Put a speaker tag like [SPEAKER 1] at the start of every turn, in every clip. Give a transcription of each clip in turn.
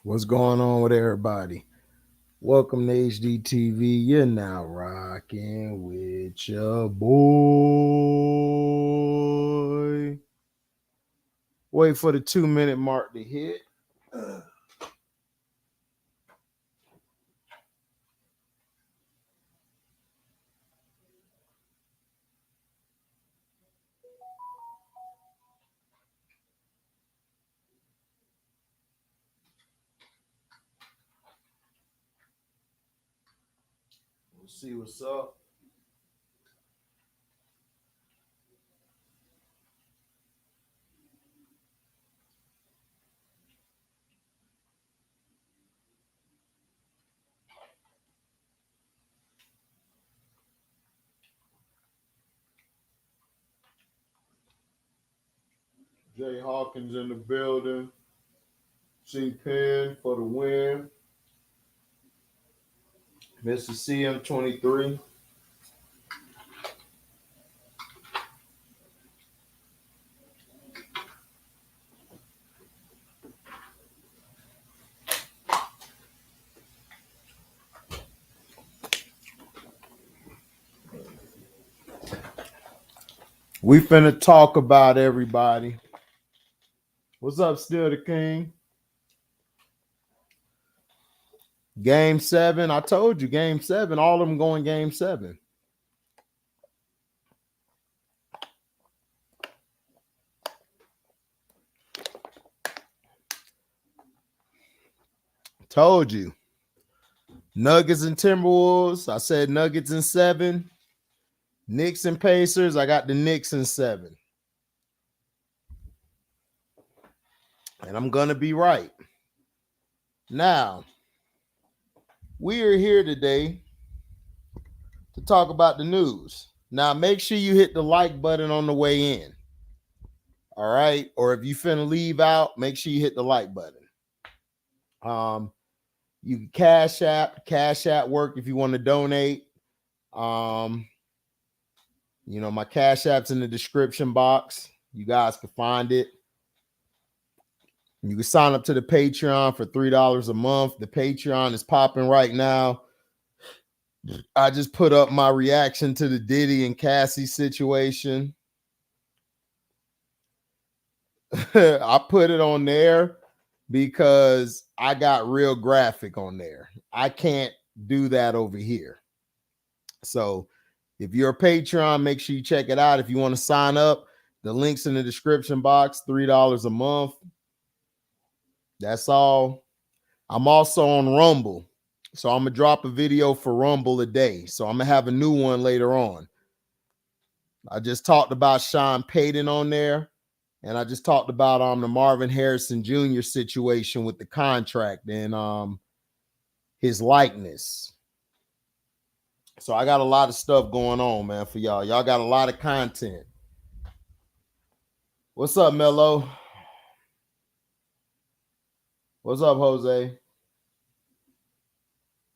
[SPEAKER 1] What's going on with everybody? Welcome to HDiiTV. You're now rocking with your boy. Wait for the 2-minute mark to hit. We'll see what's up. Jay Hawkins in the building. C Penn for the win. Mr. CM23. We finna talk about everybody. What's up, Still the King? Game 7. I told you, Game 7. All of them going Game 7. Told you. Nuggets and Timberwolves. I said Nuggets in 7. Knicks and Pacers. I got the Knicks in 7. And I'm going to be right. Now, we are here today to talk about the news. Now, make sure you hit the like button on the way in. All right? Or if you finna leave out, make sure you hit the like button. You can Cashapp work if you want to donate. My Cash App's in the description box. You guys can find it. You can sign up to the Patreon for $3 a month. The Patreon is popping right now. I just put up my reaction to the Diddy and Cassie situation. I put it on there because I got real graphic on there. I can't do that over here. So if you're a Patreon, make sure you check it out. If you want to sign up, the link's in the description box, $3 a month. That's all. I'm also on Rumble. So I'm going to drop a video for Rumble a day. So I'm going to have a new one later on. I just talked about Sean Payton on there. And I just talked about the Marvin Harrison Jr. situation with the contract and his likeness. So I got a lot of stuff going on, man, for y'all. Y'all got a lot of content. What's up, Mello? What's up, Jose?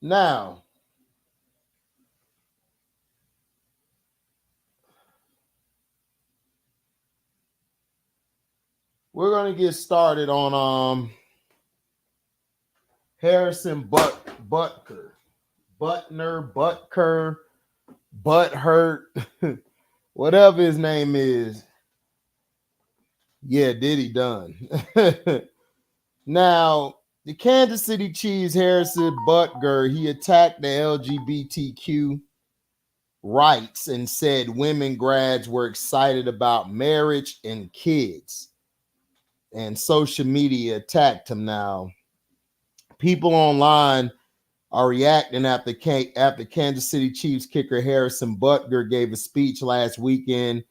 [SPEAKER 1] Now, we're going to get started on Harrison Butker. Butker, Butthurt, whatever his name is. Yeah, Diddy done. Now, the Kansas City Chiefs, Harrison Butker, he attacked the LGBTQ rights and said women grads were excited about marriage and kids. And social media attacked him now. People online are reacting after Kansas City Chiefs kicker Harrison Butker gave a speech last weekend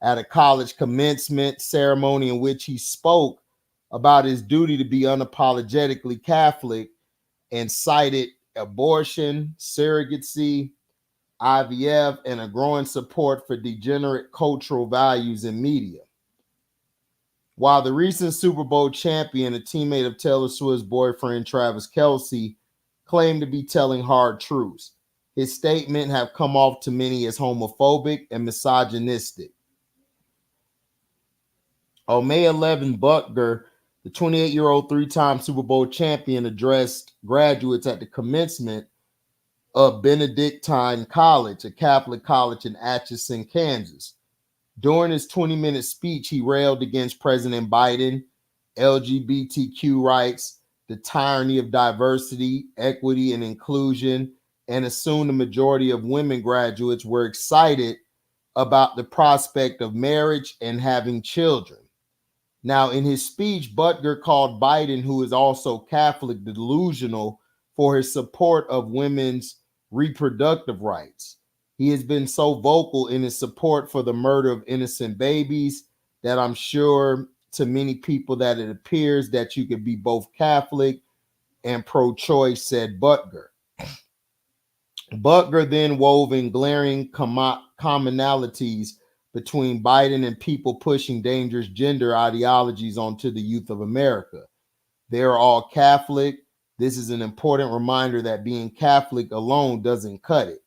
[SPEAKER 1] at a college commencement ceremony in which he spoke about his duty to be unapologetically Catholic and cited abortion, surrogacy, IVF, and a growing support for degenerate cultural values in media. While the recent Super Bowl champion, a teammate of Taylor Swift's boyfriend Travis Kelce, claimed to be telling hard truths, his statement have come off to many as homophobic and misogynistic. On May 11, Butker The 28-year-old three-time Super Bowl champion addressed graduates at the commencement of Benedictine College, a Catholic college in Atchison, Kansas. During his 20-minute speech, he railed against President Biden, LGBTQ rights, the tyranny of diversity, equity, and inclusion, and assumed the majority of women graduates were excited about the prospect of marriage and having children. Now, in his speech, Butker called Biden, who is also Catholic, delusional for his support of women's reproductive rights. He has been so vocal in his support for the murder of innocent babies that I'm sure to many people that it appears that you could be both Catholic and pro-choice, said Butker. Butker then wove in glaring commonalities between Biden and people pushing dangerous gender ideologies onto the youth of America. They are all Catholic. This is an important reminder that being Catholic alone doesn't cut it.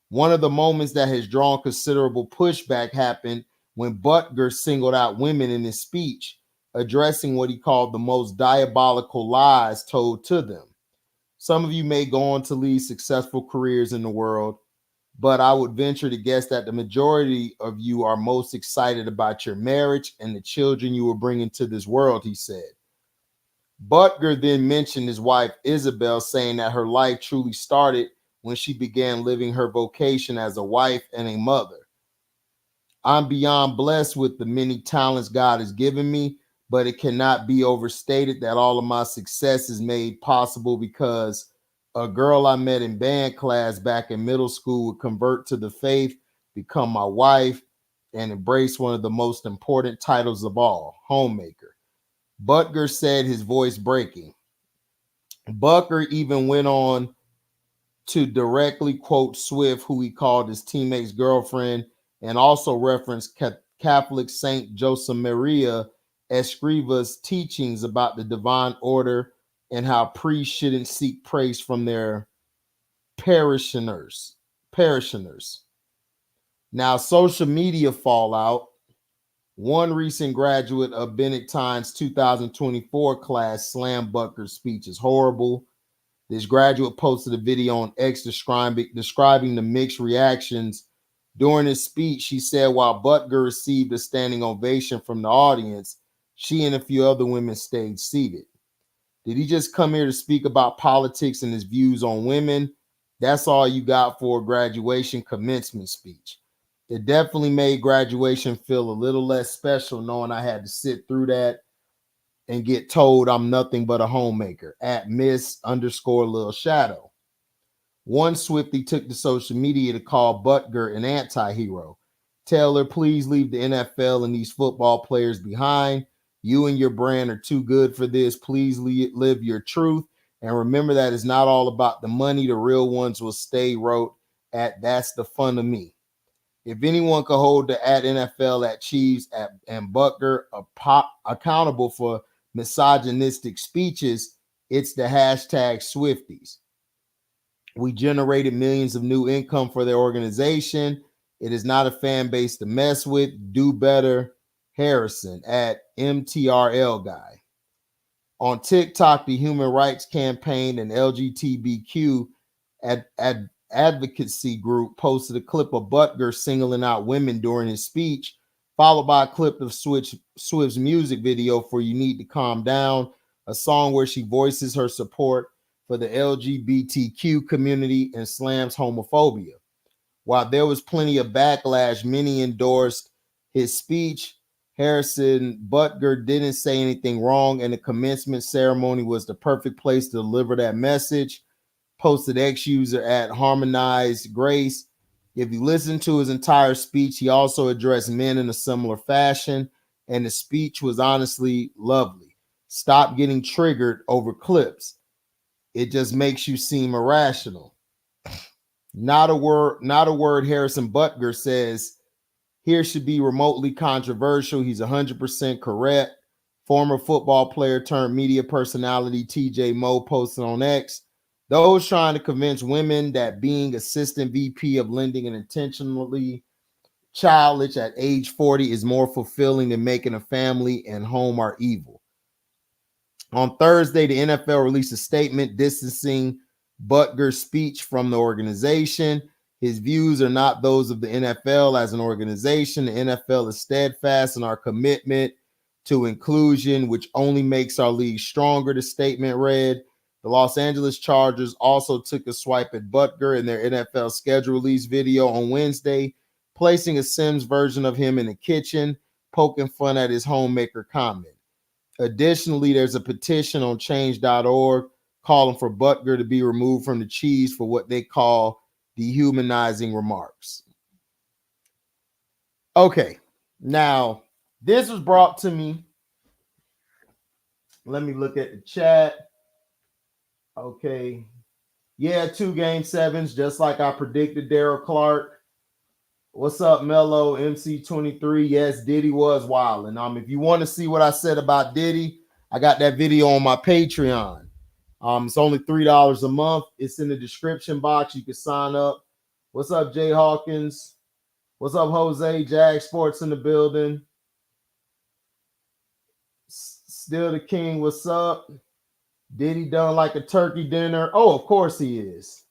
[SPEAKER 1] One of the moments that has drawn considerable pushback happened when Butker singled out women in his speech, addressing what he called the most diabolical lies told to them. Some of you may go on to lead successful careers in the world, but I would venture to guess that the majority of you are most excited about your marriage and the children you will bring into this world, he said. Butker then mentioned his wife, Isabel, saying that her life truly started when she began living her vocation as a wife and a mother. I'm beyond blessed with the many talents God has given me, but it cannot be overstated that all of my success is made possible because a girl I met in band class back in middle school would convert to the faith, become my wife, and embrace one of the most important titles of all, homemaker. Butker said, his voice breaking. Butker even went on to directly quote Swift, who he called his teammate's girlfriend, and also referenced Catholic Saint Josemaria Escriva's teachings about the divine order and how priests shouldn't seek praise from their parishioners. Now, social media fallout. One recent graduate of Benedictine's 2024 class slammed Butker's speech as horrible. This graduate posted a video on X describing the mixed reactions during his speech. She said while Butker received a standing ovation from the audience, she and a few other women stayed seated. Did he just come here to speak about politics and his views on women? That's all you got for a graduation commencement speech. It definitely made graduation feel a little less special knowing I had to sit through that and get told I'm nothing but a homemaker at Miss_Lil Shadow. One Swiftie took to social media to call Butker an anti-hero. Tell her, please leave the NFL and these football players behind. You and your brand are too good for this. Please live your truth. And remember that it's not all about the money. The real ones will stay, wrote at That's the Fun of Me. If anyone could hold the at NFL at Chiefs and Butker accountable for misogynistic speeches, it's the hashtag Swifties. We generated millions of new income for their organization. It is not a fan base to mess with. Do better, Harrison at MTRL guy. On TikTok, the Human Rights Campaign and LGBTQ advocacy group posted a clip of Butker singling out women during his speech, followed by a clip of Swift's music video for You Need to Calm Down, a song where she voices her support for the LGBTQ community and slams homophobia. While there was plenty of backlash, many endorsed his speech. Harrison Butker didn't say anything wrong, and the commencement ceremony was the perfect place to deliver that message. Posted X user at Harmonized Grace. If you listen to his entire speech, he also addressed men in a similar fashion, and the speech was honestly lovely. Stop getting triggered over clips. It just makes you seem irrational. Not a word Harrison Butker says here should be remotely controversial. He's 100% correct. Former football player turned media personality TJ Moe posted on X. Those trying to convince women that being assistant VP of lending and intentionally childish at age 40 is more fulfilling than making a family and home are evil. On Thursday, the NFL released a statement distancing Butker's speech from the organization. His views are not those of the NFL as an organization. The NFL is steadfast in our commitment to inclusion, which only makes our league stronger, the statement read. The Los Angeles Chargers also took a swipe at Butker in their NFL schedule release video on Wednesday, placing a Sims version of him in the kitchen, poking fun at his homemaker comment. Additionally, there's a petition on change.org calling for Butker to be removed from the cheese for what they call dehumanizing remarks. Okay, now this was brought to me. Let me look at the chat. Okay. Yeah, 2 game 7s, just like I predicted. Daryl Clark. What's up, Mello? MC23. Yes, Diddy was wilding. If you want to see what I said about Diddy, I got that video on my Patreon. It's only $3 a month. It's in the description box. You can sign up. What's up, Jay Hawkins? What's up, Jose? Jag Sports in the building. Still the king. What's up? Diddy done like a turkey dinner? Oh, of course he is.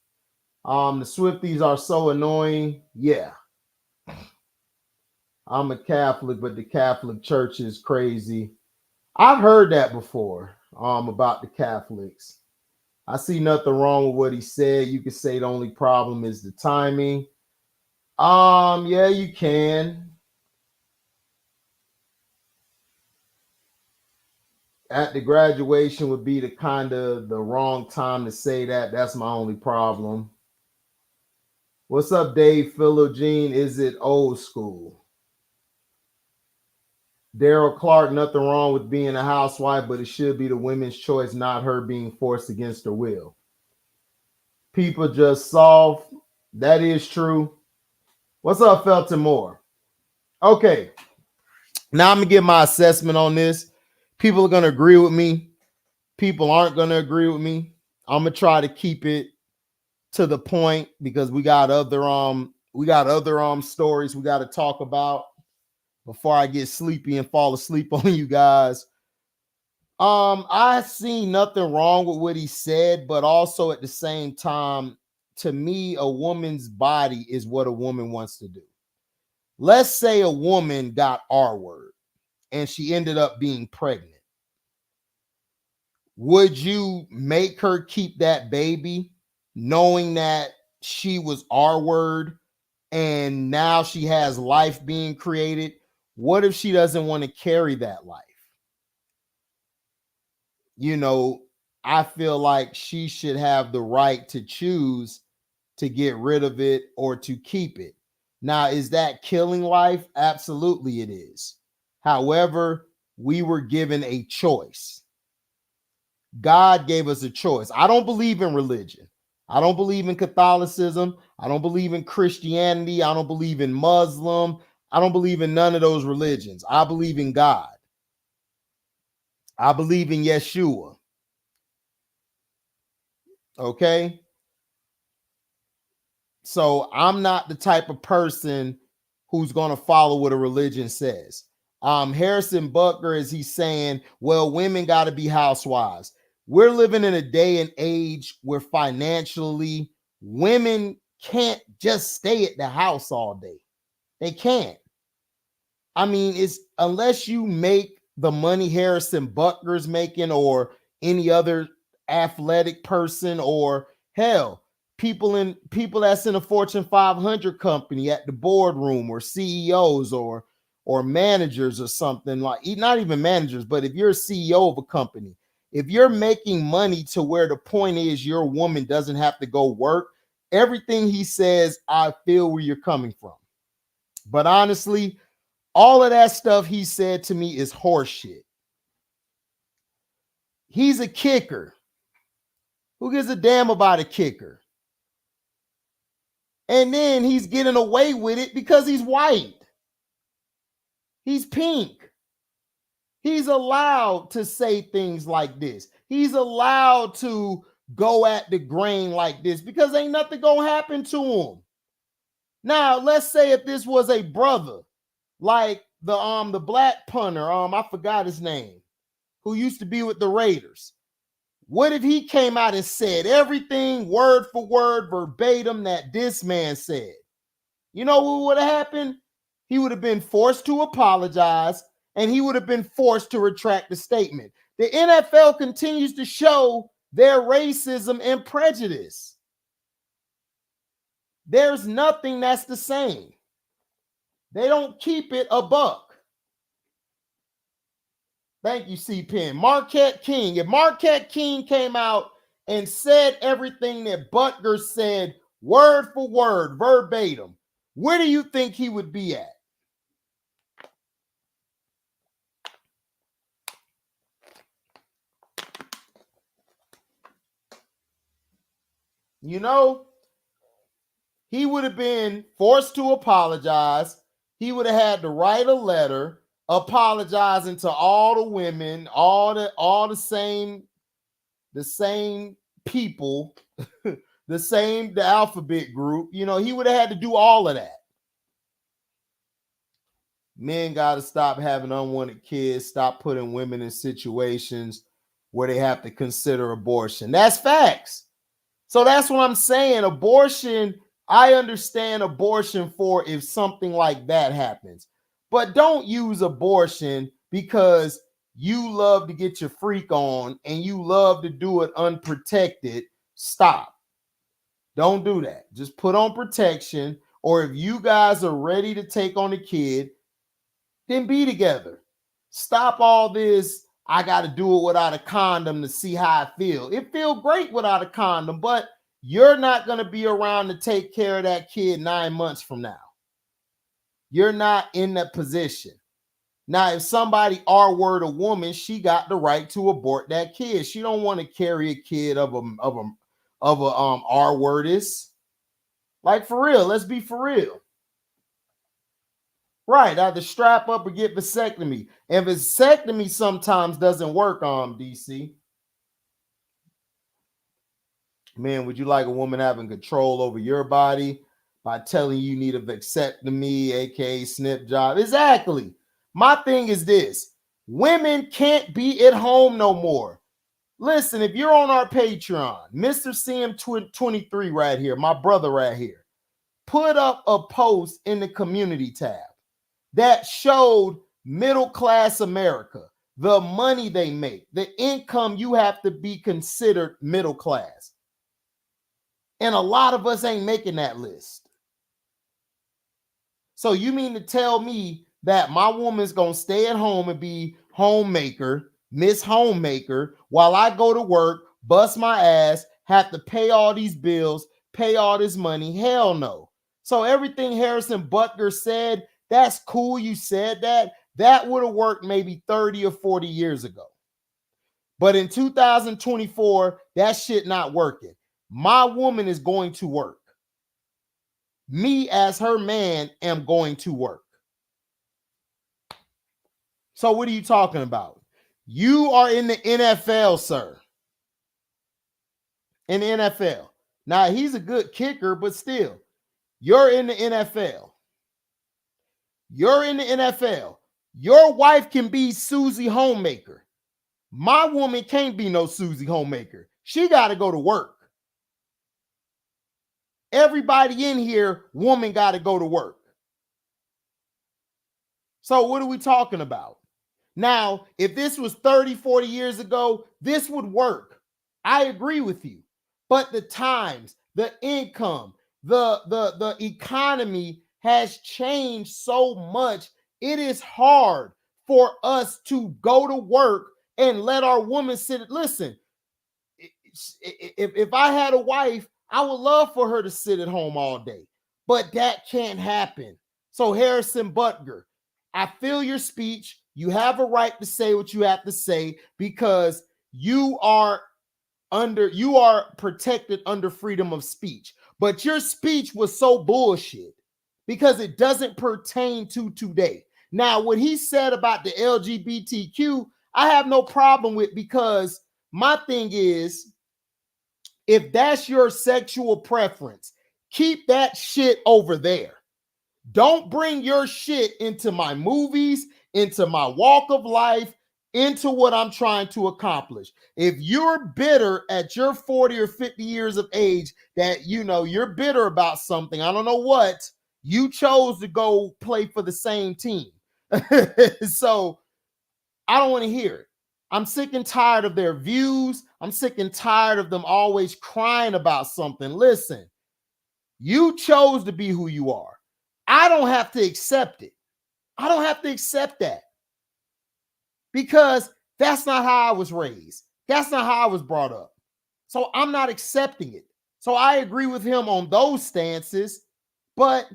[SPEAKER 1] The Swifties are so annoying. Yeah. I'm a Catholic, but the Catholic Church is crazy. I've heard that before about the Catholics. I see nothing wrong with what he said. You could say the only problem is the timing. Yeah, you can. At the graduation would be the wrong time to say that. That's my only problem. What's up, Dave Philogene? Is it old school? Daryl Clark, nothing wrong with being a housewife, but it should be the women's choice, not her being forced against her will. People just soft. That is true. What's up, Felton Moore? Okay. Now I'm going to give my assessment on this. People are going to agree with me. People aren't going to agree with me. I'm going to try to keep it to the point because we got other stories we got to talk about before I get sleepy and fall asleep on you guys. I see nothing wrong with what he said, but also at the same time, to me, a woman's body is what a woman wants to do. Let's say a woman got R-word and she ended up being pregnant. Would you make her keep that baby knowing that she was R-word and now she has life being created? What if she doesn't want to carry that life? You know, I feel like she should have the right to choose to get rid of it or to keep it. Now, is that killing life? Absolutely it is. However, we were given a choice. God gave us a choice. I don't believe in religion. I don't believe in Catholicism. I don't believe in Christianity. I don't believe in Muslim. I don't believe in none of those religions. I believe in God. I believe in Yeshua. Okay? So I'm not the type of person who's going to follow what a religion says. Harrison Butker, is he saying, well, women got to be housewives. We're living in a day and age where financially women can't just stay at the house all day. They can't. I mean, it's unless you make the money Harrison Butker's making or any other athletic person, or hell, people that's in a Fortune 500 company at the boardroom, or CEOs or managers or something, like not even managers, but if you're a CEO of a company, if you're making money to where the point is your woman doesn't have to go work, everything he says, I feel where you're coming from. But honestly, all of that stuff he said to me is horseshit. He's a kicker. Who gives a damn about a kicker? And then he's getting away with it because he's white. He's pink. He's allowed to say things like this. He's allowed to go at the grain like this because ain't nothing gonna happen to him. Now, let's say if this was a brother, like the black punter, I forgot his name, who used to be with the Raiders. What if he came out and said everything word for word, verbatim that this man said? You know what would have happened? He would have been forced to apologize, and he would have been forced to retract the statement. The NFL continues to show their racism and prejudice. There's nothing that's the same. They don't keep it a buck. Thank you, C-Pen. Marquette King. If Marquette King came out and said everything that Butker said, word for word, verbatim, where do you think he would be at? You know, he would have been forced to apologize. He would have had to write a letter apologizing to all the women, all the same people, the alphabet group. You know, he would have had to do all of that. Men got to stop having unwanted kids, stop putting women in situations where they have to consider abortion. That's facts. So that's what I'm saying. Abortion, I understand abortion for if something like that happens. But don't use abortion because you love to get your freak on and you love to do it unprotected. Stop. Don't do that. Just put on protection. Or if you guys are ready to take on a kid, then be together. Stop all this, I got to do it without a condom to see how I feel. It feels great without a condom, but you're not going to be around to take care of that kid 9 months from now. You're not in that position. Now, if somebody R-word a woman, she got the right to abort that kid. She don't want to carry a kid of a R-wordist. Like, for real, let's be for real. Right, either strap up or get vasectomy. And vasectomy sometimes doesn't work on DC. Man, would you like a woman having control over your body by telling you need a vasectomy, aka snip job? Exactly. My thing is this: women can't be at home no more. Listen, if you're on our Patreon, Mr. CM23 right here, my brother right here, put up a post in the community tab that showed middle-class America, the money they make, the income you have to be considered middle class. And a lot of us ain't making that list. So you mean to tell me that my woman's going to stay at home and be homemaker, Miss Homemaker, while I go to work, bust my ass, have to pay all these bills, pay all this money? Hell no. So everything Harrison Butker said, that's cool. You said that. That would have worked maybe 30 or 40 years ago. But in 2024, that shit not working. My woman is going to work. Me as her man am going to work. So what are you talking about? You are in the NFL, sir. In the NFL. Now, he's a good kicker, but still, you're in the NFL. You're in the NFL. Your wife can be Susie Homemaker. My woman can't be no Susie Homemaker. She got to go to work. Everybody in here, woman got to go to work. So what are we talking about? Now, if this was 30, 40 years ago, this would work. I agree with you. But the times, the income, the economy has changed so much. It is hard for us to go to work and let our woman sit. Listen, if I had a wife, I would love for her to sit at home all day, but that can't happen. So Harrison Butker, I feel your speech. You have a right to say what you have to say because you are protected under freedom of speech. But your speech was so bullshit because it doesn't pertain to today. Now, what he said about the LGBTQ, I have no problem with, because my thing is, if that's your sexual preference, keep that shit over there. Don't bring your shit into my movies, into my walk of life, into what I'm trying to accomplish. If you're bitter at your 40 or 50 years of age that, you know, you're bitter about something, I don't know what, you chose to go play for the same team. So I don't want to hear it. I'm sick and tired of their views. I'm sick and tired of them always crying about something. Listen, you chose to be who you are. I don't have to accept it. I don't have to accept that because that's not how I was raised. That's not how I was brought up. So I'm not accepting it. So I agree with him on those stances. But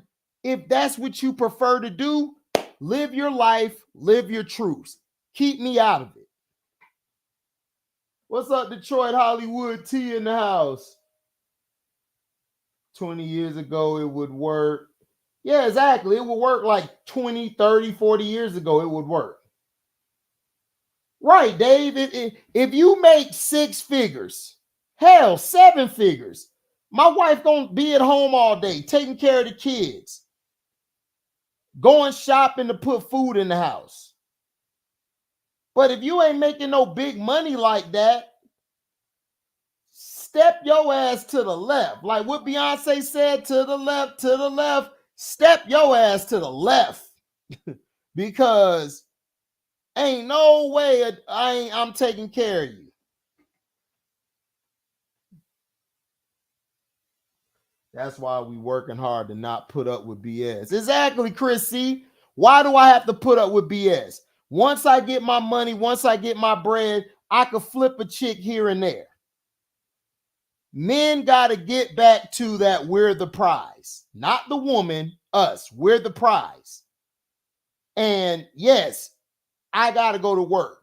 [SPEAKER 1] if that's what you prefer to do, live your life, live your truths. Keep me out of it. What's up, Detroit Hollywood T in the house? 20 years ago, it would work. Yeah, exactly. It would work like 20, 30, 40 years ago. It would work. Right, Dave. If you make 6 figures, hell, 7 figures, my wife gonna be at home all day, taking care of the kids, going shopping to put food in the house. But if you ain't making no big money like that, step your ass to the left. Like what Beyonce said, to the left, step your ass to the left. Because ain't no way I'm taking care of you. That's why we working hard to not put up with BS. Exactly, Chris C. Why do I have to put up with BS? Once I get my money, once I get my bread, I could flip a chick here and there. Men got to get back to that we're the prize. Not the woman, us. We're the prize. And yes, I got to go to work.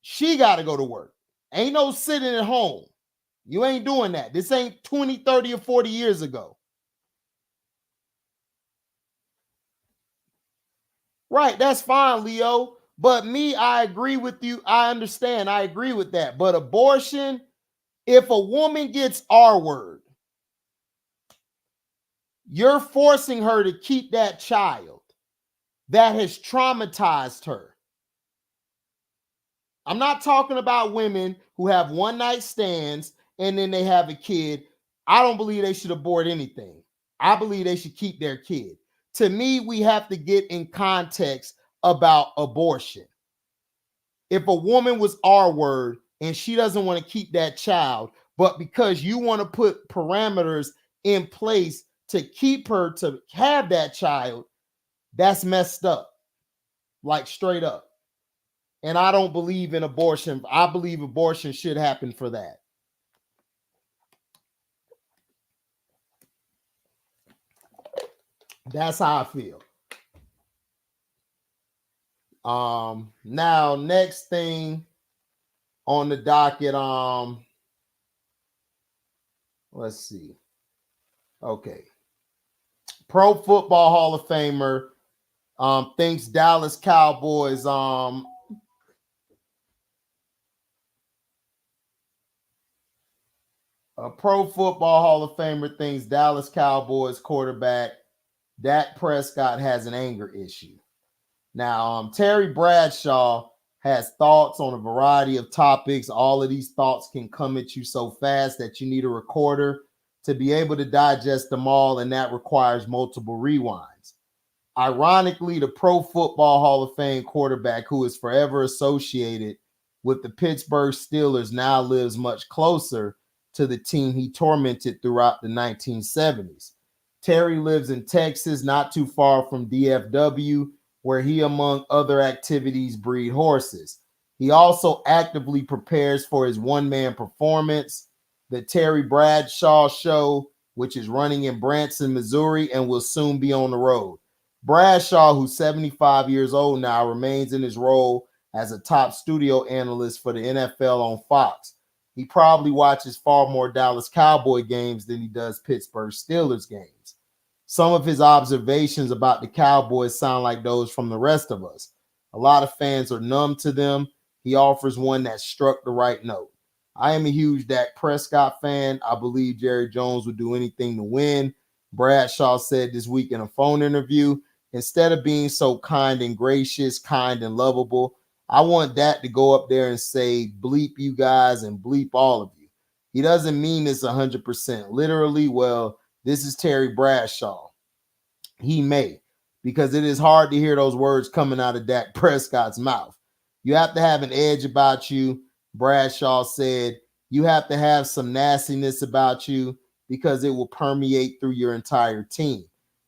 [SPEAKER 1] She got to go to work. Ain't no sitting at home. You ain't doing that. This ain't 20, 30, or 40 years ago. Right, that's fine, Leo. But me, I agree with you. I understand. I agree with that. But abortion, if a woman gets R word, you're forcing her to keep that child that has traumatized her. I'm not talking about women who have one night stands and then they have a kid. I don't believe they should abort anything. I believe they should keep their kid. To me, we have to get in context about abortion. If a woman was R word and she doesn't want to keep that child, but because you want to put parameters in place to keep her to have that child, that's messed up. Like straight up. And I don't believe in abortion. I believe abortion should happen for that. That's how I feel. Now, next thing on the docket, let's see. Okay. Pro Football Hall of Famer thinks Dallas Cowboys a Pro Football Hall of Famer thinks Dallas Cowboys quarterback Dak Prescott has an anger issue. Now, Terry Bradshaw has thoughts on a variety of topics. All of these thoughts can come at you so fast that you need a recorder to be able to digest them all, and that requires multiple rewinds. Ironically, the Pro Football Hall of Fame quarterback who is forever associated with the Pittsburgh Steelers now lives much closer to the team he tormented throughout the 1970s. Terry lives in Texas, not too far from DFW, where he, among other activities, breed horses. He also actively prepares for his one-man performance, the Terry Bradshaw Show, which is running in Branson, Missouri, and will soon be on the road. Bradshaw, who's 75 years old now, remains in his role as a top studio analyst for the NFL on Fox. He probably watches far more Dallas Cowboy games than he does Pittsburgh Steelers games. Some of his observations about the Cowboys sound like those from the rest of us. A lot of fans are numb to them. He offers one that struck the right note. I am a huge Dak Prescott fan. I believe Jerry Jones would do anything to win. Bradshaw said this week in a phone interview, instead of being so kind and gracious, kind and lovable, I want Dak to go up there and say, bleep you guys and bleep all of you. He doesn't mean this 100% literally. Well, this is Terry Bradshaw. He may, because it is hard to hear those words coming out of Dak Prescott's mouth. You have to have an edge about you. Bradshaw said, you have to have some nastiness about you because it will permeate through your entire team.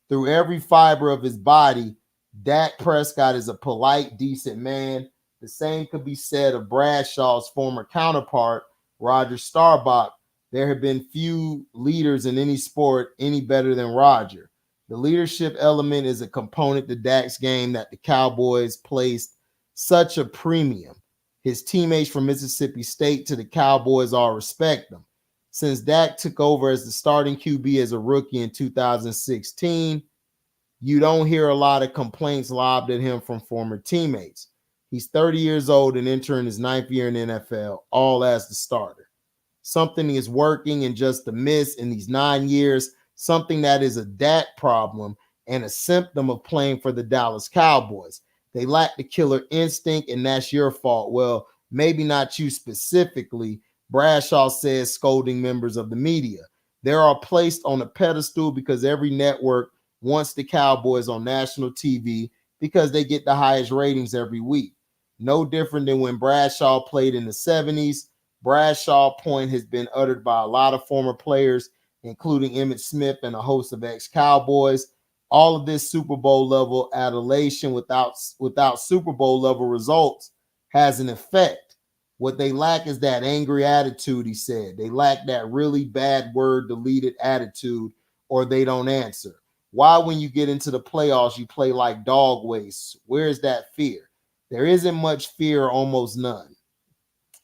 [SPEAKER 1] Through every fiber of his body, Dak Prescott is a polite, decent man. The same could be said of Bradshaw's former counterpart, Roger Staubach. There have been few leaders in any sport any better than Roger. The leadership element is a component to Dak's game that the Cowboys placed such a premium. His teammates from Mississippi State to the Cowboys all respect him. Since Dak took over as the starting QB as a rookie in 2016, you don't hear a lot of complaints lobbed at him from former teammates. He's 30 years old and entering his 9th year in the NFL, all as the starter. Something is working and just a miss in these 9 years, something that is a Dak problem and a symptom of playing for the Dallas Cowboys. They lack the killer instinct, and that's your fault. Well, maybe not you specifically, Bradshaw says, scolding members of the media. They are placed on a pedestal because every network wants the Cowboys on national TV because they get the highest ratings every week. No different than when Bradshaw played in the 70s. Bradshaw point has been uttered by a lot of former players, including Emmitt Smith and a host of ex-Cowboys. All of this Super Bowl level adulation without Super Bowl level results has an effect. What they lack is that angry attitude, he said. They lack that really bad word deleted attitude, or they don't answer. Why, when you get into the playoffs, you play like dog waste? Where's that fear? There isn't much fear, almost none.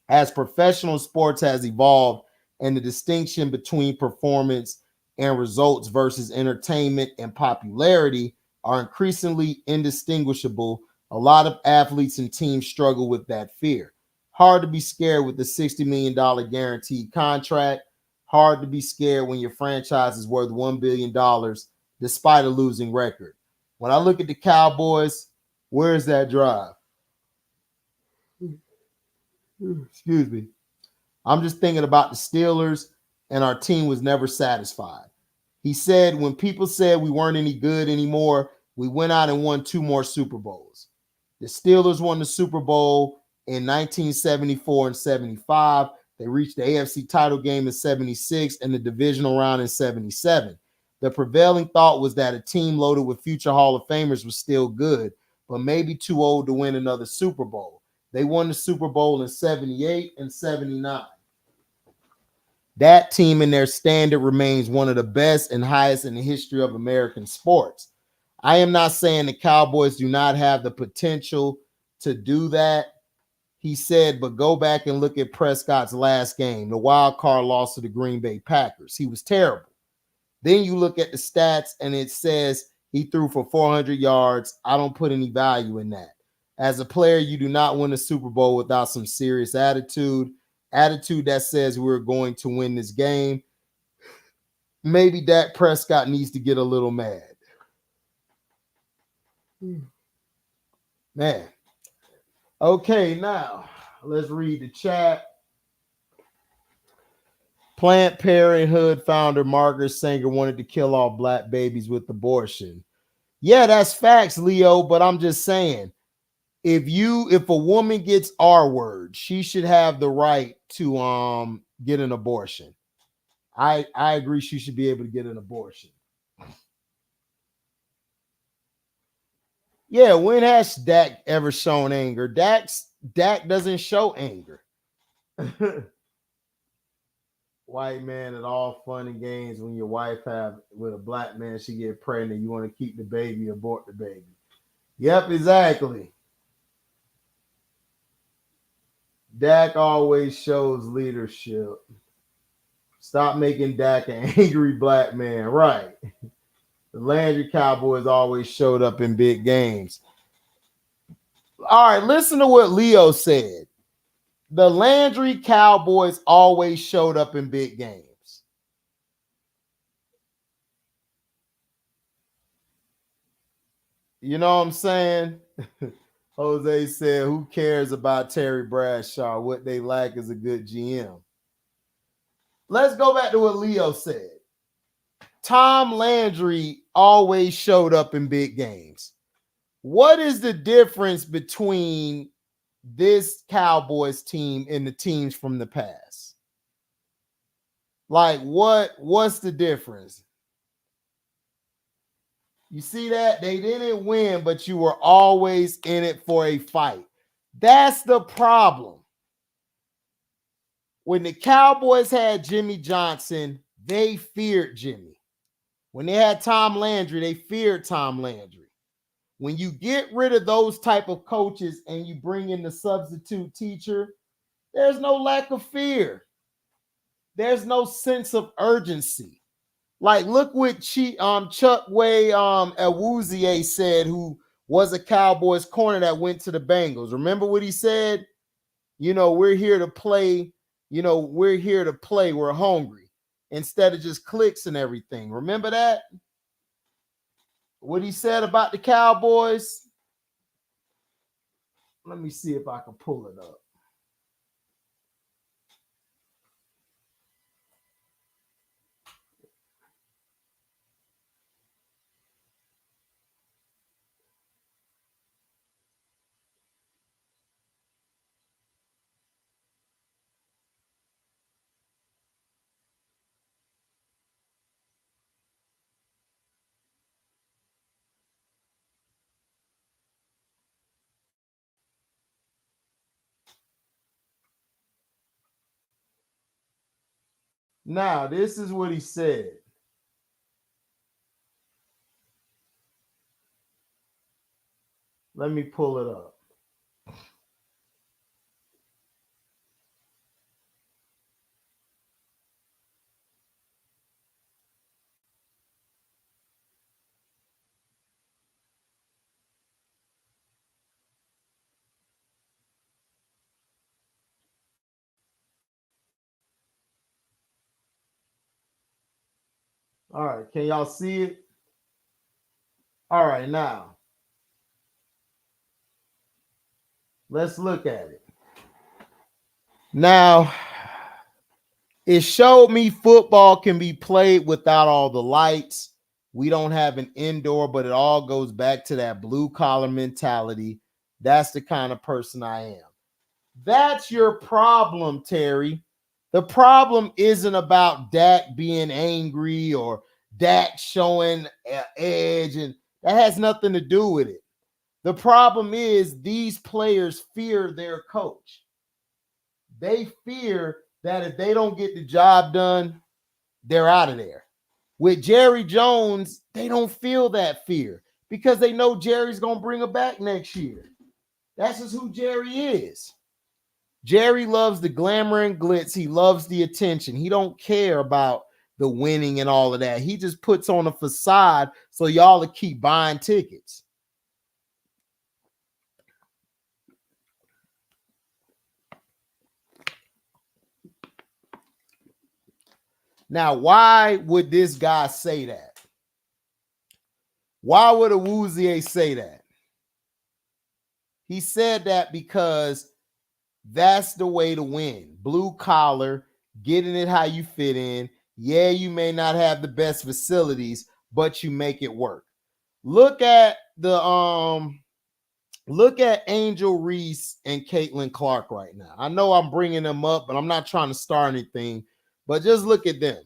[SPEAKER 1] As professional sports has evolved and the distinction between performance and results versus entertainment and popularity are increasingly indistinguishable, a lot of athletes and teams struggle with that fear. Hard to be scared with the $60 million guaranteed contract. Hard to be scared when your franchise is worth $1 billion despite a losing record. When I look at the Cowboys, where's that drive? Excuse me. I'm just thinking about the Steelers, and our team was never satisfied. He said, when people said we weren't any good anymore, we went out and won 2 more Super Bowls. The Steelers won the Super Bowl in 1974 and 75. They reached the AFC title game in 76 and the divisional round in 77. The prevailing thought was that a team loaded with future Hall of Famers was still good, but maybe too old to win another Super Bowl. They won the Super Bowl in 78 and 79. That team in their standard remains one of the best and highest in the history of American sports. I am not saying the Cowboys do not have the potential to do that, he said, but go back and look at Prescott's last game, the wild card loss to the Green Bay Packers. He was terrible. Then you look at the stats and it says he threw for 400 yards. I don't put any value in that. As a player, you do not win a Super Bowl without some serious attitude that says we're going to win this game. Maybe Dak Prescott needs to get a little mad. Man. Okay, now let's read the chat. Planned Parenthood founder Margaret Sanger wanted to kill all black babies with abortion. Yeah, that's facts, Leo, but I'm just saying, if a woman gets R word, she should have the right to get an abortion. I agree she should be able to get an abortion. Yeah, when has Dak ever shown anger? Dak doesn't show anger. White man at all fun and games when your wife have with a black man, she get pregnant, you want to keep the baby, abort the baby. Yep, exactly. Dak always shows leadership. Stop making Dak an angry black man. Right. The Landry Cowboys always showed up in big games. All right, listen to what Leo said. The Landry Cowboys always showed up in big games. You know what I'm saying? Jose said, who cares about Terry Bradshaw? What they lack is a good GM. Let's go back to what Leo said. Tom Landry always showed up in big games. What is the difference between this Cowboys team and the teams from the past? Like, what's the difference? You see that? They didn't win, but you were always in it for a fight. That's the problem. When the Cowboys had Jimmy Johnson, they feared Jimmy. When they had Tom Landry, they feared Tom Landry. When you get rid of those type of coaches and you bring in the substitute teacher, there's no lack of fear. There's no sense of urgency. Like, look what Chuck Way Awuzie said, who was a Cowboys corner that went to the Bengals. Remember what he said? We're here to play. We're here to play. We're hungry. Instead of just clicks and everything. Remember that? What he said about the Cowboys? Let me see if I can pull it up. Now, this is what he said. Let me pull it up. All right, can y'all see it? All right, now let's look at it. Now, it showed me football can be played without all the lights. We don't have an indoor, but it all goes back to that blue collar mentality. That's the kind of person I am. That's your problem, Terry. The problem isn't about Dak being angry or Dak showing edge, and that has nothing to do with it. The problem is these players fear their coach. They fear that if they don't get the job done, they're out of there. With Jerry Jones, they don't feel that fear because they know Jerry's going to bring them back next year. That's just who Jerry is. Jerry loves the glamour and glitz. He loves the attention. He don't care about the winning and all of that. He just puts on a facade so y'all will keep buying tickets. Now, why would this guy say that? Why would Awuzie say that? He said that because that's the way to win. Blue collar, getting it how you fit in. Yeah, you may not have the best facilities, but you make it work. Look at Angel Reese and Caitlin Clark right now. I know I'm bringing them up, but I'm not trying to start anything. But just look at them.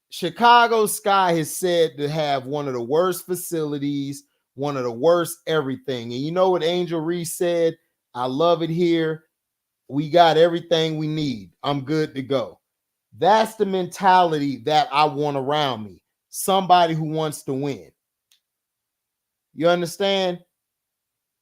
[SPEAKER 1] Chicago Sky has said to have one of the worst facilities, one of the worst everything. And you know what Angel Reese said? I love it here. We got everything we need. I'm good to go. That's the mentality that I want around me. Somebody who wants to win. You understand?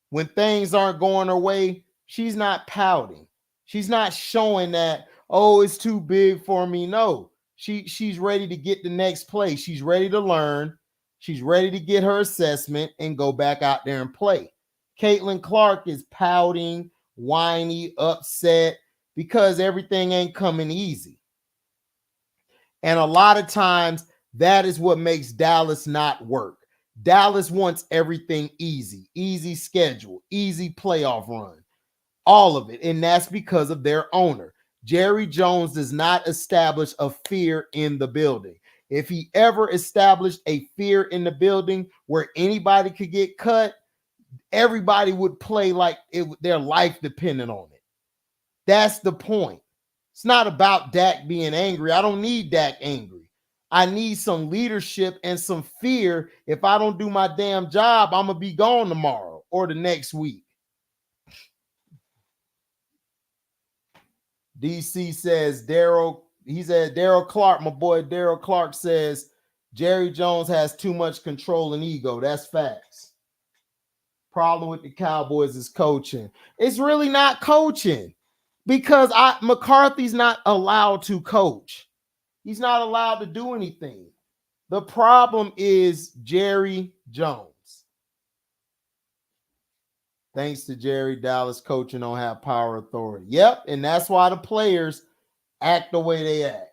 [SPEAKER 1] When things aren't going her way, she's not pouting. She's not showing that, oh, it's too big for me. No, she's ready to get the next play. She's ready to learn. She's ready to get her assessment and go back out there and play. Caitlin Clark is pouting, whiny, upset because everything ain't coming easy. And a lot of times that is what makes Dallas not work. Dallas wants everything easy, easy schedule, easy playoff run, all of it. And that's because of their owner. Jerry Jones does not establish a fear in the building. If he ever established a fear in the building where anybody could get cut, everybody would play like their life depended on it. That's the point. It's not about Dak being angry. I don't need Dak angry. I need some leadership and some fear. If I don't do my damn job, I'm going to be gone tomorrow or the next week. DC says Daryl, he said Daryl Clark, my boy Daryl Clark says Jerry Jones has too much control and ego. That's facts. Problem with the Cowboys is coaching. It's really not coaching because McCarthy's not allowed to coach. He's not allowed to do anything. The problem is Jerry Jones. Thanks to Jerry, Dallas coaching don't have power authority. Yep, and that's why the players act the way they act.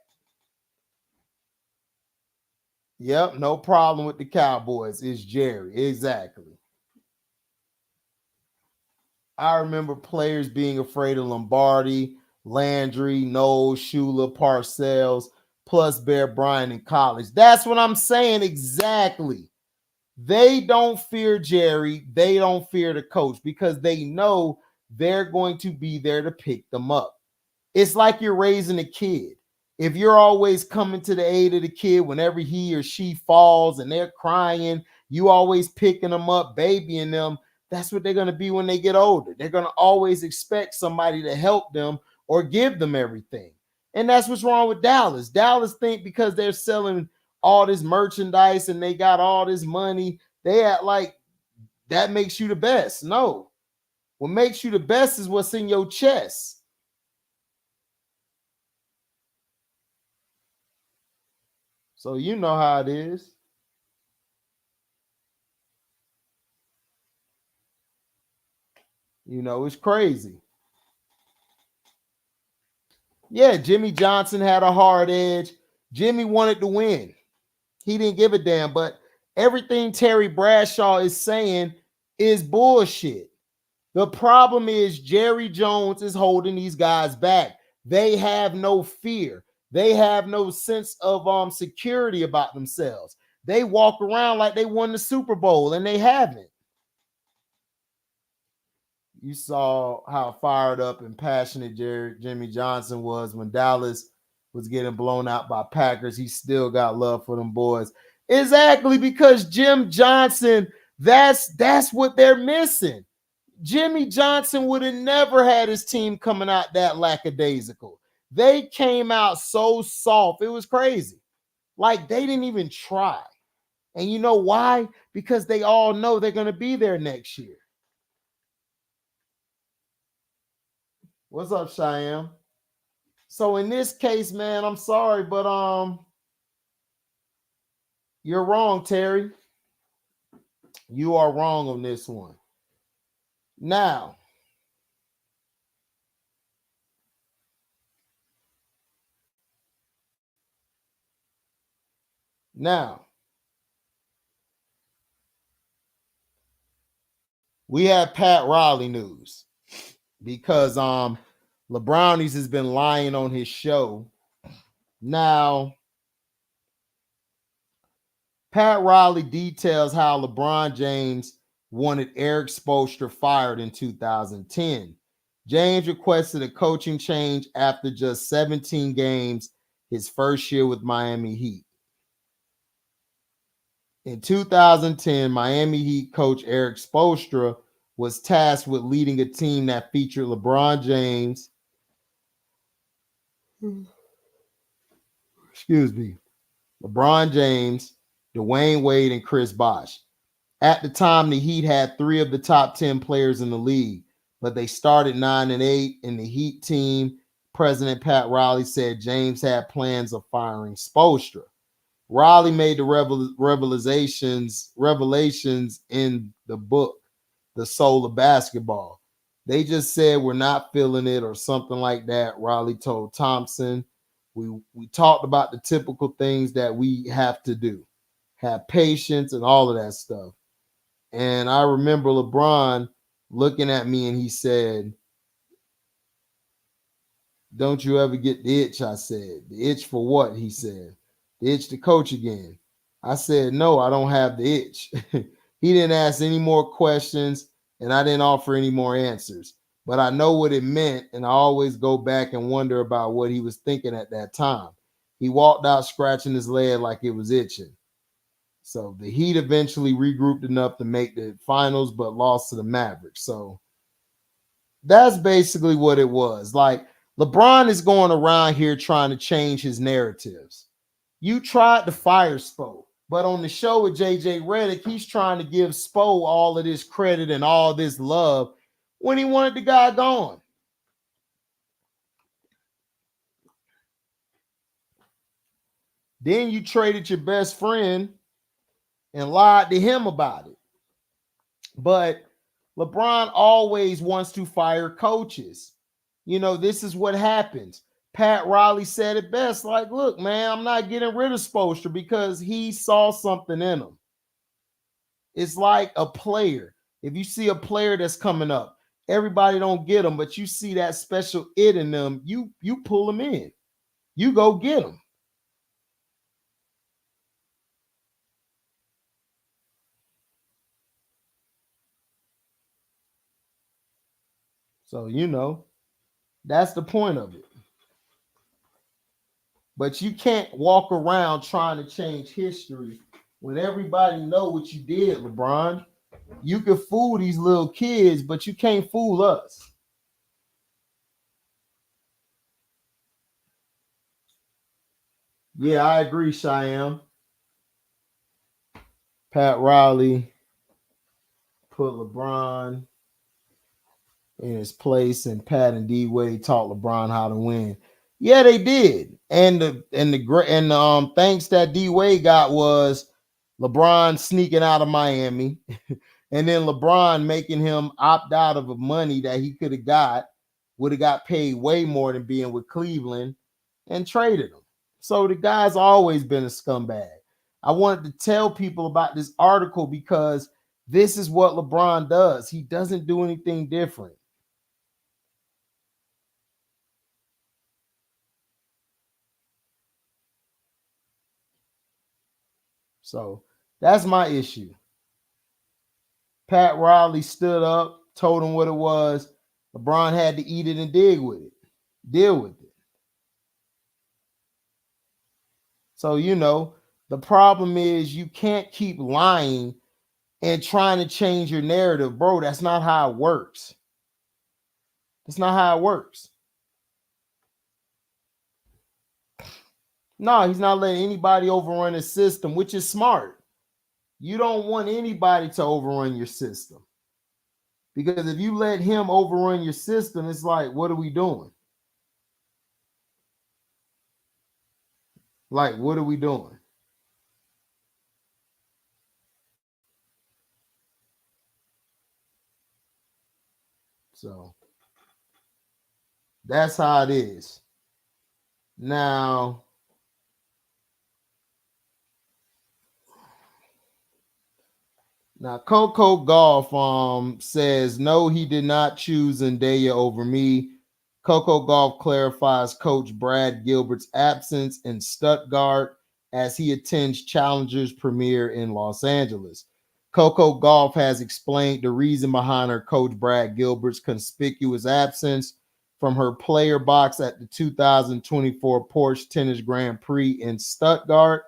[SPEAKER 1] Yep, no problem with the Cowboys. It's Jerry. Exactly. I remember players being afraid of Lombardi, Landry, Knowles, Shula, Parcells, plus Bear Bryant in college. That's what I'm saying exactly. They don't fear Jerry. They don't fear the coach because they know they're going to be there to pick them up. It's like you're raising a kid. If you're always coming to the aid of the kid whenever he or she falls and they're crying, you always picking them up, babying them, that's what they're going to be when they get older. They're going to always expect somebody to help them or give them everything. And that's what's wrong with Dallas. Dallas think because they're selling all this merchandise and they got all this money, they act like that makes you the best. No. What makes you the best is what's in your chest. So you know how it is. You know, it's crazy. Yeah, Jimmy Johnson had a hard edge. Jimmy wanted to win. He didn't give a damn, but everything Terry Bradshaw is saying is bullshit. The problem is Jerry Jones is holding these guys back. They have no fear. They have no sense of security about themselves. They walk around like they won the Super Bowl, and they haven't. You saw how fired up and passionate Jimmy Johnson was when Dallas was getting blown out by Packers. He still got love for them boys. Exactly, because Jim Johnson, that's what they're missing. Jimmy Johnson would have never had his team coming out that lackadaisical. They came out so soft. It was crazy. Like they didn't even try. And you know why? Because they all know they're going to be there next year. What's up, Cheyenne? So in this case, man, I'm sorry, but you're wrong, Terry. You are wrong on this one. Now, we have Pat Riley news because LeBrownies has been lying on his show. Now, Pat Riley details how LeBron James wanted Eric Spoelstra fired in 2010. James requested a coaching change after just 17 games his first year with Miami Heat. In 2010, Miami Heat coach Eric Spoelstra was tasked with leading a team that featured LeBron James, LeBron James, Dwayne Wade, and Chris Bosh. At the time, the Heat had 3 of the top 10 players in the league, but they started 9-8, and the Heat team president Pat Riley said James had plans of firing Spoelstra. Riley made the revelations in the book, The Soul of Basketball. They just said we're not feeling it or something like that, Riley told Thompson. We talked about the typical things that we have to do. have patience, and all of that stuff. And I remember LeBron looking at me and he said, "Don't you ever get the itch?" I said. "The itch for what?" He said. "The itch to coach again." I said, "No, I don't have the itch." He didn't ask any more questions and I didn't offer any more answers. But I know what it meant, and I always go back and wonder about what he was thinking at that time. He walked out scratching his leg like it was itching. So the Heat eventually regrouped enough to make the finals, but lost to the Mavericks. So that's basically what it was. Like, LeBron is going around here trying to change his narratives. You tried to fire Spo, but on the show with JJ Redick, he's trying to give Spo all of this credit and all this love when he wanted the guy gone. Then you traded your best friend and lied to him about it. But LeBron always wants to fire coaches. You know, this is what happens. Pat Riley said it best. Like, look, man, I'm not getting rid of Spoelstra because he saw something in him. It's like a player. If you see a player that's coming up, everybody don't get them, but you see that special it in them, you pull them in. You go get them. So, you know, that's the point of it. But you can't walk around trying to change history when everybody know what you did, LeBron. You can fool these little kids, but you can't fool us. Yeah, I agree, Cheyenne. Pat Riley put LeBron in his place, and Pat and D Wade taught LeBron how to win. Yeah, they did. And the thanks that D Wade got was LeBron sneaking out of Miami, and then LeBron making him opt out of the money that he could have would have got paid way more than being with Cleveland, and traded him. So the guy's always been a scumbag. I wanted to tell people about this article because this is what LeBron does. He doesn't do anything different. So that's my issue. Pat Riley stood up, told him what it was. LeBron had to eat it and deal with it. So, you know, the problem is you can't keep lying and trying to change your narrative, bro. That's not how it works. That's not how it works. No, he's not letting anybody overrun his system, which is smart. You don't want anybody to overrun your system. Because if you let him overrun your system, it's like, what are we doing? Like, what are we doing? So that's how it is. Now, Coco Gauff says no, he did not choose Zendaya over me. Coco Gauff clarifies Coach Brad Gilbert's absence in Stuttgart as he attends Challengers premiere in Los Angeles. Coco Gauff has explained the reason behind her coach Brad Gilbert's conspicuous absence from her player box at the 2024 Porsche Tennis Grand Prix in Stuttgart.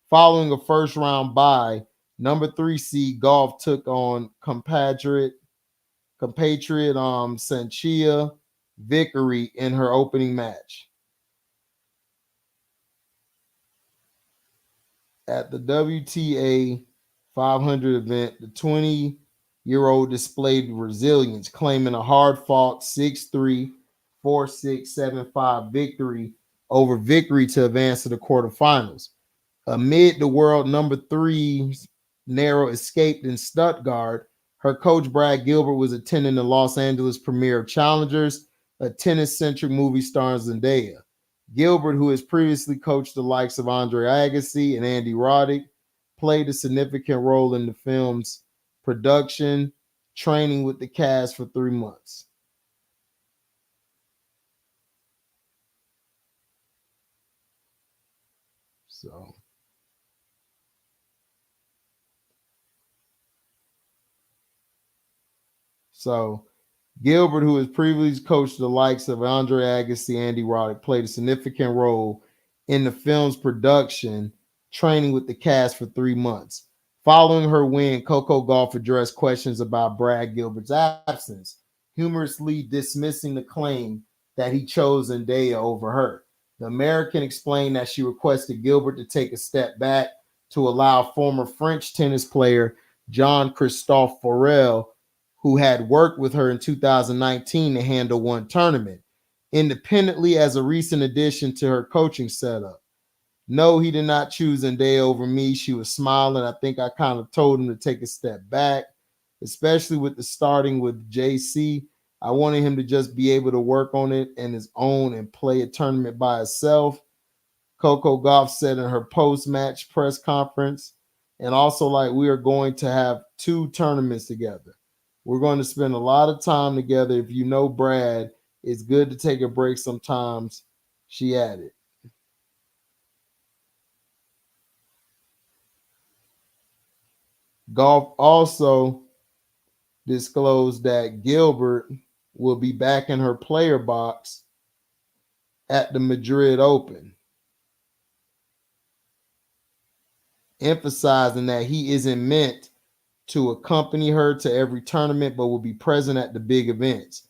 [SPEAKER 1] Following a first round bye, number 3 seed Gauff took on compatriot Sanchia Vickery in her opening match. At the WTA 500 event, the 20-year-old displayed resilience, claiming a hard-fought 6-3, 4-6, 7-5 victory over Vickery to advance to the quarterfinals. Amid the world number 3's narrow escape in Stuttgart, her coach Brad Gilbert was attending the Los Angeles premiere of Challengers, a tennis-centric movie starring Zendaya. Gilbert, who has previously coached the likes of Andre Agassi and Andy Roddick, played a significant role in the film's production, training with the cast for 3 months. So Gilbert, who has previously coached the likes of Andre Agassi, Andy Roddick, played a significant role in the film's production, training with the cast for 3 months. Following her win, Coco Gauff addressed questions about Brad Gilbert's absence, humorously dismissing the claim that he chose Zendaya over her. The American explained that she requested Gilbert to take a step back to allow former French tennis player Jean-Christophe Forel, who had worked with her in 2019, to handle one tournament independently as a recent addition to her coaching setup. No, he did not choose Zendaya over me. She was smiling. I think I kind of told him to take a step back, especially with the starting with JC. I wanted him to just be able to work on it on his own and play a tournament by himself. Coco Gauff said in her post-match press conference, and also like, we are going to have 2 tournaments together. We're going to spend a lot of time together. If you know Brad, it's good to take a break sometimes, she added. Gauff also disclosed that Gilbert will be back in her player box at the Madrid Open, emphasizing that he isn't meant to accompany her to every tournament, but will be present at the big events.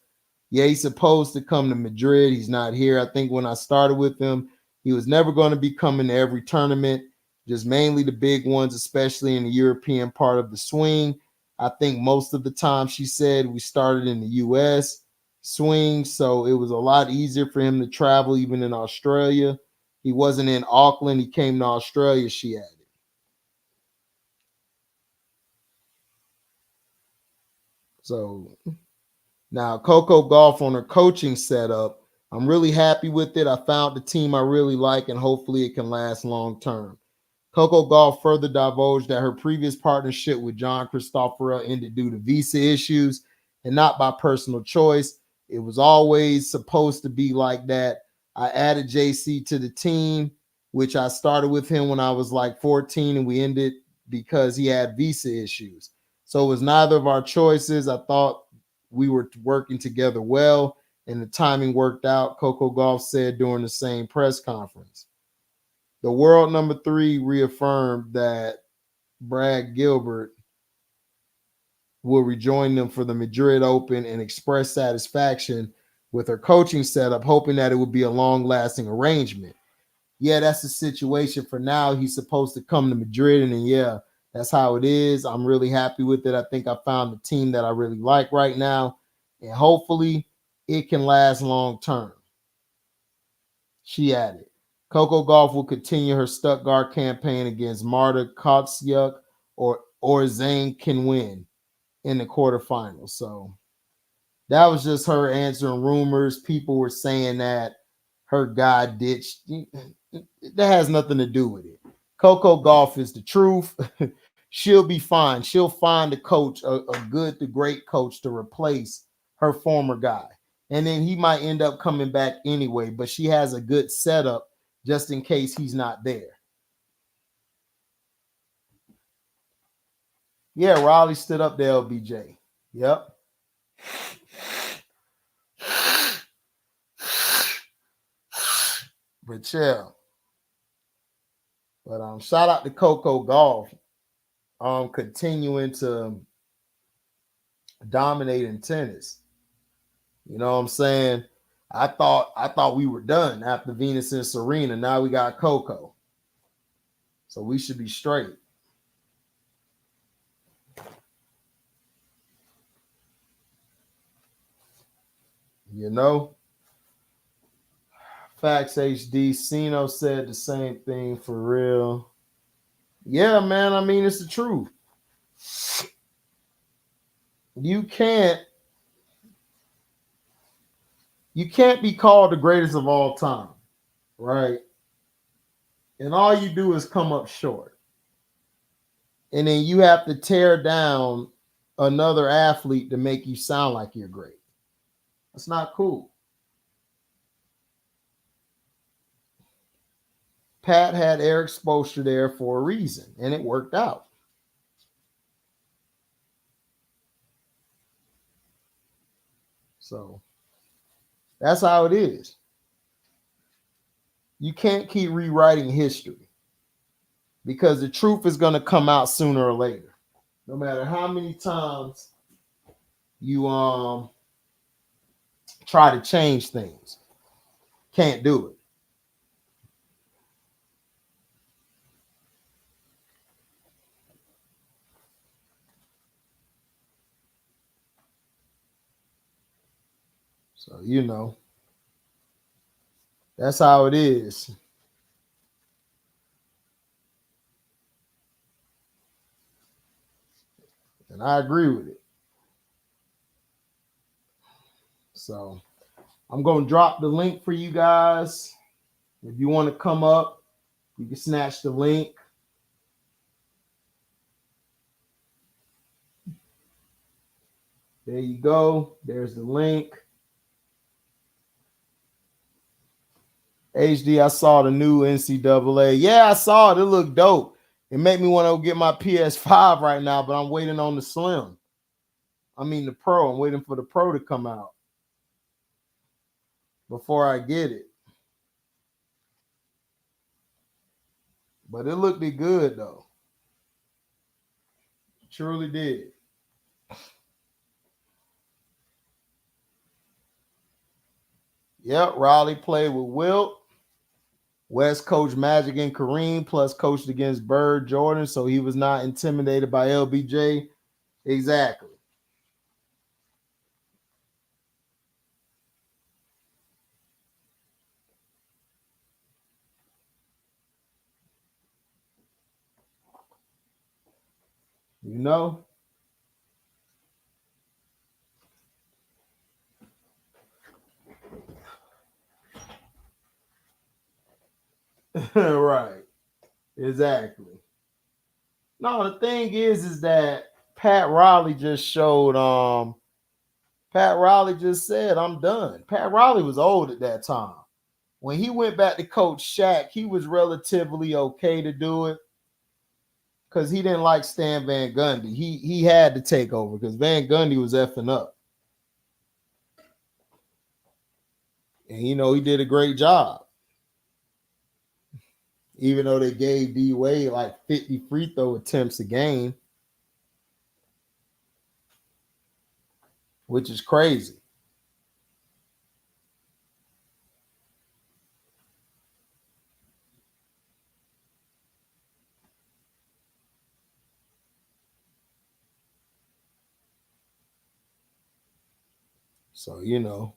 [SPEAKER 1] Yeah, he's supposed to come to Madrid. He's not here. I think when I started with him, he was never going to be coming to every tournament, just mainly the big ones, especially in the European part of the swing. I think most of the time, she said, we started in the U.S. swing, so it was a lot easier for him to travel, even in Australia. He wasn't in Auckland. He came to Australia, she added. So now Coco Gauff on her coaching setup, I'm really happy with it. I found the team I really like, and hopefully it can last long term. Coco Gauff further divulged that her previous partnership with Jean-Christophe Forel ended due to visa issues and not by personal choice. It was always supposed to be like that. I added JC to the team, which I started with him when I was like 14, and we ended because he had visa issues. So it was neither of our choices. I thought we were working together well, and the timing worked out, Coco Gauff said during the same press conference. The world number 3 reaffirmed that Brad Gilbert will rejoin them for the Madrid Open and expressed satisfaction with her coaching setup, hoping that it would be a long-lasting arrangement. Yeah, that's the situation for now. He's supposed to come to Madrid, and then, yeah, that's how it is. I'm really happy with it. I think I found the team that I really like right now, and hopefully it can last long term, she added. Coco Gauff will continue her Stuttgart campaign against Marta Kostyuk or Zhang Qinwen in the quarterfinals. So that was just her answering rumors. People were saying that her guy ditched. That has nothing to do with it. Coco Gauff is the truth. She'll be fine. She'll find a coach, a good to great coach to replace her former guy. And then he might end up coming back anyway, but she has a good setup just in case he's not there. Yeah, Raleigh stood up to LBJ. Yep. But chill. But shout out to Coco Gauff, continuing to dominate in tennis. You know what I'm saying? I thought we were done after Venus and Serena. Now we got Coco. So we should be straight. You know? Facts HD. Sino said the same thing for real. Yeah, man. I mean, it's the truth. You can't be called the greatest of all time, right? And all you do is come up short. and then you have to tear down another athlete to make you sound like you're great. That's not cool. Pat had Eric Spoelstra there for a reason, and it worked out. So that's how it is. You can't keep rewriting history because the truth is going to come out sooner or later. No matter how many times you try to change things, can't do it. So, you know, that's how it is. And I agree with it. So I'm going to drop the link for you guys. If you want to come up, you can snatch the link. There you go. There's the link. HD, I saw the new NCAA. Yeah, I saw it. It looked dope. It made me want to get my PS5 right now, but I'm waiting on the Slim. I mean the Pro. I'm waiting for the Pro to come out before I get it. But it looked good, though. It truly did. Yep, Raleigh played with Wilt. West coached Magic and Kareem, plus coached against Bird Jordan, so he was not intimidated by LBJ. Exactly. You know? Right. Exactly. No, the thing is that Pat Riley just showed Pat Riley just said, I'm done. Pat Riley was old at that time. When he went back to coach Shaq, he was relatively okay to do it because he didn't like Stan Van Gundy. He had to take over because Van Gundy was effing up. And, you know, he did a great job. Even though they gave D Wade like 50 free throw attempts a game, which is crazy. So, you know,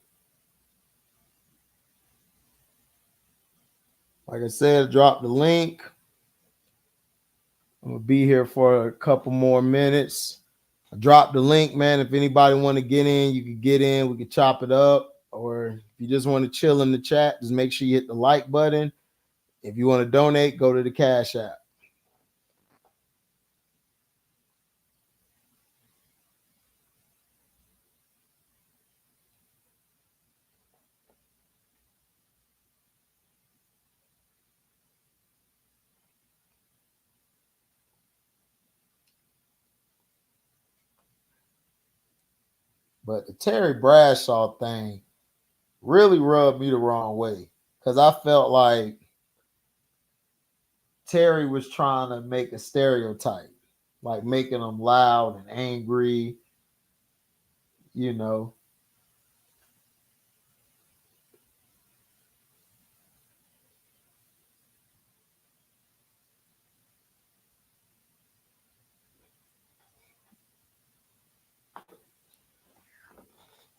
[SPEAKER 1] like I said, drop the link. I'm going to be here for a couple more minutes. I dropped the link, man. If anybody want to get in, you can get in. We can chop it up. Or if you just want to chill in the chat, just make sure you hit the like button. If you want to donate, go to the Cashapp. But the Terry Bradshaw thing really rubbed me the wrong way because I felt like Terry was trying to make a stereotype, like making them loud and angry, you know.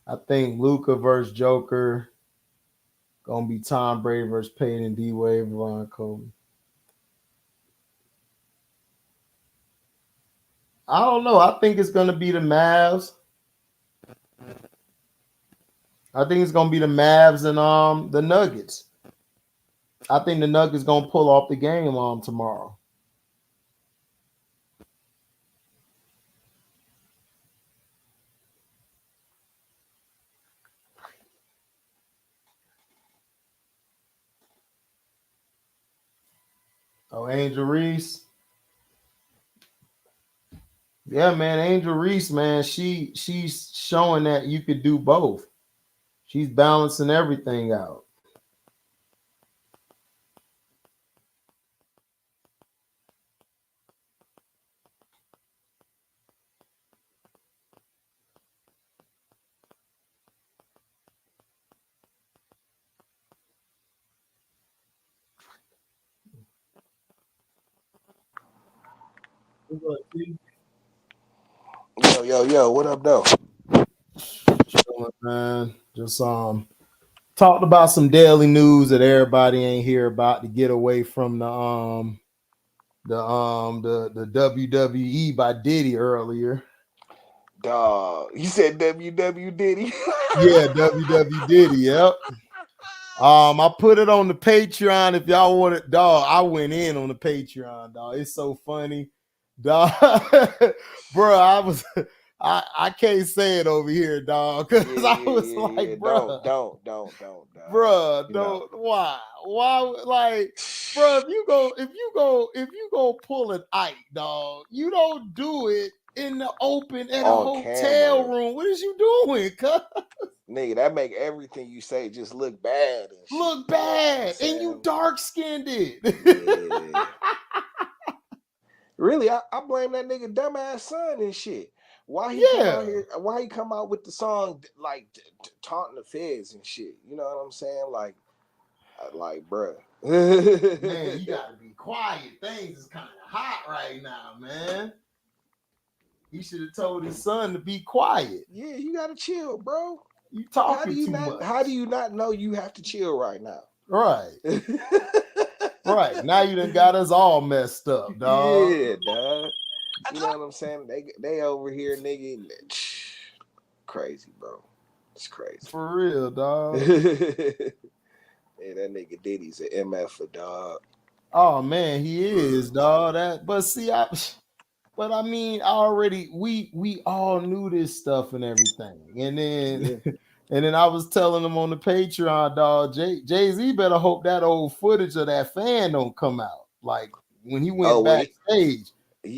[SPEAKER 1] I think Luka versus Joker gonna be Tom Brady versus Peyton, D Wade, Ron Kobe. I don't know. I think it's gonna be the Mavs. I think it's gonna be the Mavs and the Nuggets. I think the Nuggets gonna pull off the game tomorrow. Oh, Angel Reese. Yeah, man, Angel Reese, man, she's showing that you could do both. She's balancing everything out.
[SPEAKER 2] Yo, what up, though?
[SPEAKER 1] Chilling, man. Just talked about some daily news that everybody ain't hear about to get away from the WWE by Diddy earlier.
[SPEAKER 2] Dog, you said WW Diddy.
[SPEAKER 1] Yeah, WWE Diddy. Yep. I put it on the Patreon if y'all want it, dog. I went in on the Patreon, dog. It's so funny, dog. Bro, I can't say it over here, dog, because I was like, bro,
[SPEAKER 2] don't,
[SPEAKER 1] bro, don't. Why, like, bro, if you go pull an Ike, dog, you don't do it in the open at a hotel room. What is you doing, cuz?
[SPEAKER 2] Nigga, that make everything you say just look bad. And shit.
[SPEAKER 1] Look bad, and you dark skinned it.
[SPEAKER 2] Yeah. Really, I blame that nigga dumbass son and shit. Why he come out here? Why he come out with the song like taunting the feds and shit? You know what I'm saying? Like, bruh.
[SPEAKER 1] Man, you gotta be quiet. Things is kind of hot right now, man. He should have told his son to be quiet.
[SPEAKER 2] Yeah, you gotta chill, bro.
[SPEAKER 1] You talking too much.
[SPEAKER 2] How do you not know you have to chill right now?
[SPEAKER 1] Right. Right. Now you done got us all messed up, dog.
[SPEAKER 2] Yeah, dog. You know what I'm saying? They over here, nigga. Crazy, bro. It's crazy.
[SPEAKER 1] For real, dog.
[SPEAKER 2] Yeah, that nigga Diddy's an MF, dog.
[SPEAKER 1] Oh man, he is, dog. But I mean, already we all knew this stuff and everything, and then and then I was telling them on the Patreon, dog. Jay-Z better hope that old footage of that fan don't come out, like when he went backstage.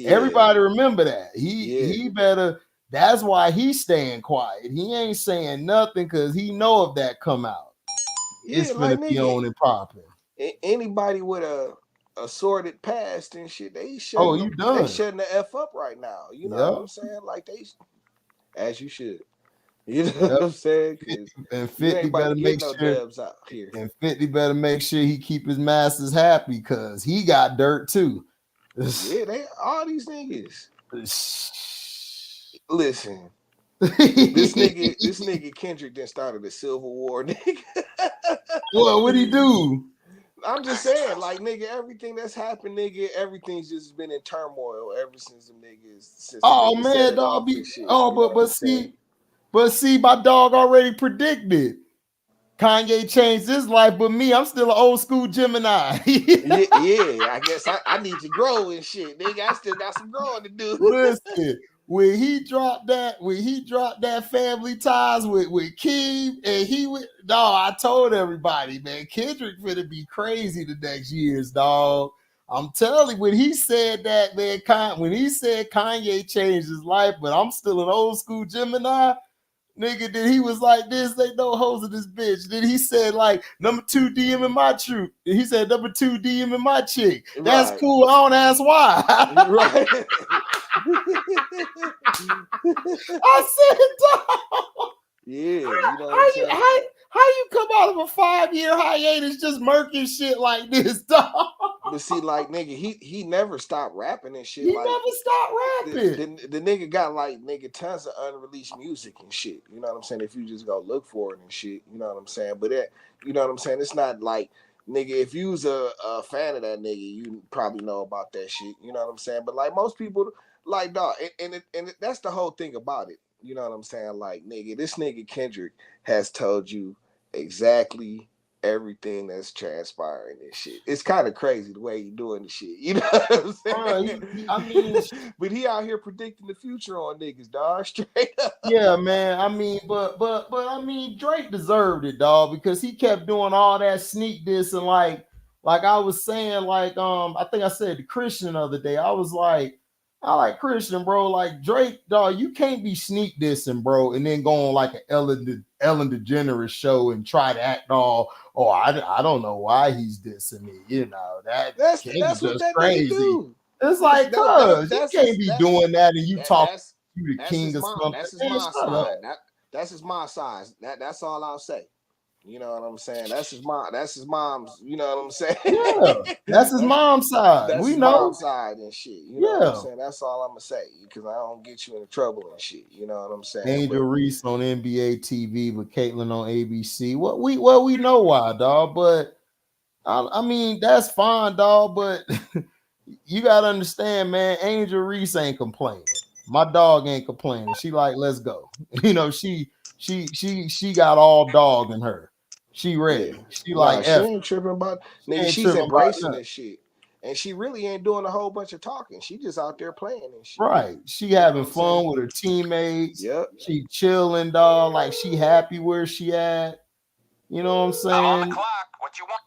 [SPEAKER 1] Everybody remember that he better. That's why he's staying quiet. He ain't saying nothing because he know if that come out, it's gonna be on and popping.
[SPEAKER 2] Anybody with a sordid past and shit, they shutting the F up right now. You know what I'm saying? Like as you should. You know what I'm saying?
[SPEAKER 1] And 50 better make sure.
[SPEAKER 2] Out here.
[SPEAKER 1] And 50 better make sure he keep his masters happy because he got dirt too.
[SPEAKER 2] Yeah, they all these niggas. Listen, this nigga Kendrick then started a civil war, nigga.
[SPEAKER 1] Well, what'd he do?
[SPEAKER 2] I'm just saying, like, nigga, everything that's happened, nigga, everything's just been in turmoil ever since the niggas.
[SPEAKER 1] Oh man, dog. But see, my dog already predicted Kanye changed his life, but me, I'm still an old school Gemini.
[SPEAKER 2] yeah, I guess I need to grow and shit, nigga. I still got some growing to do.
[SPEAKER 1] Listen, when he dropped that family ties with Keem, and I told everybody, man, Kendrick finna be crazy the next years, dog. I'm telling you, when he said that, man, when he said Kanye changed his life, but I'm still an old school Gemini, nigga, then he was like, this ain't no hoes in this bitch. Then he said, like, number 2 DM in my troop. And he said, number 2 DM in my chick. That's cool. I don't ask why.
[SPEAKER 2] Right.
[SPEAKER 1] I said, dog.
[SPEAKER 2] Yeah. You know what I'm saying?
[SPEAKER 1] How you come out of a 5-year hiatus just murking shit like this, dog?
[SPEAKER 2] But see, like, nigga, he never stopped rapping and shit.
[SPEAKER 1] He never stopped rapping.
[SPEAKER 2] The nigga got, like, nigga, tons of unreleased music and shit. You know what I'm saying? If you just go look for it and shit, you know what I'm saying? But that, you know what I'm saying? It's not like, nigga, if you was a fan of that nigga, you probably know about that shit. You know what I'm saying? But, like, most people, like, dog, and that's the whole thing about it. You know what I'm saying? Like, nigga, this nigga Kendrick has told you exactly everything that's transpiring and shit. It's kind of crazy the way he doing the shit. You know what I'm saying? I mean, but he out here predicting the future on niggas, dog. Straight up.
[SPEAKER 1] Yeah, man. I mean, but I mean, Drake deserved it, dog, because he kept doing all that sneak diss and like like I was saying, like I think I said to Christian the other day, I was like, I like Christian, bro. Like Drake, dog, you can't be sneak dissing, bro, and then go on like an Ellen DeGeneres show and try to act all, oh, I don't know why he's dissing me. You know, that kid is
[SPEAKER 2] that's what
[SPEAKER 1] just
[SPEAKER 2] that nigga
[SPEAKER 1] crazy.
[SPEAKER 2] do.
[SPEAKER 1] It's like, cuz you can't be
[SPEAKER 2] That's
[SPEAKER 1] doing that and you talk
[SPEAKER 2] that's
[SPEAKER 1] you the king
[SPEAKER 2] his
[SPEAKER 1] of
[SPEAKER 2] mom.
[SPEAKER 1] something.
[SPEAKER 2] That's his
[SPEAKER 1] Man,
[SPEAKER 2] mom
[SPEAKER 1] shut up.
[SPEAKER 2] side. That's his mom side. That's all I'll say. You know what I'm saying? That's his mom. That's his mom's. You know what I'm saying?
[SPEAKER 1] Yeah, that's his mom's side.
[SPEAKER 2] That's
[SPEAKER 1] We
[SPEAKER 2] his
[SPEAKER 1] know.
[SPEAKER 2] mom's side and shit. You know what I'm
[SPEAKER 1] Yeah.
[SPEAKER 2] saying? That's all I'm gonna say because I don't get you into trouble and shit. You know what I'm saying?
[SPEAKER 1] Angel Reese on NBA TV, but Caitlyn on ABC. Well, we know why, dog. But I mean, that's fine, dog. But you gotta understand, man. Angel Reese ain't complaining. My dog ain't complaining. She like, let's go. You know, she got all dog in her. She ready.
[SPEAKER 2] Yeah.
[SPEAKER 1] She
[SPEAKER 2] Nah,
[SPEAKER 1] like
[SPEAKER 2] she
[SPEAKER 1] F.
[SPEAKER 2] ain't tripping about
[SPEAKER 1] She
[SPEAKER 2] nigga.
[SPEAKER 1] ain't
[SPEAKER 2] She's
[SPEAKER 1] tripping about
[SPEAKER 2] embracing
[SPEAKER 1] nothing.
[SPEAKER 2] this shit. And she really ain't doing a whole bunch of talking. She just out there playing and shit.
[SPEAKER 1] Right. She
[SPEAKER 2] You know
[SPEAKER 1] having
[SPEAKER 2] what I'm
[SPEAKER 1] fun
[SPEAKER 2] saying?
[SPEAKER 1] with her teammates.
[SPEAKER 2] Yep.
[SPEAKER 1] She chilling, dog. Like she happy where she at. You know what I'm saying?
[SPEAKER 3] I'm on the clock. What you want?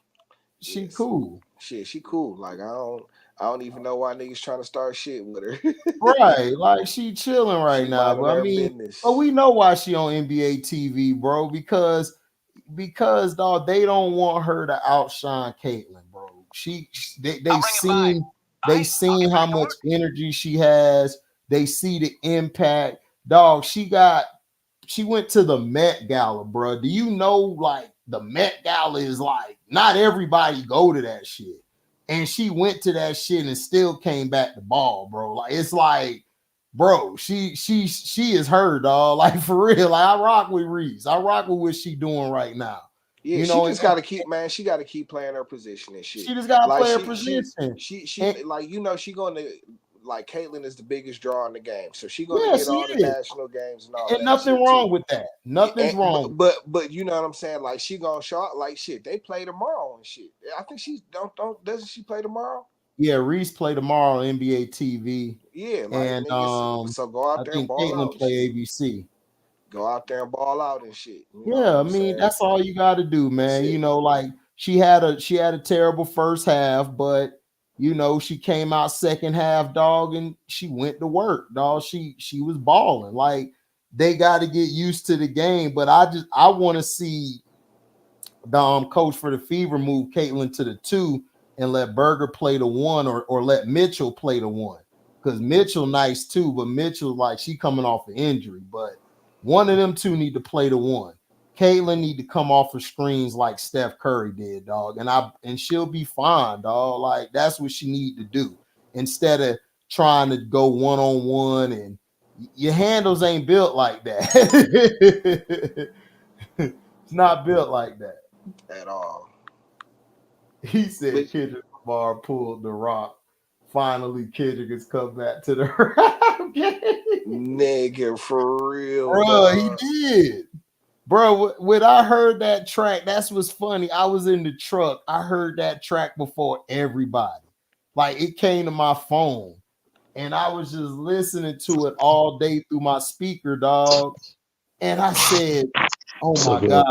[SPEAKER 1] She
[SPEAKER 2] Yes.
[SPEAKER 1] cool.
[SPEAKER 2] Shit, she cool. Like I don't even know why niggas trying to start shit with her.
[SPEAKER 1] Right. Like she chilling right
[SPEAKER 2] She
[SPEAKER 1] now.
[SPEAKER 2] minding
[SPEAKER 1] But I
[SPEAKER 2] her
[SPEAKER 1] mean,
[SPEAKER 2] business.
[SPEAKER 1] but we know why she on NBA TV, bro. Because dog, they don't want her to outshine Caitlyn, bro. They seen how much energy she has. They see the impact. Dog, she went to the Met Gala, bro. Do you know, like, the Met Gala is like, not everybody go to that shit. And she went to that shit and still came back to ball, bro. Like, it's like, bro, she is her, dog. Like, for real. Like, I rock with Reese. I rock with what she doing right now.
[SPEAKER 2] Yeah,
[SPEAKER 1] You
[SPEAKER 2] she
[SPEAKER 1] know,
[SPEAKER 2] just gotta keep, man. She gotta keep playing her position and shit.
[SPEAKER 1] she just gotta
[SPEAKER 2] Like
[SPEAKER 1] play her position. And,
[SPEAKER 2] like she gonna like Caitlyn is the biggest draw in the game, so she gonna
[SPEAKER 1] yeah,
[SPEAKER 2] get
[SPEAKER 1] she
[SPEAKER 2] all the
[SPEAKER 1] is.
[SPEAKER 2] national games and all
[SPEAKER 1] And
[SPEAKER 2] that
[SPEAKER 1] nothing
[SPEAKER 2] shit
[SPEAKER 1] wrong
[SPEAKER 2] too.
[SPEAKER 1] with that.
[SPEAKER 2] Yeah,
[SPEAKER 1] Nothing's wrong.
[SPEAKER 2] But you know what I'm saying? Like she gonna show like shit. They play tomorrow and shit. I think she doesn't she play tomorrow?
[SPEAKER 1] Yeah, Reese play tomorrow on NBA TV.
[SPEAKER 2] Yeah, like
[SPEAKER 1] And
[SPEAKER 2] niggas. So go
[SPEAKER 1] I
[SPEAKER 2] out there and
[SPEAKER 1] think
[SPEAKER 2] ball
[SPEAKER 1] Caitlyn
[SPEAKER 2] out and
[SPEAKER 1] play
[SPEAKER 2] shit.
[SPEAKER 1] ABC.
[SPEAKER 2] Go out there and ball out and shit. You know
[SPEAKER 1] Yeah,
[SPEAKER 2] what
[SPEAKER 1] I
[SPEAKER 2] I'm
[SPEAKER 1] mean
[SPEAKER 2] saying?
[SPEAKER 1] that's all you got to do,
[SPEAKER 2] That's
[SPEAKER 1] man.
[SPEAKER 2] it.
[SPEAKER 1] You know, like she had a terrible first half, but you know she came out second half, dog, and she went to work, dog. She was balling. Like they got to get used to the game, but I want to see the coach for the Fever move Caitlyn to the 2 and let Berger play the 1 or let Mitchell play the 1 because Mitchell nice too, but Mitchell like she coming off an injury, but one of them two need to play the 1. Caitlyn need to come off of screens like Steph Curry did, dog, and she'll be fine, dog. Like that's what she need to do instead of trying to go 1-on-1 and your handles ain't built like that. It's not built like that.
[SPEAKER 2] At all.
[SPEAKER 1] He said
[SPEAKER 2] But
[SPEAKER 1] Kendrick Lamar pulled the rock. Finally, Kendrick has come back to the rap game.
[SPEAKER 2] nigga, for real,
[SPEAKER 1] Bro, he
[SPEAKER 2] dog.
[SPEAKER 1] did. Bro, when I heard that track, that's what's funny. I was in the truck. I heard that track before everybody. Like it came to my phone, and I was just listening to it all day through my speaker, dog. And I said, "Oh my god,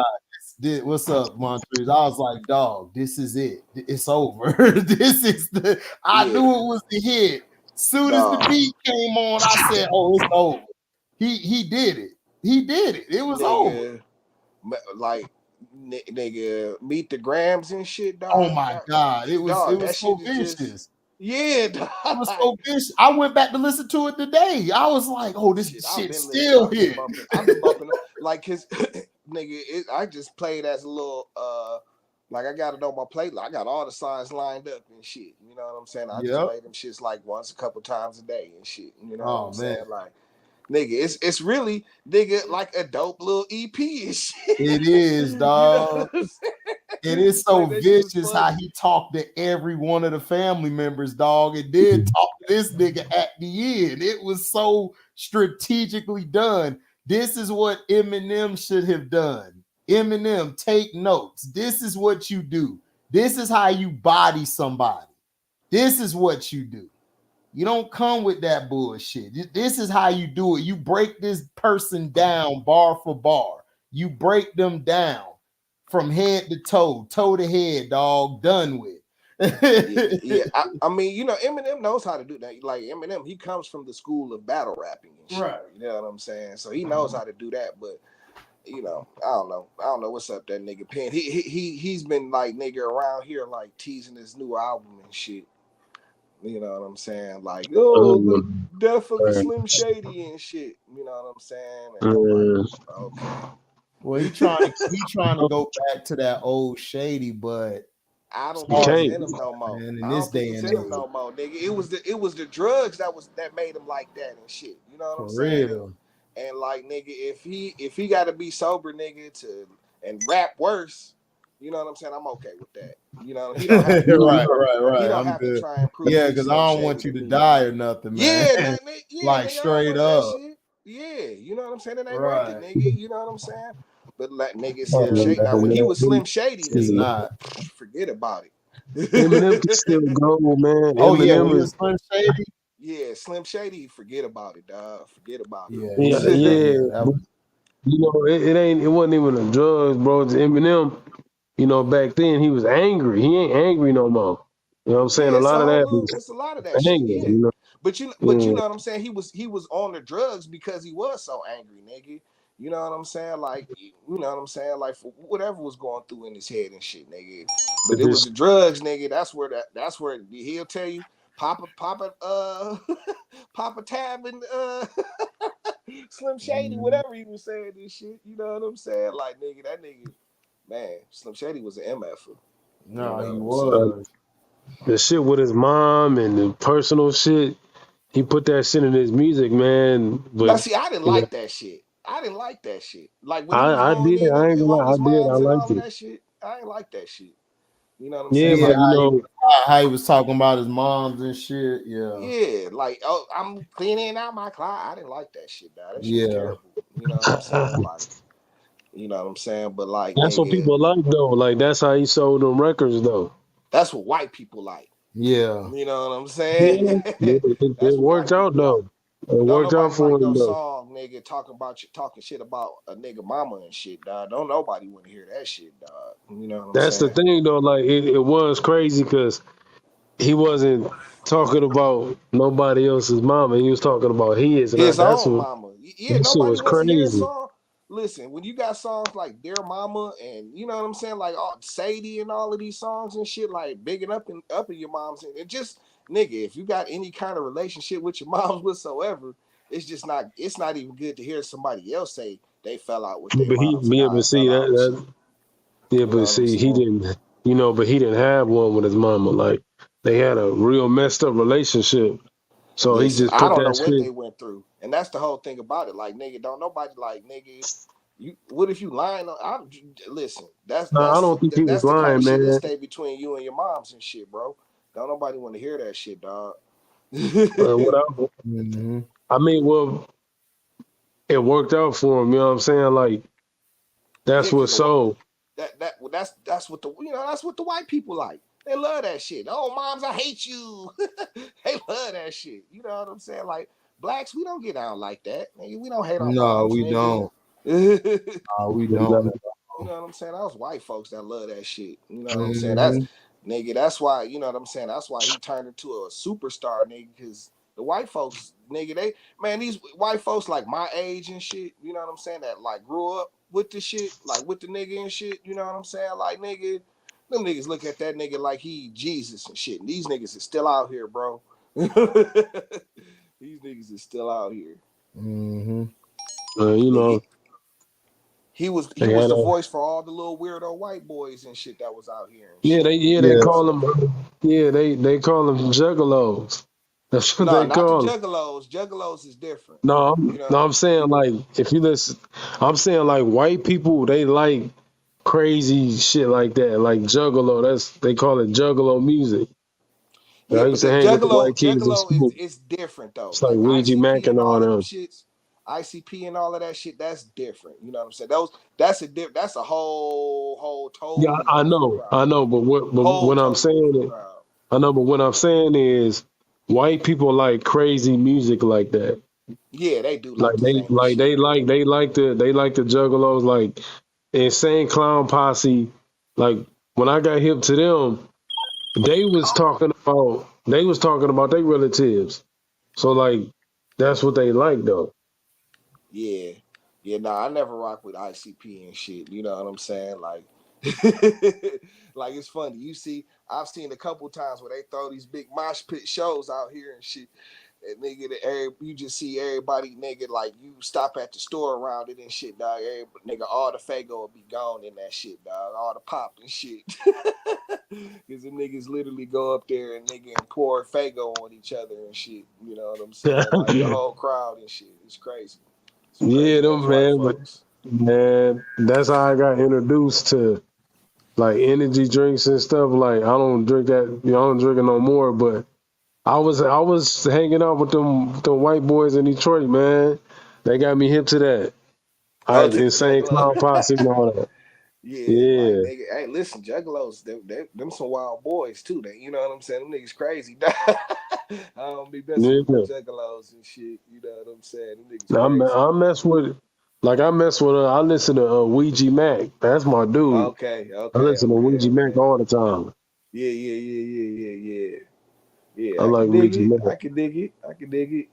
[SPEAKER 1] what's up, Montrez?" I was like, "Dog, this is it. It's over. This is the." I knew it was the hit. Soon as the
[SPEAKER 2] Dog.
[SPEAKER 1] beat came on, I said, "Oh, it's over." He did it. He did it. It was over.
[SPEAKER 2] Nigga, like nigga, meet the grams and shit, dog.
[SPEAKER 1] Oh my god, it was
[SPEAKER 2] That
[SPEAKER 1] so
[SPEAKER 2] shit is
[SPEAKER 1] vicious.
[SPEAKER 2] just dog.
[SPEAKER 1] It was so vicious. I went back to listen to it today. I was like, "Oh, this shit's still here."
[SPEAKER 2] I've been bumping like his nigga. I just played as a little like I got it on my plate. I got all the songs lined up and shit. You know what I'm saying? I just play them shits like once a couple times a day and shit. You know what I'm saying? Like nigga, it's really nigga like a dope little EP and shit.
[SPEAKER 1] It is, dog.
[SPEAKER 2] You know
[SPEAKER 1] it is so vicious how he talked to every one of the family members, dog. It did talk to this nigga at the end. It was so strategically done. This is what Eminem should have done. Eminem, take notes. This is what you do. This is how you body somebody. This is what you do. You don't come with that bullshit. This is how you do it. You break this person down bar for bar. You break them down from head to toe to head, dog. Done with.
[SPEAKER 2] Yeah. I mean, you know, Eminem knows how to do that. Like Eminem, he comes from the school of battle rapping and shit.
[SPEAKER 1] Right.
[SPEAKER 2] You know what I'm saying? So he knows how to do that. But you know, I don't know what's up that nigga Penn. He's been like nigga around here like teasing his new album and shit. You know what I'm saying? Like, oh, the death of the Slim Shady and shit. You know what I'm saying? And I'm like, okay.
[SPEAKER 1] Well, he trying to go back to that old Shady, but
[SPEAKER 2] I don't think it's in him no more.
[SPEAKER 1] Man, in
[SPEAKER 2] I
[SPEAKER 1] this
[SPEAKER 2] don't think
[SPEAKER 1] day
[SPEAKER 2] it's
[SPEAKER 1] and
[SPEAKER 2] in him
[SPEAKER 1] age.
[SPEAKER 2] no more, nigga. It was the drugs that made him like that and shit. You know what I'm saying?
[SPEAKER 1] Real.
[SPEAKER 2] And like nigga, if he got to be sober, nigga, to and rap worse, you know what I'm saying? I'm okay with that. You know, he don't have to,
[SPEAKER 1] right.
[SPEAKER 2] He don't
[SPEAKER 1] I'm
[SPEAKER 2] have
[SPEAKER 1] good.
[SPEAKER 2] to try and prove.
[SPEAKER 1] Yeah, because I don't want you to die or nothing, man.
[SPEAKER 2] Yeah,
[SPEAKER 1] like
[SPEAKER 2] nigga,
[SPEAKER 1] straight up.
[SPEAKER 2] Shit. Yeah, you know what I'm saying? It ain't
[SPEAKER 1] Right.
[SPEAKER 2] worth it, nigga. You know what I'm saying? But like nigga, Slim Shady. Now when he was Slim Shady,
[SPEAKER 1] It's
[SPEAKER 2] nigga,
[SPEAKER 1] not.
[SPEAKER 2] Forget about it.
[SPEAKER 3] Eminem can still go, man.
[SPEAKER 1] Oh yeah,
[SPEAKER 3] Eminem
[SPEAKER 1] when
[SPEAKER 3] is
[SPEAKER 1] Slim Shady.
[SPEAKER 2] Yeah, Slim Shady. Forget about it, dog. Forget about it.
[SPEAKER 3] yeah. You know, it wasn't even the drugs, bro. It's Eminem. You know, back then he was angry. He ain't angry no more. You know what I'm saying?
[SPEAKER 2] Yeah,
[SPEAKER 3] A lot of that
[SPEAKER 2] it's a lot of that shit.
[SPEAKER 3] angry.
[SPEAKER 2] Yeah,
[SPEAKER 3] You know?
[SPEAKER 2] but you know what I'm saying. He was on the drugs because he was so angry, nigga. You know what I'm saying? Like, you know what I'm saying? Like, for whatever was going through in his head and shit, nigga. But it was the drugs, nigga. That's where he'll tell you, Papa, Papa Tab and Slim Shady, whatever he was saying this shit. You know what I'm saying? Like, nigga, that nigga, man, Slim Shady was an MF.
[SPEAKER 1] No, he was.
[SPEAKER 3] The shit with his mom and the personal shit, he put that shit in his music, man. But
[SPEAKER 2] now, see, I didn't like that shit. I didn't like that shit. Like when he was
[SPEAKER 3] I
[SPEAKER 2] going
[SPEAKER 3] did.
[SPEAKER 2] in
[SPEAKER 3] I ain't gonna
[SPEAKER 2] on
[SPEAKER 3] lie.
[SPEAKER 2] his moms
[SPEAKER 3] I
[SPEAKER 2] and
[SPEAKER 3] liked
[SPEAKER 2] all of
[SPEAKER 3] it.
[SPEAKER 2] that shit, I ain't like that shit. You know what I'm
[SPEAKER 3] Yeah,
[SPEAKER 2] saying?
[SPEAKER 3] but
[SPEAKER 2] Like,
[SPEAKER 3] you know,
[SPEAKER 1] how he was talking about his moms and shit.
[SPEAKER 2] Yeah, like, oh, I'm cleaning out my closet. I didn't like that shit, dog. That shit was terrible. You know what I'm saying? Like, you know what I'm saying? But like,
[SPEAKER 3] that's what
[SPEAKER 2] nigga,
[SPEAKER 3] people like though. Like that's how he sold them records though.
[SPEAKER 2] that's what white people like.
[SPEAKER 1] Yeah.
[SPEAKER 2] You know what I'm saying?
[SPEAKER 3] It worked out though.
[SPEAKER 2] Like.
[SPEAKER 3] It
[SPEAKER 2] Don't
[SPEAKER 3] worked out
[SPEAKER 2] nobody
[SPEAKER 3] for
[SPEAKER 2] like
[SPEAKER 3] him
[SPEAKER 2] no
[SPEAKER 3] though.
[SPEAKER 2] song, nigga, talking shit about a nigga mama and shit, dog. Don't nobody want to hear that shit, dog. You know what I'm
[SPEAKER 3] That's
[SPEAKER 2] saying?
[SPEAKER 3] the thing though. Like it was crazy because he wasn't talking about nobody else's mama. He was talking about his, and
[SPEAKER 2] His
[SPEAKER 3] that's
[SPEAKER 2] own
[SPEAKER 3] what
[SPEAKER 2] mama. Yeah,
[SPEAKER 3] that shit
[SPEAKER 2] nobody
[SPEAKER 3] was
[SPEAKER 2] wants to hear a
[SPEAKER 3] crazy.
[SPEAKER 2] song. Listen, when you got songs like Dear Mama and you know what I'm saying, like Sadie and all of these songs and shit, like bigging up in your moms and it just nigga, if you got any kind of relationship with your moms whatsoever, it's not even good to hear somebody else say they fell out with their
[SPEAKER 3] But he
[SPEAKER 2] moms and
[SPEAKER 3] be
[SPEAKER 2] how
[SPEAKER 3] able to
[SPEAKER 2] it
[SPEAKER 3] see
[SPEAKER 2] fell out and shit.
[SPEAKER 3] yeah, but see, he didn't, but he didn't have one with his mama. Like they had a real messed up relationship. So he
[SPEAKER 2] Listen,
[SPEAKER 3] just
[SPEAKER 2] I
[SPEAKER 3] put
[SPEAKER 2] don't know
[SPEAKER 3] that
[SPEAKER 2] what
[SPEAKER 3] shit.
[SPEAKER 2] they went through, and that's the whole thing about it. Like, nigga, don't nobody like, nigga. You, what if you lying on? Listen.
[SPEAKER 3] Nah, I don't think he was
[SPEAKER 2] That's the kind
[SPEAKER 3] lying,
[SPEAKER 2] of shit that
[SPEAKER 3] man.
[SPEAKER 2] stay between you and your moms and shit, bro. Don't nobody want to hear that shit, dog.
[SPEAKER 3] I mean, well, it worked out for him. You know what I'm saying? Like that's
[SPEAKER 2] Yeah,
[SPEAKER 3] what
[SPEAKER 2] because
[SPEAKER 3] sold.
[SPEAKER 2] that's what that's what the white people like. They love that shit. Oh, moms, I hate you. They love that shit. You know what I'm saying? Like blacks, we don't get down like that. Nigga, we don't hate our moms.
[SPEAKER 1] We
[SPEAKER 2] nigga.
[SPEAKER 1] don't. No, we don't.
[SPEAKER 2] You know what I'm saying? That was white folks that love that shit. You know what I'm saying? That's nigga. That's why you know what I'm saying. That's why he turned into a superstar, nigga. Because the white folks, nigga, these white folks like my age and shit. You know what I'm saying? That like grew up with the shit, like with the nigga and shit. You know what I'm saying? Like nigga, them niggas look at that nigga like he Jesus and shit. And these niggas is still out here, bro. These niggas is still out here.
[SPEAKER 3] You know.
[SPEAKER 2] He was the voice for all the little weirdo white boys and shit that was out here. And shit.
[SPEAKER 3] They call them they call them juggalos. That's what they
[SPEAKER 2] not the
[SPEAKER 3] call them.
[SPEAKER 2] juggalos. Juggalos is different.
[SPEAKER 3] No, I'm saying like if you listen, I'm saying like white people they like crazy shit like that, like juggalo. They call it juggalo music.
[SPEAKER 2] Yeah,
[SPEAKER 3] I
[SPEAKER 2] but
[SPEAKER 3] used to
[SPEAKER 2] the
[SPEAKER 3] hang with the white kids in
[SPEAKER 2] juggalo
[SPEAKER 3] school.
[SPEAKER 2] is different though.
[SPEAKER 3] It's like Ouija Mac
[SPEAKER 2] ICP
[SPEAKER 3] and
[SPEAKER 2] and
[SPEAKER 3] all
[SPEAKER 2] all of them
[SPEAKER 3] them.
[SPEAKER 2] shits. ICP and all of that shit, that's different. You know what I'm saying? That's a whole
[SPEAKER 3] Yeah,
[SPEAKER 2] totally
[SPEAKER 3] I
[SPEAKER 2] different
[SPEAKER 3] know,
[SPEAKER 2] crowd.
[SPEAKER 3] I know, but what I'm saying is, I know, but what I'm saying is, white people like crazy music like that.
[SPEAKER 2] Yeah, they do
[SPEAKER 3] Like
[SPEAKER 2] like the same shit.
[SPEAKER 3] they like the juggalos, like Insane Clown Posse. Like when I got hip to them, They was talking about their relatives. So like that's what they like though.
[SPEAKER 2] Yeah. Yeah, nah, I never rock with ICP and shit. You know what I'm saying? Like, like it's funny. You see, I've seen a couple times where they throw these big mosh pit shows out here and shit. And nigga, you just see everybody, nigga, like you stop at the store around it and shit, dog. Nigga, all the Fago will be gone in that shit, dog. All the pop and shit. Because the niggas literally go up there and nigga and pour Fago on each other and shit. You know what I'm saying? Like the whole crowd and shit. It's crazy. Some
[SPEAKER 3] Yeah,
[SPEAKER 2] crazy ass
[SPEAKER 3] them
[SPEAKER 2] white
[SPEAKER 3] man,
[SPEAKER 2] folks.
[SPEAKER 3] but man, that's how I got introduced to like energy drinks and stuff. Like I don't drink that, I don't drink it no more. But I was hanging out with them white boys in Detroit, man. They got me hip to that. I
[SPEAKER 2] Oh,
[SPEAKER 3] had
[SPEAKER 2] to the
[SPEAKER 3] insane
[SPEAKER 2] Juggalo.
[SPEAKER 3] clown posse and all that.
[SPEAKER 2] Yeah, like
[SPEAKER 3] Yeah.
[SPEAKER 2] nigga, hey, listen, Juggalos, them some wild boys too. They, you know what I'm saying? Them niggas crazy. I don't be messing with the
[SPEAKER 3] Yeah.
[SPEAKER 2] Juggalos and shit. You know what I'm saying? Them niggas crazy.
[SPEAKER 3] I mess with I listen to Ouija Mac. That's my dude.
[SPEAKER 2] Okay,
[SPEAKER 3] I
[SPEAKER 2] okay,
[SPEAKER 3] listen to
[SPEAKER 2] okay,
[SPEAKER 3] Ouija Mac
[SPEAKER 2] okay.
[SPEAKER 3] all the time.
[SPEAKER 2] Yeah.
[SPEAKER 3] I
[SPEAKER 2] Yeah, I
[SPEAKER 3] like
[SPEAKER 2] can dig
[SPEAKER 3] Ouija
[SPEAKER 2] it.
[SPEAKER 3] Mac.
[SPEAKER 2] I can dig it. I can dig it.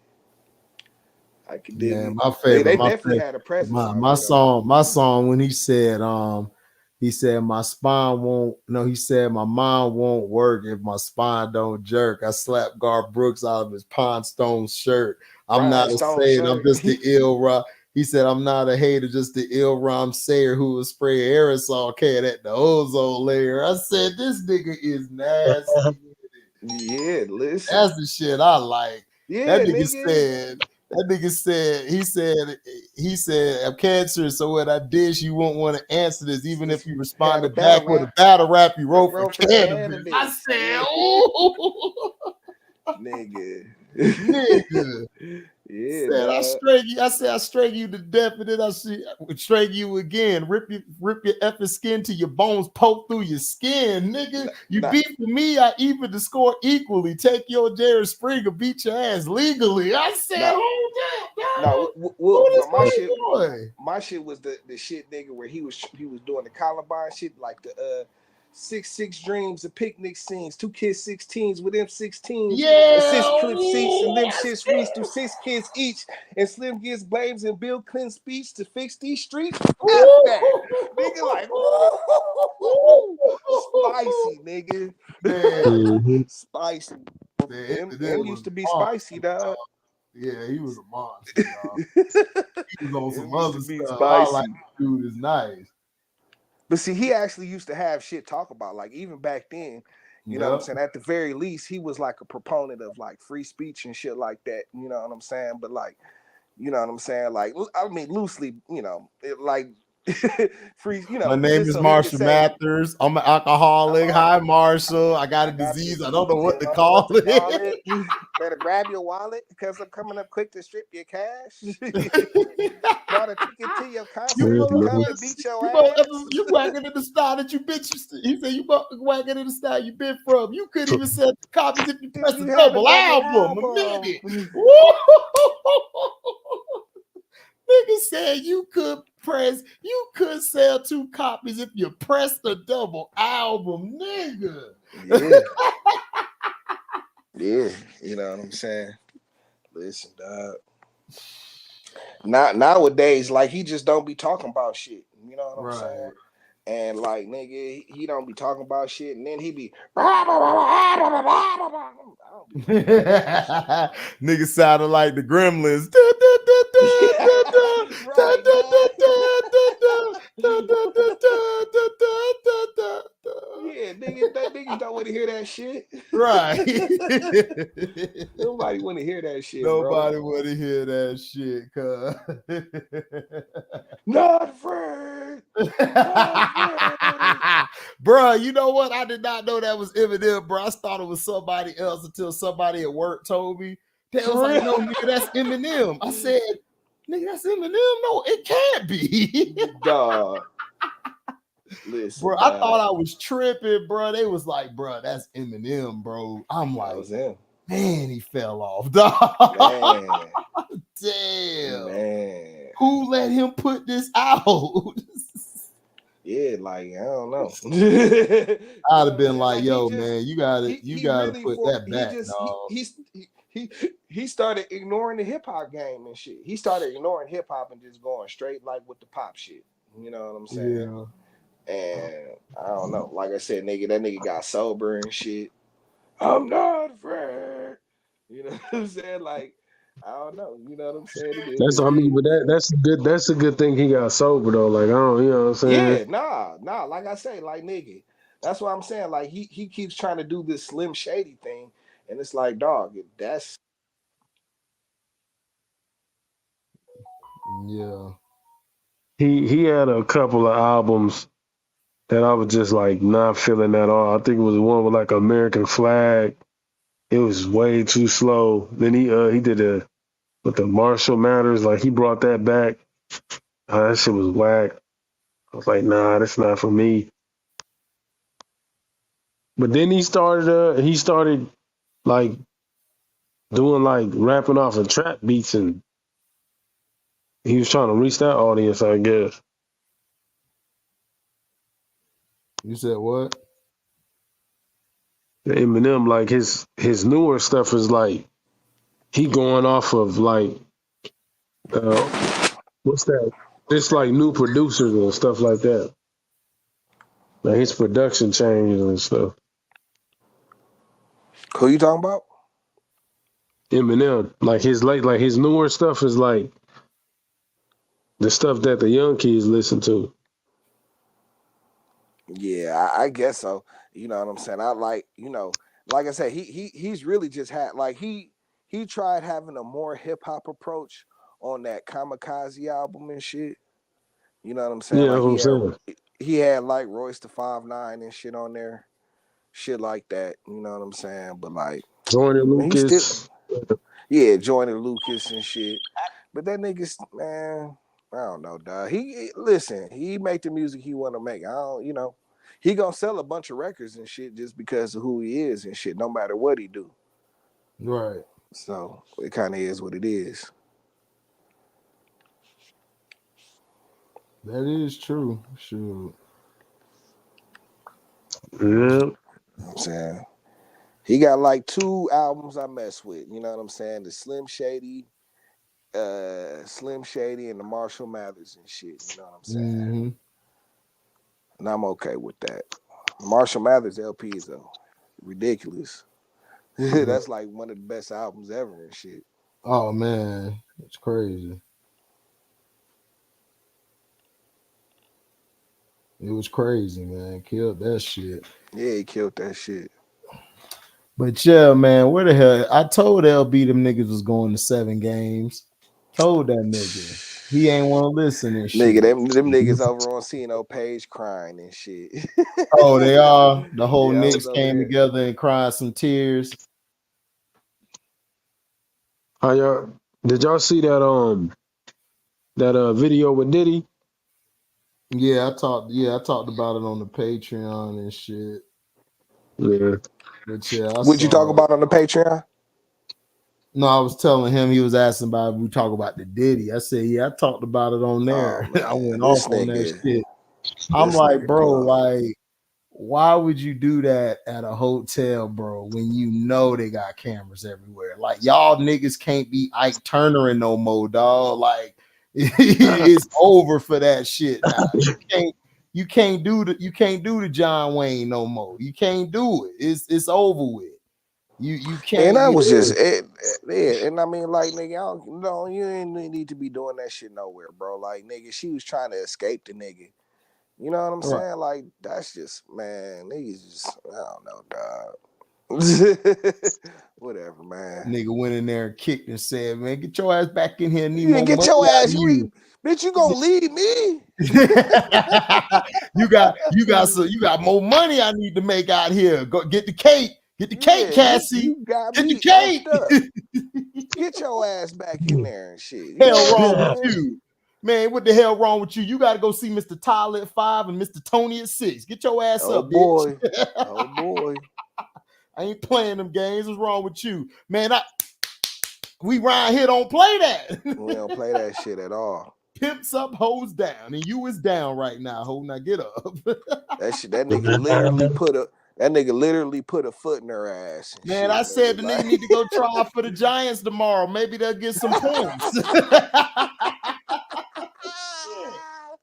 [SPEAKER 2] I can dig
[SPEAKER 1] Man,
[SPEAKER 2] it.
[SPEAKER 1] my
[SPEAKER 2] They
[SPEAKER 1] favorite,
[SPEAKER 2] definitely had a presence out
[SPEAKER 1] my
[SPEAKER 2] here though.
[SPEAKER 1] song when he said my spine won't no, he said my mind won't work if my spine don't jerk. I slapped Garth Brooks out of his Pond Stone shirt. I'm not a
[SPEAKER 2] Rhinestone
[SPEAKER 1] saint, I'm
[SPEAKER 2] shirt.
[SPEAKER 1] just the ill rock. He said, I'm not a hater, just the ill rhyme sayer who will spray aerosol can at the ozone layer. I said, this nigga is nasty.
[SPEAKER 2] Yeah, listen.
[SPEAKER 1] That's the shit I like.
[SPEAKER 2] Yeah, nigga.
[SPEAKER 1] That nigga said, he said, I'm cancerous, so what I did, you won't want to answer this, even if you
[SPEAKER 2] Had a
[SPEAKER 1] responded
[SPEAKER 2] battle
[SPEAKER 1] back with
[SPEAKER 2] rap.
[SPEAKER 1] a battle rap you wrote for
[SPEAKER 2] Wrote for
[SPEAKER 1] cannabis. I
[SPEAKER 2] cannabis.
[SPEAKER 1] said, oh,
[SPEAKER 2] Nigga.
[SPEAKER 1] nigga.
[SPEAKER 2] Yeah,
[SPEAKER 1] Said I
[SPEAKER 2] dog.
[SPEAKER 1] straight you. I said I straight you to death, and then I straight you again. Rip your effing skin till your bones poke through your skin, nigga. You beat for me, I even the score equally. Take your Jared Springer, beat your ass legally. I said, hold that,
[SPEAKER 2] my shit was the shit, nigga, where he was doing the Columbine shit, like the 6 dreams, the picnic scenes, 2 kids 16s with them 16s,
[SPEAKER 1] yeah,
[SPEAKER 2] and 6 clip seats, and them shits reached through 6 kids each, and Slim gives blames and Bill Clinton speech to fix these streets. F that, nigga, like spicy, nigga.
[SPEAKER 1] Man.
[SPEAKER 2] Spicy.
[SPEAKER 1] Man,
[SPEAKER 2] M used to be spicy, dog.
[SPEAKER 1] Yeah, he was a monster, dog. He was on some other stuff.
[SPEAKER 2] Spicy.
[SPEAKER 1] I like dude is nice.
[SPEAKER 2] But see, he actually used to have shit talk about, like even back then, you know what I'm saying? At the very least, he was like a proponent of like free speech and shit like that. You know what I'm saying? But like, you know what I'm saying? Like, I mean, loosely, you know, like free, you know.
[SPEAKER 1] My name is Marshall Mathers. I'm an alcoholic. Hi, Marshall. I got a disease. I don't know what to call it.
[SPEAKER 2] Better grab your wallet because I'm coming up quick to strip your cash. Brought a ticket to your concert to come and beat your ass.
[SPEAKER 1] You whacking in the style that you bitch. He said you whacking in the style you been from. You couldn't even sell copies if you pressed a double album. A minute. Nigga said you could sell 2 copies if you pressed a double album, nigga.
[SPEAKER 2] Yeah, you know what I'm saying? Listen, dog. Nowadays, like he just don't be talking about shit. You know what I'm saying? And like nigga, he don't be talking about shit, and then he be
[SPEAKER 1] nigga sounded like the Gremlins.
[SPEAKER 2] Yeah, niggas don't want to hear that shit.
[SPEAKER 1] Right.
[SPEAKER 2] Nobody want to hear that shit.
[SPEAKER 1] Nobody want to hear that shit, cuz.
[SPEAKER 2] Not afraid.
[SPEAKER 1] Bruh, you know what? I did not know that was Eminem, bro. I thought it was somebody else until somebody at work told me. They was like, no, nigga, that's Eminem. I said, nigga, that's Eminem? No, it can't be.
[SPEAKER 2] Dog. Listen,
[SPEAKER 1] bro, I thought I was tripping, bro. They was like, bro, that's Eminem, bro. I'm like, man, he fell off, dog. Man. Damn. Man. Who let him put this out?
[SPEAKER 2] Yeah, like I don't know.
[SPEAKER 1] I'd have been like, yo, man, you gotta
[SPEAKER 2] Really
[SPEAKER 1] put that back, dog.
[SPEAKER 2] He started ignoring the hip hop game and shit. He started ignoring hip hop and just going straight like with the pop shit. You know what I'm saying?
[SPEAKER 1] Yeah.
[SPEAKER 2] And I don't know. Like I said, that nigga got sober and shit. I'm not afraid. You know what I'm saying? Like, I don't know. You know what I'm saying? It is
[SPEAKER 3] That's
[SPEAKER 2] what
[SPEAKER 3] I
[SPEAKER 2] it
[SPEAKER 3] mean,
[SPEAKER 2] is.
[SPEAKER 3] but that's a good thing he got sober though. Like I don't, you know what I'm saying?
[SPEAKER 2] Yeah, nah. Like I say, like nigga. That's what I'm saying. Like he keeps trying to do this Slim Shady thing, and it's like, dog, that's
[SPEAKER 1] Yeah.
[SPEAKER 3] He had a couple of albums that I was just like not feeling at all. I think it was one with like American Flag. It was way too slow. Then he did a with the Marshall Matters, like he brought that back. That shit was whack. I was like, nah, that's not for me. But then he started like doing like rapping off of trap beats, and he was trying to reach that audience, I guess.
[SPEAKER 1] You said what?
[SPEAKER 3] The Eminem, like his newer stuff is like he going off of like what's that? Just like new producers and stuff like that. Like his production changes and stuff.
[SPEAKER 2] who you talking about?
[SPEAKER 3] Eminem, like his newer stuff is like the stuff that the young kids listen to.
[SPEAKER 2] Yeah, I guess so. You know what I'm saying? I like, like I said, he's really just had like he tried having a more hip hop approach on that Kamikaze album and shit. You know what I'm saying?
[SPEAKER 3] Yeah, that's
[SPEAKER 2] Like
[SPEAKER 3] what I'm saying.
[SPEAKER 2] he had like Royce the 5'9" and shit on there, shit like that. You know what I'm saying? But like,
[SPEAKER 3] Joyner
[SPEAKER 2] he still,
[SPEAKER 3] Lucas.
[SPEAKER 2] yeah, joining Lucas and shit. But that nigga's man, I don't know, dog. Listen, he make the music he want to make. I don't, he gonna sell a bunch of records and shit just because of who he is and shit, no matter what he do.
[SPEAKER 1] Right.
[SPEAKER 2] So it kind of is what it is.
[SPEAKER 1] That is true. Sure.
[SPEAKER 3] Yeah.
[SPEAKER 2] I'm saying he got like 2 albums I mess with. You know what I'm saying? The Slim Shady and the Marshall Mathers and shit. You know what I'm saying?
[SPEAKER 1] Mm-hmm.
[SPEAKER 2] And I'm okay with that. Marshall Mathers LPs though, ridiculous. That's like one of the best albums ever and shit.
[SPEAKER 1] Oh man, it's crazy. It was crazy, man. Killed that shit.
[SPEAKER 2] Yeah, he killed that shit.
[SPEAKER 1] But yeah, man, where the hell? I told LB them niggas was going to 7 games. Told that nigga. He ain't want to listen and shit.
[SPEAKER 2] Nigga, them niggas over on CNO page crying and shit.
[SPEAKER 1] Oh, they are. The whole
[SPEAKER 2] Yeah, I was
[SPEAKER 1] Knicks
[SPEAKER 2] over
[SPEAKER 1] came
[SPEAKER 2] there.
[SPEAKER 1] together and cried some tears.
[SPEAKER 3] Did y'all see that video with Diddy?
[SPEAKER 1] Yeah, I talked about it on the Patreon and shit.
[SPEAKER 3] Yeah.
[SPEAKER 1] But yeah,
[SPEAKER 2] What'd you talk about on the Patreon?
[SPEAKER 1] No, I was telling him, he was asking about if we talk about the Diddy. I said, yeah, I talked about it on there.
[SPEAKER 2] Oh,
[SPEAKER 1] I went
[SPEAKER 2] this
[SPEAKER 1] off on
[SPEAKER 2] nigga,
[SPEAKER 1] that shit. I'm like, bro, like, why would you do that at a hotel, bro, when you know they got cameras everywhere? Like, y'all niggas can't be Ike Turner no more, dog. Like, it's over for that shit now. You can't do the John Wayne no more. You can't do it. It's over with. You can't.
[SPEAKER 2] And I was just and I mean, like, nigga, you ain't need to be doing that shit nowhere, bro. Like, nigga, she was trying to escape the nigga. You know what I'm saying?
[SPEAKER 1] Right.
[SPEAKER 2] Like, that's just, man, niggas just, I don't know, dog. Whatever, man.
[SPEAKER 1] Nigga went in there and kicked and said, man, get your ass back in here. Need
[SPEAKER 2] Yeah,
[SPEAKER 1] more
[SPEAKER 2] get
[SPEAKER 1] money
[SPEAKER 2] your
[SPEAKER 1] out
[SPEAKER 2] ass,
[SPEAKER 1] of you.
[SPEAKER 2] Bitch, you gonna leave me?
[SPEAKER 1] you got more money I need to make out here. Go get the cake. Get the cake, Cassie.
[SPEAKER 2] You got
[SPEAKER 1] get
[SPEAKER 2] me
[SPEAKER 1] the cake.
[SPEAKER 2] Get your ass back in there and shit.
[SPEAKER 1] Hell wrong with you. Man, what the hell wrong with you? You got to go see Mr. Tyler at 5 and Mr. Tony at 6. Get your ass up,
[SPEAKER 2] boy.
[SPEAKER 1] bitch.
[SPEAKER 2] Oh, boy.
[SPEAKER 1] I ain't playing them games. What's wrong with you? Man, we round here don't play that.
[SPEAKER 2] We don't play that shit at all.
[SPEAKER 1] Pimps up, hoes down, and you is down right now, ho. Now get up.
[SPEAKER 2] That shit, that nigga literally put a foot in her ass. And
[SPEAKER 1] Man,
[SPEAKER 2] shit,
[SPEAKER 1] I said the
[SPEAKER 2] like,
[SPEAKER 1] nigga need to go try for the Giants tomorrow. Maybe they'll get some points.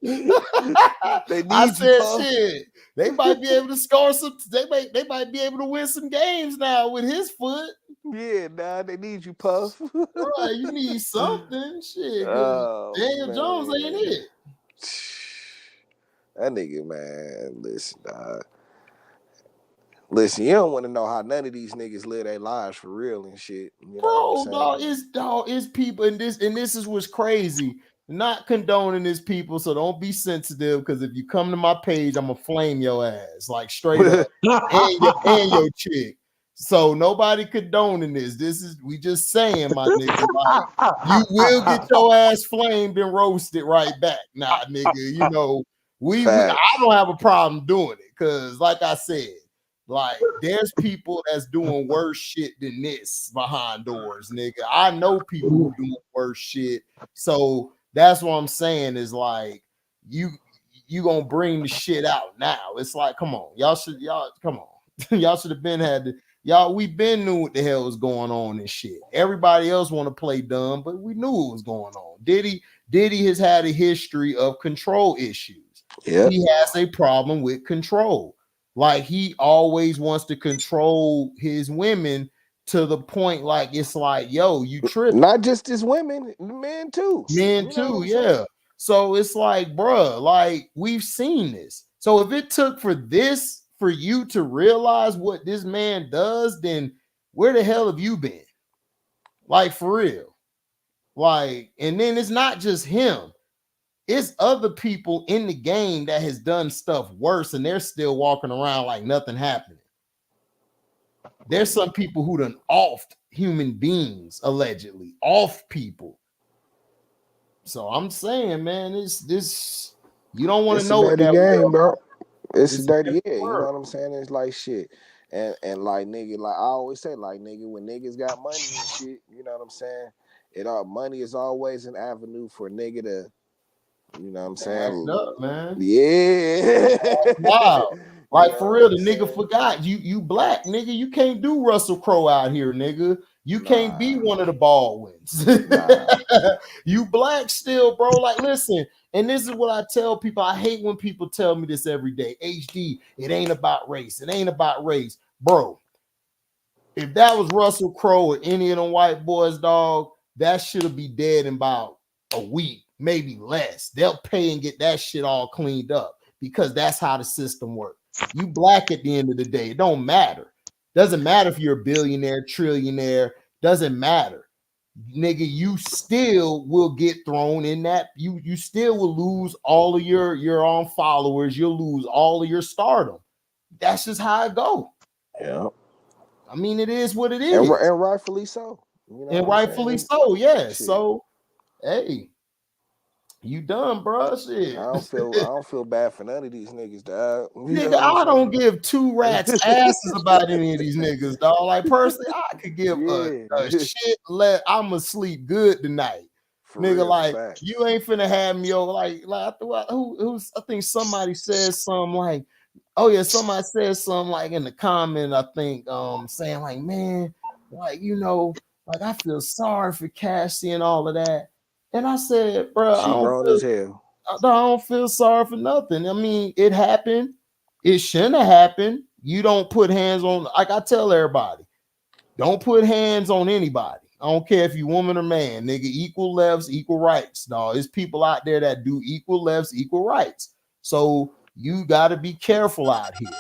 [SPEAKER 2] they need
[SPEAKER 1] I
[SPEAKER 2] you,
[SPEAKER 1] said,
[SPEAKER 2] Puff.
[SPEAKER 1] shit. They might be able to score some. They might be able to win some games now with his foot.
[SPEAKER 2] Yeah, nah, they need you, Puff.
[SPEAKER 1] Right, you need something. Shit,
[SPEAKER 2] Oh,
[SPEAKER 1] Daniel
[SPEAKER 2] man.
[SPEAKER 1] Jones ain't it.
[SPEAKER 2] That nigga, man. Listen, dog. Listen, you don't want to know how none of these niggas live their lives for real and shit. You know
[SPEAKER 1] Bro, it's people, and this is what's crazy. Not condoning this, people, so don't be sensitive, because if you come to my page, I'm gonna flame your ass, like straight up, and your chick. So nobody condoning this. We just saying, my nigga, like, you will get your ass flamed and roasted right back. Nah, nigga, you know, I don't have a problem doing it, because like I said, like, there's people that's doing worse shit than this behind doors, nigga. I know people who doing worse shit. So that's what I'm saying is, like, you gonna bring the shit out now. It's like, come on, y'all should have been we been knew what the hell was going on and shit. Everybody else want to play dumb, but we knew what was going on. Diddy has had a history of control issues. Yep. He has a problem with control. Like, he always wants to control his women to the point, like, it's like, yo, you tripping.
[SPEAKER 2] Not just his women, men too.
[SPEAKER 1] Yeah. So it's like, bruh, like, we've seen this. So if it took for you to realize what this man does, then where the hell have you been? Like, for real. Like, and then it's not just him. It's other people in the game that has done stuff worse, and they're still walking around like nothing happening. There's some people who done offed human beings, allegedly off people. So I'm saying, man, this you don't want to know
[SPEAKER 2] what that game, world, bro. It's a dirty, yeah. You know
[SPEAKER 1] world.
[SPEAKER 2] what I'm saying? It's like shit, and like, nigga, like I always say, like, nigga, when niggas got money and shit, you know what I'm saying? Money is always an avenue for a nigga to. You know what I'm saying?
[SPEAKER 1] Act up, man.
[SPEAKER 2] Yeah.
[SPEAKER 1] Wow. Like, for real, the nigga forgot. You black, nigga. You can't do Russell Crowe out here, nigga. You can't be one of the Baldwins. You black still, bro. Like, listen, and this is what I tell people. I hate when people tell me this every day. HD, it ain't about race. It ain't about race. Bro, if that was Russell Crowe or any of them white boys, dog, that should be dead in about a week. Maybe less. They'll pay and get that shit all cleaned up, because that's how the system works. You black at the end of the day. It don't matter. Doesn't matter if you're a billionaire, trillionaire. Doesn't matter. Nigga, you still will get thrown in that. You still will lose all of your own followers. You'll lose all of your stardom. That's just how it go.
[SPEAKER 2] Yeah.
[SPEAKER 1] I mean, it is what it is.
[SPEAKER 2] And rightfully so.
[SPEAKER 1] You know, and rightfully so, yeah. Shit. So, hey. You done, bro. Shit.
[SPEAKER 2] I don't feel bad for none of these niggas, dog.
[SPEAKER 1] Nigga, I don't give two rats asses about any of these niggas, dog. Like, personally, I could give a shit. I'ma sleep good tonight. For nigga, real, like, fact. You ain't finna have me over. Like I think somebody says something like, oh yeah, somebody says something like in the comment, I think, saying like, man, like, you know, like, I feel sorry for Cassie and all of that. And I said, bro, I don't feel sorry for nothing. I mean, it happened. It shouldn't have happened. You don't put hands on, like I tell everybody, don't put hands on anybody. I don't care if you woman or man, nigga, equal lefts, equal rights. No, there's people out there that do equal lefts, equal rights. So you got to be careful out here.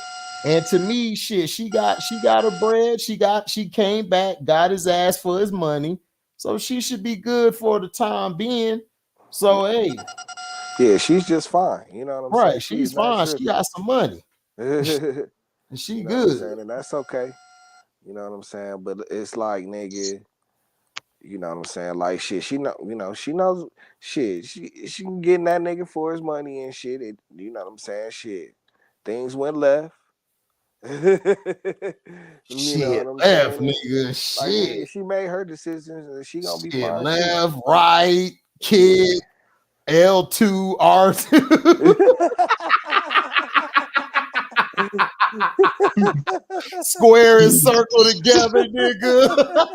[SPEAKER 1] And to me, shit, she got her bread. She came back, got his ass for his money. So she should be good for the time being. So, hey.
[SPEAKER 2] Yeah, she's just fine. You know what I'm saying?
[SPEAKER 1] Right, she's fine. She got some money. And she good.
[SPEAKER 2] And that's okay. You know what I'm saying? But it's like, nigga, you know what I'm saying? Like, shit, she knows shit. She can get in that nigga for his money and shit. You know what I'm saying? Shit. Things went left.
[SPEAKER 1] Shit, left, nigga. Like, shit.
[SPEAKER 2] Nigga, she made her decisions and she gonna be fine.
[SPEAKER 1] Left, right, kid. L2, R2. Square and circle together, nigga.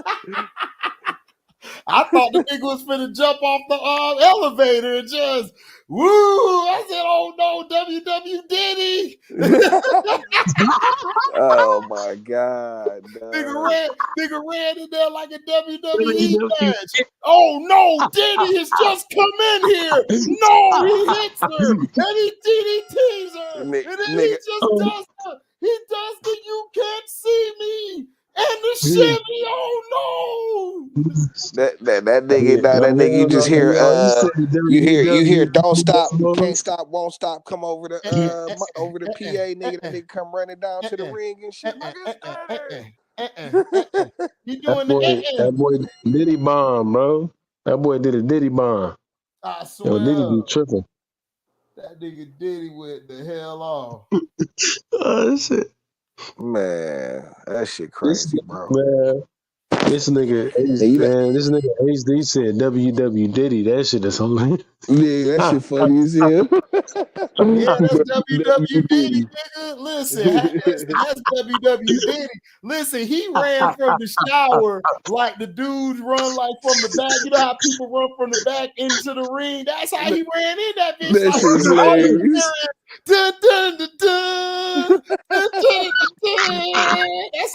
[SPEAKER 1] I thought the nigga was finna jump off the elevator and just woo. I said, oh no, WW Diddy.
[SPEAKER 2] Oh my God.
[SPEAKER 1] Nigga ran in there like a WWE match. Oh no, Diddy has just come in here. No, he hits her and he DDTs her. And then he just does the you can't see me. And the shimmy, oh no!
[SPEAKER 2] That nigga, you just hear you hear don't stop, can't stop, won't stop, come over the PA, nigga, that nigga come running down to the ring and shit like that.
[SPEAKER 1] He doing
[SPEAKER 3] that boy Diddy bomb, bro. That boy did a Diddy bomb.
[SPEAKER 1] I swear.
[SPEAKER 3] Yo, Diddy be tripping.
[SPEAKER 1] That nigga Diddy went the hell off.
[SPEAKER 3] Oh shit.
[SPEAKER 2] Man, that shit crazy, bro.
[SPEAKER 3] Man, this nigga HD said WW Diddy. That shit is hilarious.
[SPEAKER 2] Yeah, that shit funny as hell.
[SPEAKER 1] Yeah, that's WW Diddy, nigga. Listen, that's WW Diddy. Listen, he ran from the shower like the dudes run like from the back. You know how people run from the back into the ring? That's how he ran in that bitch.
[SPEAKER 2] That shit's hilarious.
[SPEAKER 1] Dun, dun, dun, dun, dun, dun, dun. That's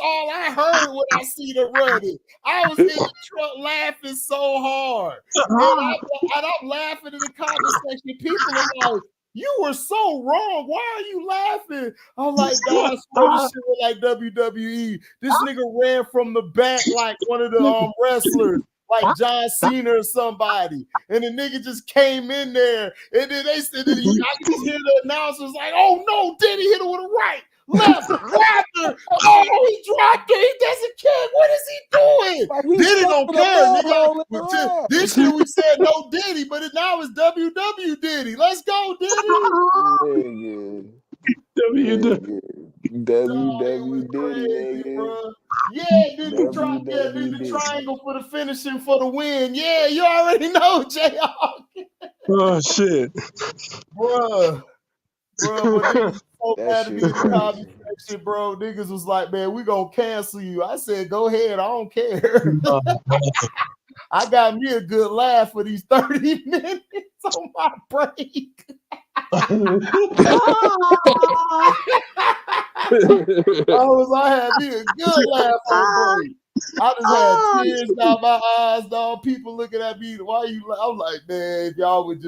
[SPEAKER 1] all I heard when I see the running. I was in the truck laughing so hard. And I'm laughing in the comment section. People are like, you were so wrong. Why are you laughing? I'm like, God, I swear this shit was like WWE. This nigga ran from the back like one of the wrestlers, like John Cena or somebody. And the nigga just came in there. And then I could just hear the announcers like, oh no, Diddy hit her with a right. Left, after. Oh, he dropped her. He doesn't care. What is he doing? Diddy don't care, nigga. This year we said no Diddy, but now it's WW Diddy. Let's go, Diddy.
[SPEAKER 2] WW Diddy,
[SPEAKER 1] bro. Yeah, then he dropped the triangle for the finishing for the win. Yeah, you already know, JR.
[SPEAKER 3] Oh shit,
[SPEAKER 1] bro. So bad to be in the comment section, bro. Niggas was like, man, we gonna cancel you. I said, go ahead, I don't care. I got me a good laugh for these 30 minutes on my break. I had me a good laugh on break. I just had tears down my eyes, dog. People looking at me. Why you? I'm like, man, if y'all would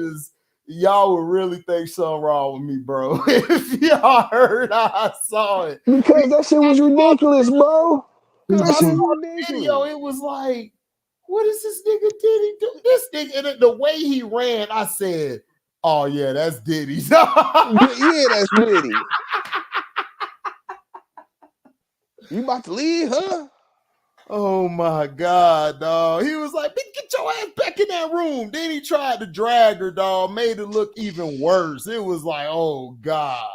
[SPEAKER 1] really think something wrong with me, bro. If y'all heard how I saw it.
[SPEAKER 2] Because that shit was ridiculous, bro.
[SPEAKER 1] Because I saw the video, it was like, what is this nigga Diddy do? This nigga, the way he ran, I said, oh yeah, that's Diddy.
[SPEAKER 2] Yeah, that's Diddy. You about to leave, huh?
[SPEAKER 1] Oh my God, dog. He was like, get your ass back in that room. Then he tried to drag her, dog, made it look even worse. It was like, oh God.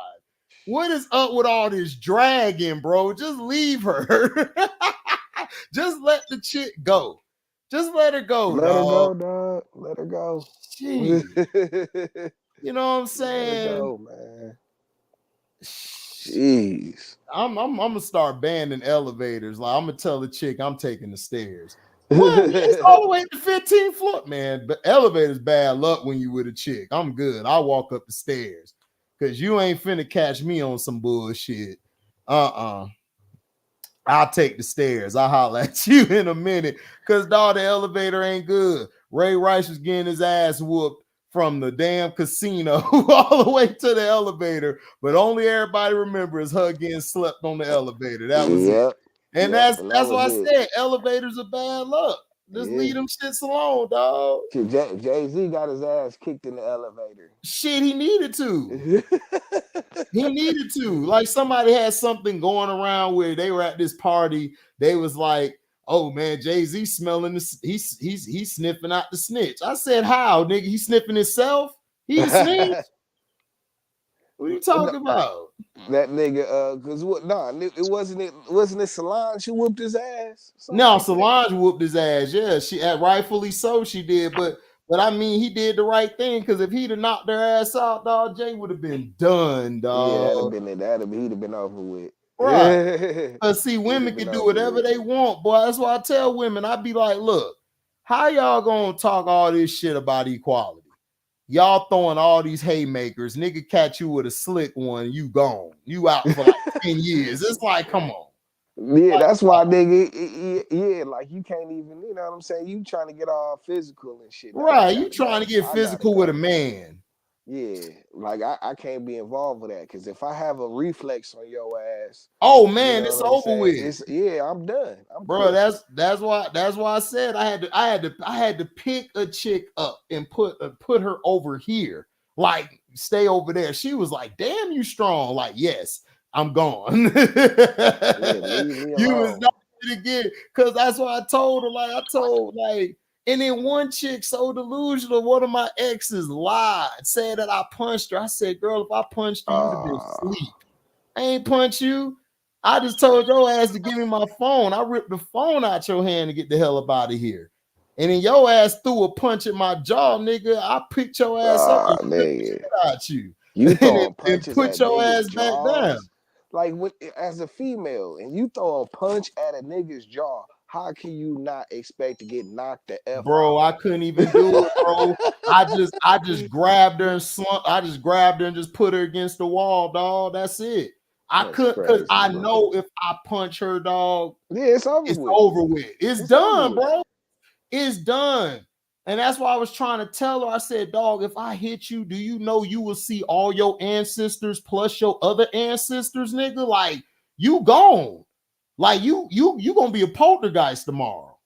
[SPEAKER 1] What is up with all this dragging, bro? Just leave her. Just let the chick go. Just let her go,
[SPEAKER 2] let
[SPEAKER 1] dog.
[SPEAKER 2] Her go, dog. Let her go.
[SPEAKER 1] Jeez. You know what I'm saying?
[SPEAKER 2] Let her go, man. Jeez.
[SPEAKER 1] I'm gonna start banning elevators. Like, I'm gonna tell the chick I'm taking the stairs. What? It's all the way to the 15th floor, man. But elevators bad luck when you with a chick. I'm good. I'll walk up the stairs because you ain't finna catch me on some bullshit. I'll take the stairs. I'll holler at you in a minute because dog, the elevator ain't good. Ray Rice was getting his ass whooped from the damn casino all the way to the elevator, but only everybody remembers her getting slept on the elevator. That was it. And that's why I said elevators are bad luck. Just leave them shits alone, dog.
[SPEAKER 2] Jay-Z got his ass kicked in the elevator.
[SPEAKER 1] Shit, he needed to. He needed to. Like, somebody had something going around where they were at this party. They was like, oh man, Jay-Z smelling this. He's sniffing out the snitch. I said, how, nigga? He sniffing himself? He a snitch? What are you talking about?
[SPEAKER 2] That nigga, cause what? Nah, it wasn't Solange who whooped his ass.
[SPEAKER 1] No, Solange whooped his ass. Yeah, she rightfully so. She did, but But I mean, he did the right thing because if he'd have knocked their ass out, dog, Jay would have been done,
[SPEAKER 2] Yeah,
[SPEAKER 1] dog.
[SPEAKER 2] he'd have been over with.
[SPEAKER 1] Right. Cause see,
[SPEAKER 2] He'd have
[SPEAKER 1] women
[SPEAKER 2] been
[SPEAKER 1] can do
[SPEAKER 2] over
[SPEAKER 1] whatever
[SPEAKER 2] with.
[SPEAKER 1] they want, boy. That's why I tell women, I be like, look, how y'all gonna talk all this shit about equality? Y'all throwing all these haymakers, nigga catch you with a slick one, you gone. You out for like 10 years. It's like, come on.
[SPEAKER 2] Yeah,
[SPEAKER 1] Like,
[SPEAKER 2] that's why, nigga. Yeah, like you can't even, you know what I'm saying? You trying to get all physical and shit. Nah, I
[SPEAKER 1] right, you
[SPEAKER 2] gotta
[SPEAKER 1] trying to
[SPEAKER 2] go.
[SPEAKER 1] get
[SPEAKER 2] I gotta
[SPEAKER 1] physical with a
[SPEAKER 2] go.
[SPEAKER 1] man.
[SPEAKER 2] Yeah, like I can't be involved with that because if I have a reflex on your ass,
[SPEAKER 1] Oh
[SPEAKER 2] you
[SPEAKER 1] man,
[SPEAKER 2] know
[SPEAKER 1] it's
[SPEAKER 2] what I'm
[SPEAKER 1] over
[SPEAKER 2] saying?
[SPEAKER 1] with.
[SPEAKER 2] I'm done. I'm
[SPEAKER 1] Bro,
[SPEAKER 2] cooked.
[SPEAKER 1] that's why I said I had to pick a chick up and put her over here, like stay over there. She was like, "Damn, you strong." Like, yes, I'm gone.
[SPEAKER 2] Yeah, leave me
[SPEAKER 1] You was
[SPEAKER 2] alone.
[SPEAKER 1] not gonna get because that's why I told her. Like, and then one chick so delusional. One of my exes lied, said that I punched her. I said, "Girl, if I punched you, you'd have been asleep. I ain't punch you. I just told your ass to give me my phone. I ripped the phone out your hand to get the hell up out of here. And then your ass threw a punch at my jaw, nigga. I picked your ass up and flipped the shit out you.
[SPEAKER 2] You
[SPEAKER 1] and
[SPEAKER 2] throwing punches
[SPEAKER 1] put
[SPEAKER 2] at
[SPEAKER 1] your
[SPEAKER 2] niggas'
[SPEAKER 1] ass back down.
[SPEAKER 2] jaws, like as a female, and you throw a punch at a nigga's jaw. How can you not expect to get knocked the f
[SPEAKER 1] Bro,
[SPEAKER 2] out?
[SPEAKER 1] I couldn't even do it, bro. I just grabbed her and slumped. I just grabbed her and just put her against the wall, dog. That's it. I
[SPEAKER 2] That's
[SPEAKER 1] couldn't because
[SPEAKER 2] crazy,
[SPEAKER 1] I
[SPEAKER 2] bro.
[SPEAKER 1] know if I punch her, dog,
[SPEAKER 2] Yeah, it's over
[SPEAKER 1] it's
[SPEAKER 2] with.
[SPEAKER 1] over with. It's
[SPEAKER 2] It's over
[SPEAKER 1] done,
[SPEAKER 2] with.
[SPEAKER 1] bro. It's done. And that's why I was trying to tell her. I said, dog, if I hit you, do you know you will see all your ancestors plus your other ancestors, nigga? Like, you gone. Like, you gonna be a poltergeist tomorrow.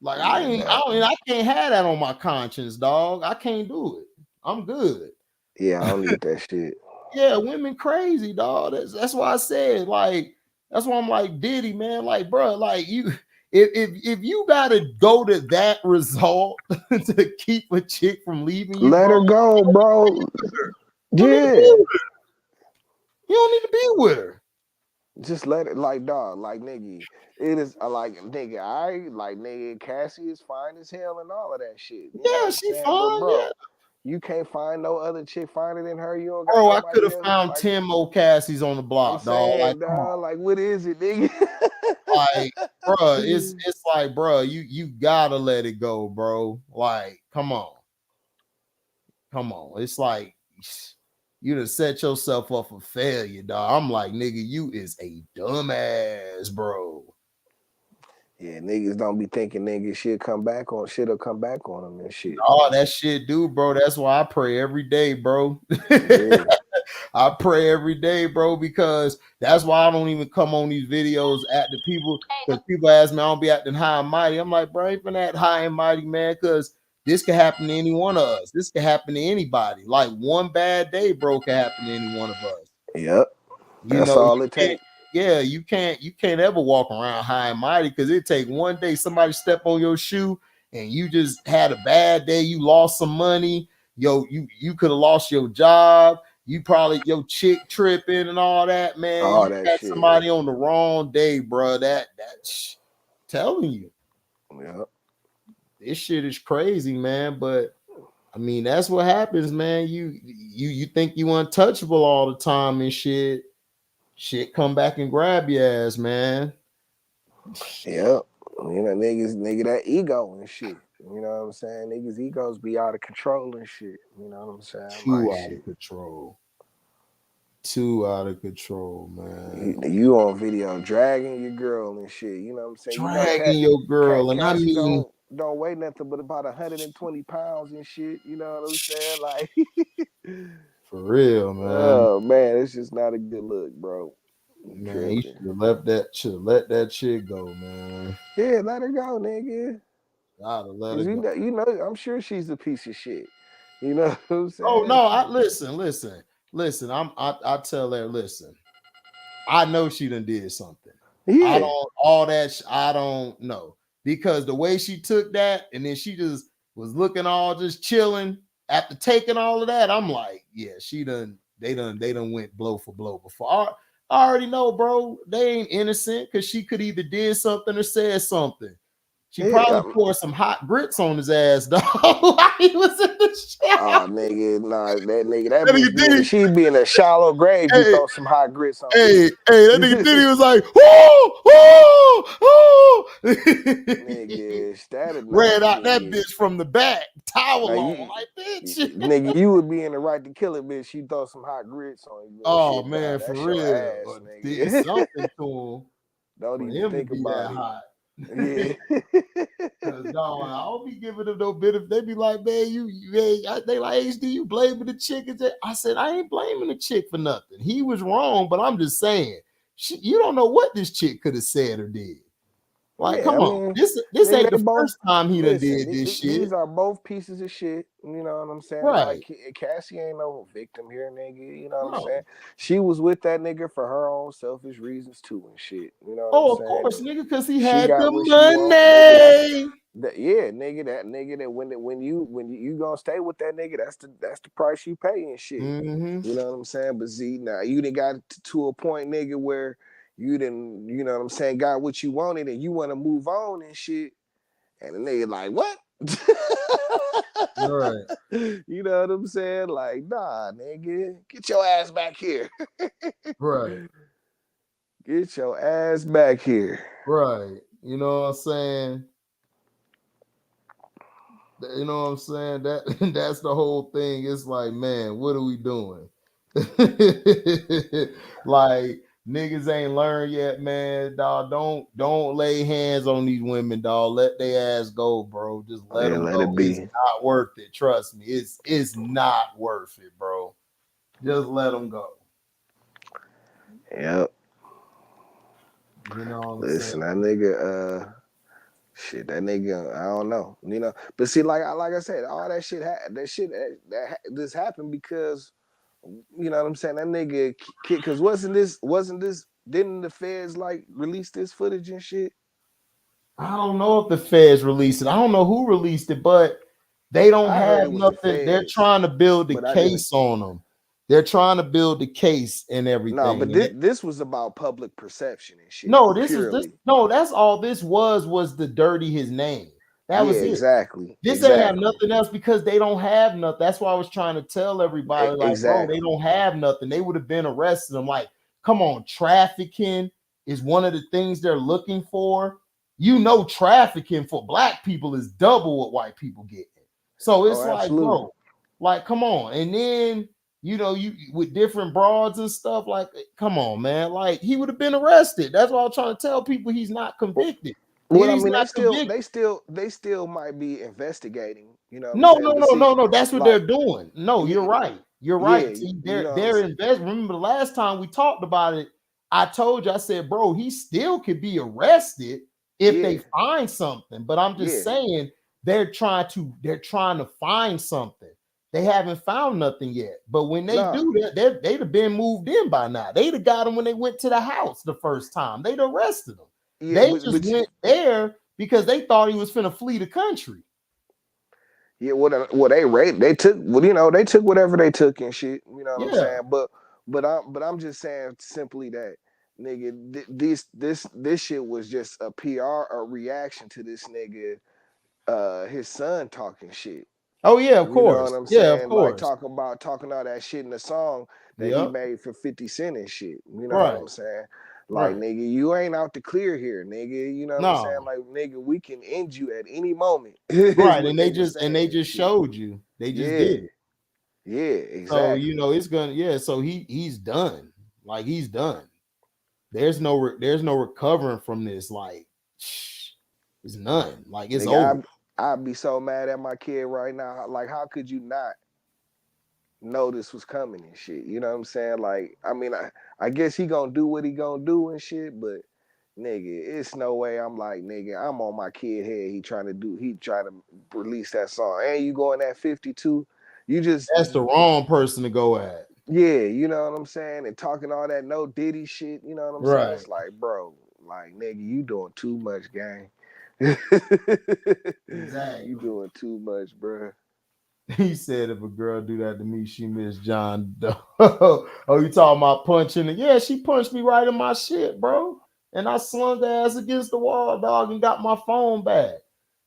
[SPEAKER 1] Like, I can't have that on my conscience, dog. I can't do it. I'm good.
[SPEAKER 2] Yeah, I don't need that shit.
[SPEAKER 1] Yeah, women crazy, dog. That's why I said, like, that's why I'm like, Diddy, man, like, bro, like you, if you gotta go to that result to keep a chick from leaving you,
[SPEAKER 2] Let
[SPEAKER 1] bro,
[SPEAKER 2] her go, bro.
[SPEAKER 1] you
[SPEAKER 2] Yeah.
[SPEAKER 1] don't need to be with her.
[SPEAKER 2] Just let it, like, dog, like, nigga, it is like, nigga, like, nigga, Cassie is fine as hell and all of that shit. You know
[SPEAKER 1] Yeah,
[SPEAKER 2] what I'm
[SPEAKER 1] she
[SPEAKER 2] saying? But,
[SPEAKER 1] fine.
[SPEAKER 2] bro,
[SPEAKER 1] Yeah,
[SPEAKER 2] you can't find no other chick finer than her. You don't got
[SPEAKER 1] bro, I could
[SPEAKER 2] nobody
[SPEAKER 1] have
[SPEAKER 2] else.
[SPEAKER 1] found
[SPEAKER 2] Like,
[SPEAKER 1] 10 more Cassies on the
[SPEAKER 2] I'm
[SPEAKER 1] block, dog. Like,
[SPEAKER 2] saying,
[SPEAKER 1] come on.
[SPEAKER 2] dog, like, what is it, nigga?
[SPEAKER 1] Like, bro, it's like, bro, you gotta let it go, bro. Like, come on. It's like you done set yourself up for failure, dog. I'm like, nigga, you is a dumbass, bro.
[SPEAKER 2] Yeah, niggas don't be thinking niggas shit'll come back on them and shit.
[SPEAKER 1] All that shit do, bro. That's why I pray every day, bro.
[SPEAKER 2] Yeah.
[SPEAKER 1] I pray every day, bro, because that's why I don't even come on these videos at the people. Because people ask me, I don't be acting high and mighty. I'm like, bro, I ain't been that high and mighty, man, because this could happen to any one of us. This could happen to anybody. Like one bad day, bro, could happen to any one of us.
[SPEAKER 2] Yep.
[SPEAKER 1] You
[SPEAKER 2] That's
[SPEAKER 1] know,
[SPEAKER 2] all it takes.
[SPEAKER 1] yeah, you can't ever walk around high and mighty because it take one day somebody step on your shoe and you just had a bad day, you lost some money, you could have lost your job, you probably your chick tripping and all that, man.
[SPEAKER 2] All
[SPEAKER 1] You
[SPEAKER 2] that
[SPEAKER 1] got
[SPEAKER 2] shit.
[SPEAKER 1] somebody on the wrong day, bro. That's telling you.
[SPEAKER 2] Yep.
[SPEAKER 1] This shit is crazy, man. But I mean, that's what happens, man. You think you untouchable all the time and shit. Shit come back and grab your ass, man.
[SPEAKER 2] Yep. You know, nigga, that ego and shit. You know what I'm saying? Niggas' egos be out of control and shit. You know what I'm saying?
[SPEAKER 1] Too
[SPEAKER 2] Like,
[SPEAKER 1] out
[SPEAKER 2] shit.
[SPEAKER 1] of control. Too out of control, man.
[SPEAKER 2] You on video dragging your girl and shit. You know what I'm saying?
[SPEAKER 1] Dragging your girl, and I
[SPEAKER 2] Cassie
[SPEAKER 1] mean,
[SPEAKER 2] don't weigh nothing but about 120 pounds and shit. You know what I'm saying? Like,
[SPEAKER 1] for real, man.
[SPEAKER 2] oh man, it's just not a good look, bro.
[SPEAKER 1] Man, you should have let that chick go, man.
[SPEAKER 2] Yeah, let her go, nigga.
[SPEAKER 1] Gotta let her go.
[SPEAKER 2] You know, I'm sure she's a piece of shit. You know what I'm saying?
[SPEAKER 1] Oh no, I listen. I tell her, listen. I know she done did something.
[SPEAKER 2] Yeah.
[SPEAKER 1] I don't know. Because the way she took that and then she just was looking all just chilling after taking all of that, I'm like, yeah, they done went blow for blow before. I already know, bro, they ain't innocent because she could either did something or said something. She probably poured some hot grits on his ass, dog. While he was in the shower.
[SPEAKER 2] Oh, nigga, nah, that bitch she be in a shallow grave. You throw some hot grits on.
[SPEAKER 1] Hey, that nigga Diddy was like,
[SPEAKER 2] nigga, that
[SPEAKER 1] ran out that bitch from the back, towel on, like bitch.
[SPEAKER 2] Nigga, you would be in the right to kill it, bitch. You throw some hot grits on you.
[SPEAKER 1] Oh
[SPEAKER 2] shit,
[SPEAKER 1] man,
[SPEAKER 2] dog.
[SPEAKER 1] for
[SPEAKER 2] That's
[SPEAKER 1] real.
[SPEAKER 2] your ass, nigga.
[SPEAKER 1] Did something to him.
[SPEAKER 2] Don't
[SPEAKER 1] for
[SPEAKER 2] even
[SPEAKER 1] him
[SPEAKER 2] think
[SPEAKER 1] to be
[SPEAKER 2] about
[SPEAKER 1] that
[SPEAKER 2] it.
[SPEAKER 1] hot.
[SPEAKER 2] Yeah.
[SPEAKER 1] Cause no, I don't be giving them no bit of. They be like, man, they like HD, you blaming the chick. I said, I ain't blaming the chick for nothing. He was wrong, but I'm just saying, you don't know what this chick could have said or did. Like, come on, this ain't the first time he done did this shit.
[SPEAKER 2] These are both pieces of shit. You know what I'm saying?
[SPEAKER 1] Right.
[SPEAKER 2] Like Cassie ain't no victim here, nigga. You know what I'm saying? She was with that nigga for her own selfish reasons too and shit. You know what I'm saying?
[SPEAKER 1] Of course, nigga, because he had the money.
[SPEAKER 2] Nigga, that when you gonna stay with that nigga, that's the price you pay and shit.
[SPEAKER 1] Mm-hmm.
[SPEAKER 2] You know what I'm saying? But see, now you done got to a point, nigga, where you didn't, you know what I'm saying, got what you wanted and you want to move on and shit. And the nigga like, what?
[SPEAKER 1] Right.
[SPEAKER 2] You know what I'm saying? Like, nah, nigga, get your ass back here.
[SPEAKER 1] Right.
[SPEAKER 2] Get your ass back here.
[SPEAKER 1] Right. You know what I'm saying? You know what I'm saying? That's the whole thing. It's like, man, what are we doing? Like, niggas ain't learned yet, man. Dog, don't lay hands on these women, dog. Let their ass go, bro. Just let them go.
[SPEAKER 2] It be.
[SPEAKER 1] It's not worth it. Trust me. It's not worth it, bro. Just let them go.
[SPEAKER 2] Yep.
[SPEAKER 1] You know what I'm
[SPEAKER 2] Listen,
[SPEAKER 1] saying?
[SPEAKER 2] that nigga, shit, that nigga, I don't know, you know. But see, like I said, all that shit, this happened because, you know what I'm saying, that nigga, because didn't the feds like release this footage and shit?
[SPEAKER 1] I don't know if the feds released it. I don't know who released it, but they don't have nothing. They're trying to build the case on them. They're trying to build the case and everything.
[SPEAKER 2] No, but this was about public perception and shit.
[SPEAKER 1] No, that's all this was to dirty his name. That was it.
[SPEAKER 2] Exactly.
[SPEAKER 1] This ain't have nothing else because they don't have nothing. That's why I was trying to tell everybody, like, bro, they don't have nothing. They would have been arrested. I'm like, come on, trafficking is one of the things they're looking for. You know, trafficking for black people is double what white people get. So it's like, bro, like, come on. And then, you know, you with different broads and stuff, like, come on, man. Like, he would have been arrested. That's why I'm trying to tell people he's not convicted.
[SPEAKER 2] Well, I mean, they still might be investigating. You know,
[SPEAKER 1] no. That's what they're doing. No, you're right. You're right. See, they're investing. Remember the last time we talked about it, I told you, I said, bro, he still could be arrested if they find something. But I'm just saying they're trying to find something. They haven't found nothing yet. But when they do that, they'd have been moved in by now. They'd have got them when they went to the house the first time. They'd arrested them. They just went there because they thought he was finna flee the country.
[SPEAKER 2] Yeah, they took whatever they took and shit. You know what I'm saying? But I'm just saying simply that, nigga, this shit was just a a reaction to this nigga, his son talking shit.
[SPEAKER 1] Oh yeah, of course.
[SPEAKER 2] You know what I'm saying?
[SPEAKER 1] Of course.
[SPEAKER 2] Like talking all that shit in the song that he made for 50 Cent and shit. You know what I'm saying? Like, nigga, you ain't out to clear here, nigga. You know what I'm saying? Like, nigga, we can end you at any moment.
[SPEAKER 1] Right, and they just showed you. They just did it.
[SPEAKER 2] Yeah, exactly.
[SPEAKER 1] So, you know, it's gonna, so he's done. Like, he's done. There's no recovering from this. Like, it's none. Like, it's over.
[SPEAKER 2] I'd be so mad at my kid right now. Like, how could you not know this was coming and shit? You know what I'm saying? Like, I mean, I guess he gonna do what he gonna do and shit, but nigga, it's no way I'm like, nigga, I'm on my kid head. He trying to release that song. And you going at 52, that's
[SPEAKER 1] the wrong person to go at.
[SPEAKER 2] Yeah, you know what I'm saying? And talking all that no Diddy shit, you know what I'm saying? It's like, bro, like, nigga, you doing too much, gang.
[SPEAKER 1] Exactly.
[SPEAKER 2] You doing too much, bro.
[SPEAKER 1] He said, if a girl do that to me, she miss John Doe. Oh, you talking about punching it? Yeah, she punched me right in my shit, bro. And I slung the ass against the wall, dog, and got my phone back.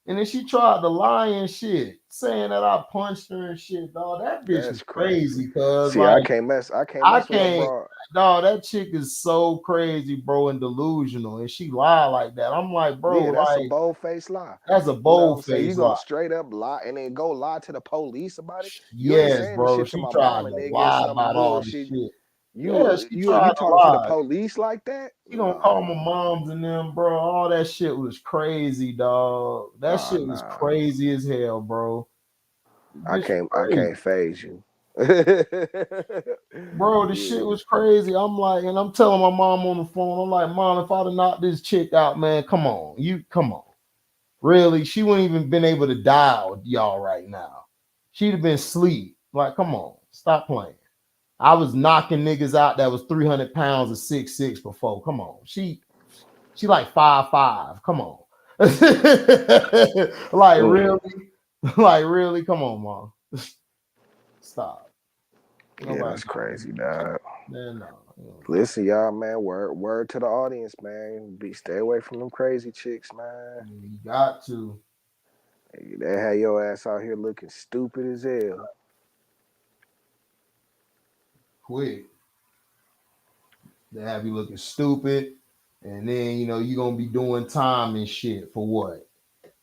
[SPEAKER 1] And then she tried to lie and shit, saying that I punched her and shit, dog. That bitch
[SPEAKER 2] That's
[SPEAKER 1] was
[SPEAKER 2] crazy.
[SPEAKER 1] crazy, cuz
[SPEAKER 2] See, I
[SPEAKER 1] like
[SPEAKER 2] can't mess with
[SPEAKER 1] I
[SPEAKER 2] no
[SPEAKER 1] can't,
[SPEAKER 2] broad.
[SPEAKER 1] dog. That chick is so crazy, bro, and delusional, and she lied like that. I'm like, bro,
[SPEAKER 2] Yeah, that's a
[SPEAKER 1] like
[SPEAKER 2] bold-faced lie.
[SPEAKER 1] that's a
[SPEAKER 2] You know what I'm
[SPEAKER 1] bold
[SPEAKER 2] saying? You
[SPEAKER 1] face
[SPEAKER 2] gonna
[SPEAKER 1] lie.
[SPEAKER 2] straight up lie and then go lie to the police about it? You ain't
[SPEAKER 1] Yes,
[SPEAKER 2] saying this
[SPEAKER 1] bro.
[SPEAKER 2] shit to
[SPEAKER 1] She
[SPEAKER 2] my
[SPEAKER 1] tried
[SPEAKER 2] mama,
[SPEAKER 1] to
[SPEAKER 2] nigga. It's
[SPEAKER 1] lie
[SPEAKER 2] some
[SPEAKER 1] about all this
[SPEAKER 2] bullshit.
[SPEAKER 1] shit. Yeah,
[SPEAKER 2] You
[SPEAKER 1] she
[SPEAKER 2] you
[SPEAKER 1] tried
[SPEAKER 2] you
[SPEAKER 1] to
[SPEAKER 2] talking to the
[SPEAKER 1] lie.
[SPEAKER 2] police like that?
[SPEAKER 1] She gonna call my
[SPEAKER 2] Nah.
[SPEAKER 1] moms and them, bro. All that shit was crazy, dog. That
[SPEAKER 2] Oh
[SPEAKER 1] shit was
[SPEAKER 2] nah.
[SPEAKER 1] crazy as hell, bro.
[SPEAKER 2] I
[SPEAKER 1] Bitch was crazy.
[SPEAKER 2] can't phase you.
[SPEAKER 1] Bro, the shit
[SPEAKER 2] Yeah.
[SPEAKER 1] was crazy. I'm like, and I'm telling my mom on the phone, I'm like, Mom, if I'd have knocked this chick out, man, come on. Really? She wouldn't even been able to dial y'all right now. She'd have been asleep. Like, come on, stop playing. I was knocking niggas out that was 300 pounds of 6'6" before. Come on. She like 5'5". Come on. Like, really? Like, really? Come on, Mom. Stop.
[SPEAKER 2] Yeah,
[SPEAKER 1] Nobody,
[SPEAKER 2] that's crazy, dog.
[SPEAKER 1] man, no.
[SPEAKER 2] Listen, y'all, man. Word to the audience, man. Stay away from them crazy chicks, man.
[SPEAKER 1] You got to.
[SPEAKER 2] They had your ass out here looking stupid as hell.
[SPEAKER 1] Quick. They have you looking stupid. And then, you're going to be doing time and shit for what?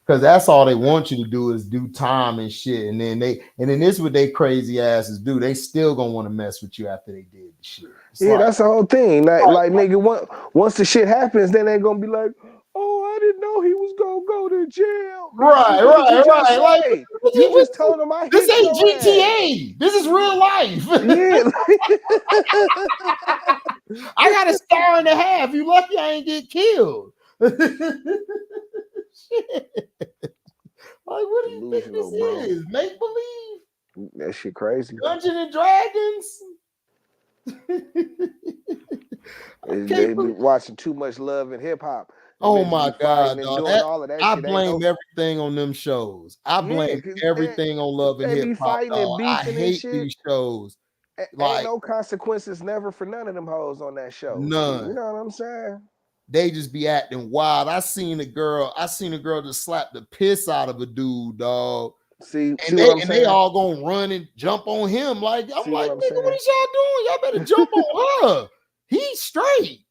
[SPEAKER 1] Because that's all they want you to do is do time and shit. And then this is what they crazy asses do. They still gonna want to mess with you after they did the shit. It's
[SPEAKER 2] Yeah,
[SPEAKER 1] like,
[SPEAKER 2] that's the whole thing. Like nigga, once the shit happens, then they gonna be like, "Oh, I didn't know he was gonna go to jail." Bitch, what did you just
[SPEAKER 1] right. Like,
[SPEAKER 2] say? You just told him I
[SPEAKER 1] this
[SPEAKER 2] hit
[SPEAKER 1] ain't
[SPEAKER 2] your ass.
[SPEAKER 1] GTA. This is real life.
[SPEAKER 2] Yeah.
[SPEAKER 1] I got a star and a half. You lucky I ain't get killed. Shit. Like, what do you think
[SPEAKER 2] Delusional,
[SPEAKER 1] this
[SPEAKER 2] bro.
[SPEAKER 1] is? Make believe?
[SPEAKER 2] That shit crazy.
[SPEAKER 1] Dungeons and Dragons?
[SPEAKER 2] They be watching too much Love and Hip Hop. Them
[SPEAKER 1] Oh
[SPEAKER 2] bitches be
[SPEAKER 1] my God,
[SPEAKER 2] fighting and
[SPEAKER 1] dog.
[SPEAKER 2] doing all of that
[SPEAKER 1] I
[SPEAKER 2] shit. Ain't
[SPEAKER 1] blame
[SPEAKER 2] no
[SPEAKER 1] everything on them shows. I
[SPEAKER 2] yeah,
[SPEAKER 1] blame
[SPEAKER 2] cause
[SPEAKER 1] everything on Love and
[SPEAKER 2] they
[SPEAKER 1] Hip
[SPEAKER 2] be
[SPEAKER 1] Hop,
[SPEAKER 2] fighting and
[SPEAKER 1] dog. I
[SPEAKER 2] beefing and
[SPEAKER 1] hate
[SPEAKER 2] shit.
[SPEAKER 1] these shows.
[SPEAKER 2] Ain't
[SPEAKER 1] Like,
[SPEAKER 2] no consequences never for none of them hoes on that show. Shit, you
[SPEAKER 1] none.
[SPEAKER 2] know what I'm saying?
[SPEAKER 1] They just be acting wild. I seen a girl just slap the piss out of a dude, dog.
[SPEAKER 2] See
[SPEAKER 1] And
[SPEAKER 2] what I'm
[SPEAKER 1] they
[SPEAKER 2] saying?
[SPEAKER 1] all gonna run and jump on him. Like, I'm
[SPEAKER 2] See
[SPEAKER 1] like,
[SPEAKER 2] what I'm
[SPEAKER 1] nigga, what
[SPEAKER 2] saying?
[SPEAKER 1] is y'all doing? Y'all better jump on her. He's straight.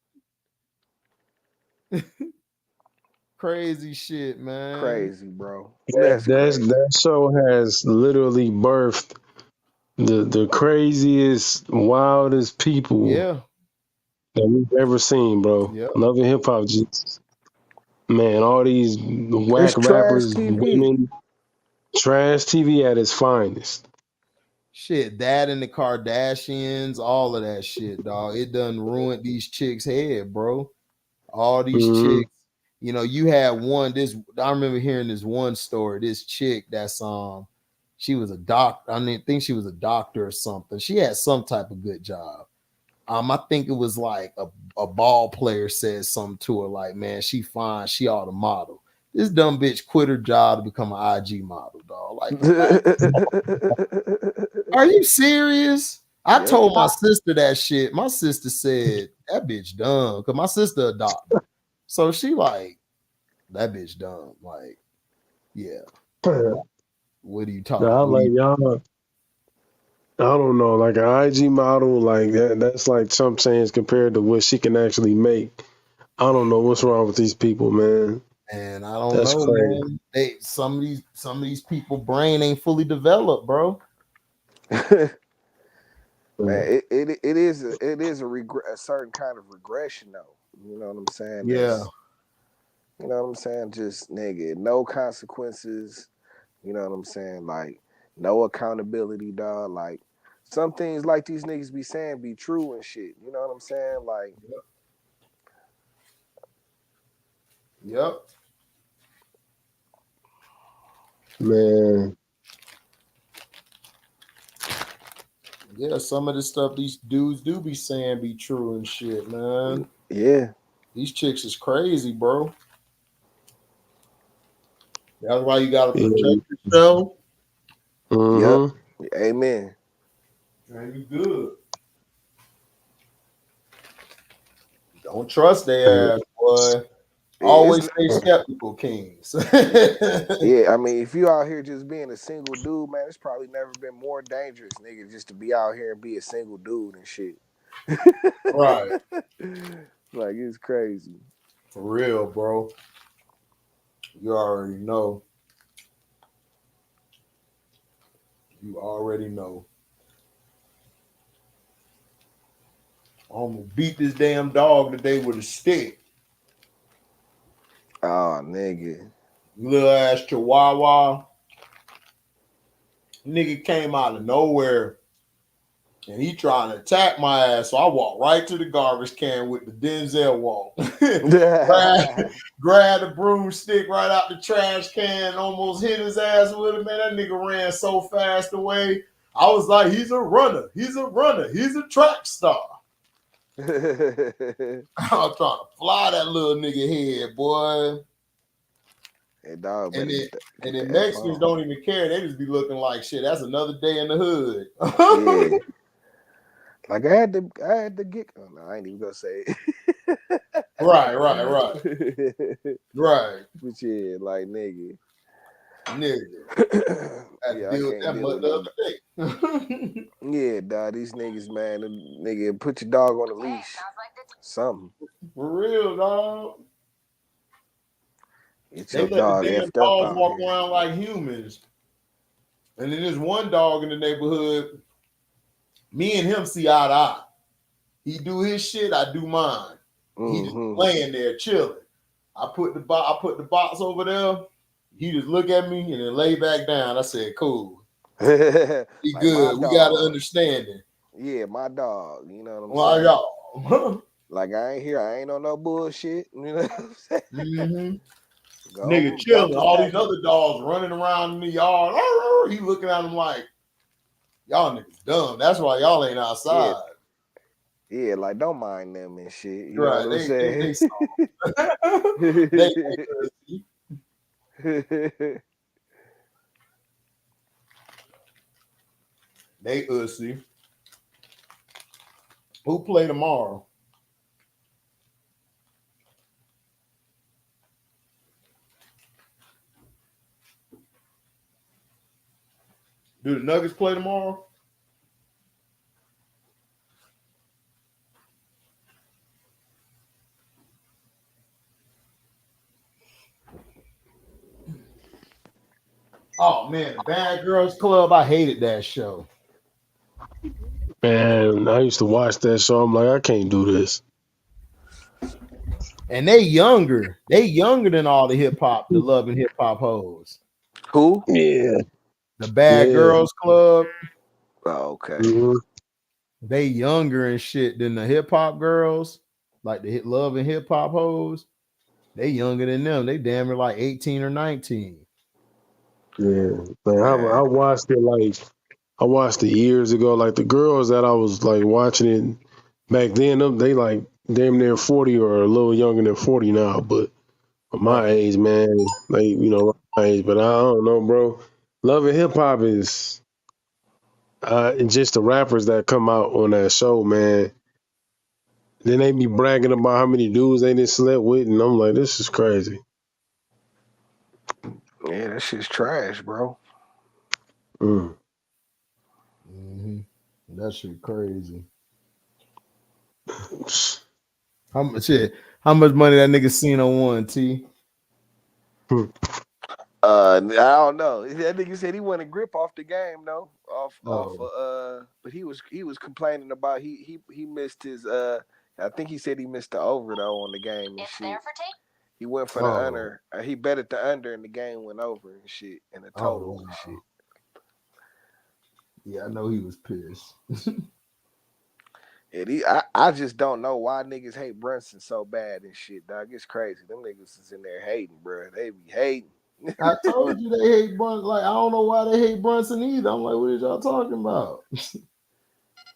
[SPEAKER 1] Crazy shit, man.
[SPEAKER 2] Crazy, bro. That's crazy.
[SPEAKER 3] That show has literally birthed the craziest, wildest people
[SPEAKER 1] Yeah.
[SPEAKER 3] that we've ever seen, bro.
[SPEAKER 1] Yep.
[SPEAKER 3] Love and Hip Hop, just man, all these whack
[SPEAKER 2] It's trash
[SPEAKER 3] rappers,
[SPEAKER 2] TV.
[SPEAKER 3] women, trash TV at its finest.
[SPEAKER 1] Shit, that and the Kardashians, all of that shit, dog. It done ruined these chicks' head, bro. All these chicks, you had one. I remember hearing this one story. This chick that's she was a doctor. I think she was a doctor or something. She had some type of good job. I think it was like a ball player said something to her, like, man, she fine, she ought to model. This dumb bitch quit her job to become an IG model, dog. Like, are you serious? I
[SPEAKER 2] Yep.
[SPEAKER 1] told my sister that shit. My sister said that bitch dumb because my sister a doctor. So she like, that bitch dumb. Like, yeah. What are you talking
[SPEAKER 3] I
[SPEAKER 1] about?
[SPEAKER 3] like y'all. I don't know, like an IG model, like that's like Trump saying compared to what she can actually make. I don't know what's wrong with these people, man.
[SPEAKER 1] And I don't
[SPEAKER 3] That's
[SPEAKER 1] know,
[SPEAKER 3] crazy.
[SPEAKER 1] man. Some of these people brain ain't fully developed, bro.
[SPEAKER 2] Man, it is a certain kind of regression though. You know what I'm saying?
[SPEAKER 1] Yeah.
[SPEAKER 2] You know what I'm saying? Just nigga, no consequences. You know what I'm saying? Like no accountability, dog. Like some things like these niggas be saying be true and shit. You know what I'm saying? Like
[SPEAKER 1] Yep.
[SPEAKER 3] Man.
[SPEAKER 1] Yeah, some of the stuff these dudes do be saying be true and shit, man.
[SPEAKER 2] yeah.
[SPEAKER 1] These chicks is crazy, bro. That's why you gotta protect yourself.
[SPEAKER 2] Yep.
[SPEAKER 3] Mm-hmm.
[SPEAKER 2] Amen.
[SPEAKER 1] And you good. Don't trust their ass, boy. Always stay skeptical, Kings.
[SPEAKER 2] Yeah, I mean, if you out here just being a single dude, man, it's probably never been more dangerous, nigga, just to be out here and be a single dude and shit.
[SPEAKER 1] Right.
[SPEAKER 2] Like, it's crazy.
[SPEAKER 1] For real, bro. You already know. You already know. I'm gonna beat this damn dog today with a stick.
[SPEAKER 2] Oh, nigga.
[SPEAKER 1] Little ass chihuahua. Nigga came out of nowhere and he trying to attack my ass. So I walked right to the garbage can with the Denzel walk. Grab the broomstick right out the trash can, almost hit his ass with it. Man, that nigga ran so fast away. I was like, he's a runner. He's a runner. He's a track star. I was trying to fly that little nigga head, boy.
[SPEAKER 2] Hey, dog,
[SPEAKER 1] And then Mexicans don't even care. They just be looking like shit. That's another day in the hood.
[SPEAKER 2] Yeah. Like I had to get. Oh, no, I ain't even gonna say it.
[SPEAKER 1] Right. Right.
[SPEAKER 2] But yeah, like nigga.
[SPEAKER 1] Yeah, I can't deal with the other day.
[SPEAKER 2] Yeah, dog. These niggas, man. Nigga, put your dog on a leash. Something.
[SPEAKER 1] For real, dog.
[SPEAKER 2] They let the damn
[SPEAKER 1] dogs walk around like humans. And then there's one dog in the neighborhood. Me and him see eye to eye. He do his shit, I do mine. He just laying there chilling. I put the box over there. He just look at me and then lay back down. I said, "Cool, he like good. We got to understand it."
[SPEAKER 2] Yeah, my dog. You know what I'm saying?
[SPEAKER 1] Y'all.
[SPEAKER 2] Like I ain't on no bullshit. You know what I'm saying?
[SPEAKER 1] Nigga chilling. All these other dogs running around in the yard. He looking at them like, y'all niggas dumb. That's why y'all ain't outside.
[SPEAKER 2] Yeah, like don't mind them and shit. You
[SPEAKER 1] right.
[SPEAKER 2] know what I'm saying?
[SPEAKER 1] They ussy. Who play tomorrow? Do the Nuggets play tomorrow? Oh man, the Bad Girls Club. I hated that show.
[SPEAKER 3] Man, I used to watch that show. I'm like, I can't do this.
[SPEAKER 1] And they younger. They younger than all the hip hop, the Love and Hip Hop hoes.
[SPEAKER 2] Who?
[SPEAKER 3] Yeah.
[SPEAKER 1] The Bad Girls Club.
[SPEAKER 2] Oh, okay.
[SPEAKER 3] Mm-hmm.
[SPEAKER 1] They younger and shit than the hip hop girls, like the Love and Hip Hop hoes. They younger than them. They damn near like 18 or 19.
[SPEAKER 3] Yeah. Like I watched it I watched it years ago. Like the girls that I was like watching it back then, they like damn near 40 or a little younger than 40 now. But my age, man, like my age. But I don't know, bro. Love and Hip Hop is just the rappers that come out on that show, man. Then they be bragging about how many dudes they done slept with, and I'm like, this is crazy.
[SPEAKER 2] Yeah, that shit's trash, bro.
[SPEAKER 1] That shit crazy. How much money that nigga seen on one T?
[SPEAKER 2] I don't know. That nigga said he wanted grip off the game, though. But he was complaining about he missed his I think he said he missed the over though on the game and shit. He went for the under. He betted the under and the game went over and shit and the total and shit.
[SPEAKER 1] Yeah, I know he was pissed.
[SPEAKER 2] I just don't know why niggas hate Brunson so bad and shit, dog. It's crazy. Them niggas is in there hating, bro. They be hating.
[SPEAKER 1] I told you they hate Brunson. Like, I don't know why they hate Brunson either. I'm like, what are y'all talking about?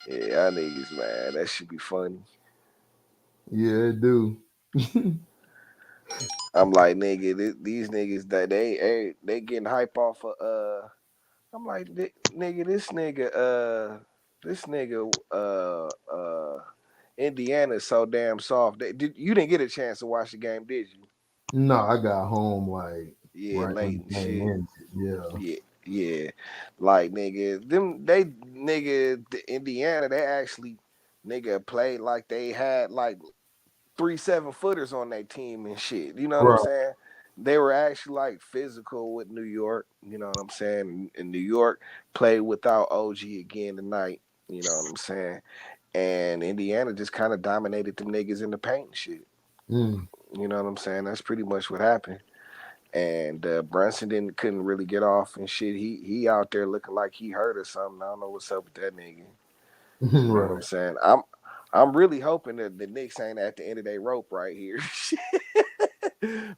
[SPEAKER 2] Yeah, y'all niggas, man. That should be funny.
[SPEAKER 1] Yeah, it do.
[SPEAKER 2] I'm like, nigga, these niggas that they getting hype off of I'm like, nigga, this nigga Indiana's so damn soft. You didn't get a chance to watch the game, did you?
[SPEAKER 1] No, I got home like
[SPEAKER 2] Yeah,
[SPEAKER 1] right when
[SPEAKER 2] late
[SPEAKER 1] the
[SPEAKER 2] and
[SPEAKER 1] game
[SPEAKER 2] shit.
[SPEAKER 1] ended. Yeah.
[SPEAKER 2] Yeah, yeah. Like nigga, the Indiana, they actually nigga played like they had like 3 7-footers on their team and shit. You know what I'm
[SPEAKER 1] Right.
[SPEAKER 2] saying? They were actually like physical with New York. You know what I'm saying? And New York played without OG again tonight. You know what I'm saying? And Indiana just kind of dominated them niggas in the paint and shit.
[SPEAKER 1] Mm.
[SPEAKER 2] You know what I'm saying? That's pretty much what happened. And Brunson couldn't really get off and shit. He out there looking like he hurt or something. I don't know what's up with that nigga. You know what I'm
[SPEAKER 1] Right.
[SPEAKER 2] saying? I'm really hoping that the Knicks ain't at the end of their rope right here.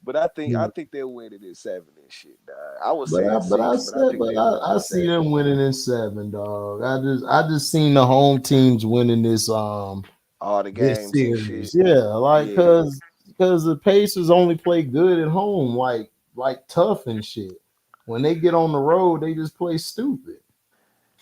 [SPEAKER 2] But I
[SPEAKER 1] Mm.
[SPEAKER 2] think they'll win it in 7 and shit. Dog. I was saying
[SPEAKER 1] But I
[SPEAKER 2] 6, but I
[SPEAKER 1] said,
[SPEAKER 2] think
[SPEAKER 1] but
[SPEAKER 2] they'll win it
[SPEAKER 1] I
[SPEAKER 2] in
[SPEAKER 1] see
[SPEAKER 2] 7.
[SPEAKER 1] them winning in 7, dog. I just seen the home teams winning
[SPEAKER 2] All the
[SPEAKER 1] this
[SPEAKER 2] games and
[SPEAKER 1] series.
[SPEAKER 2] shit.
[SPEAKER 1] Yeah, like
[SPEAKER 2] Yeah.
[SPEAKER 1] cause the Pacers only play good at home, like tough and shit. When they get on the road, they just play stupid.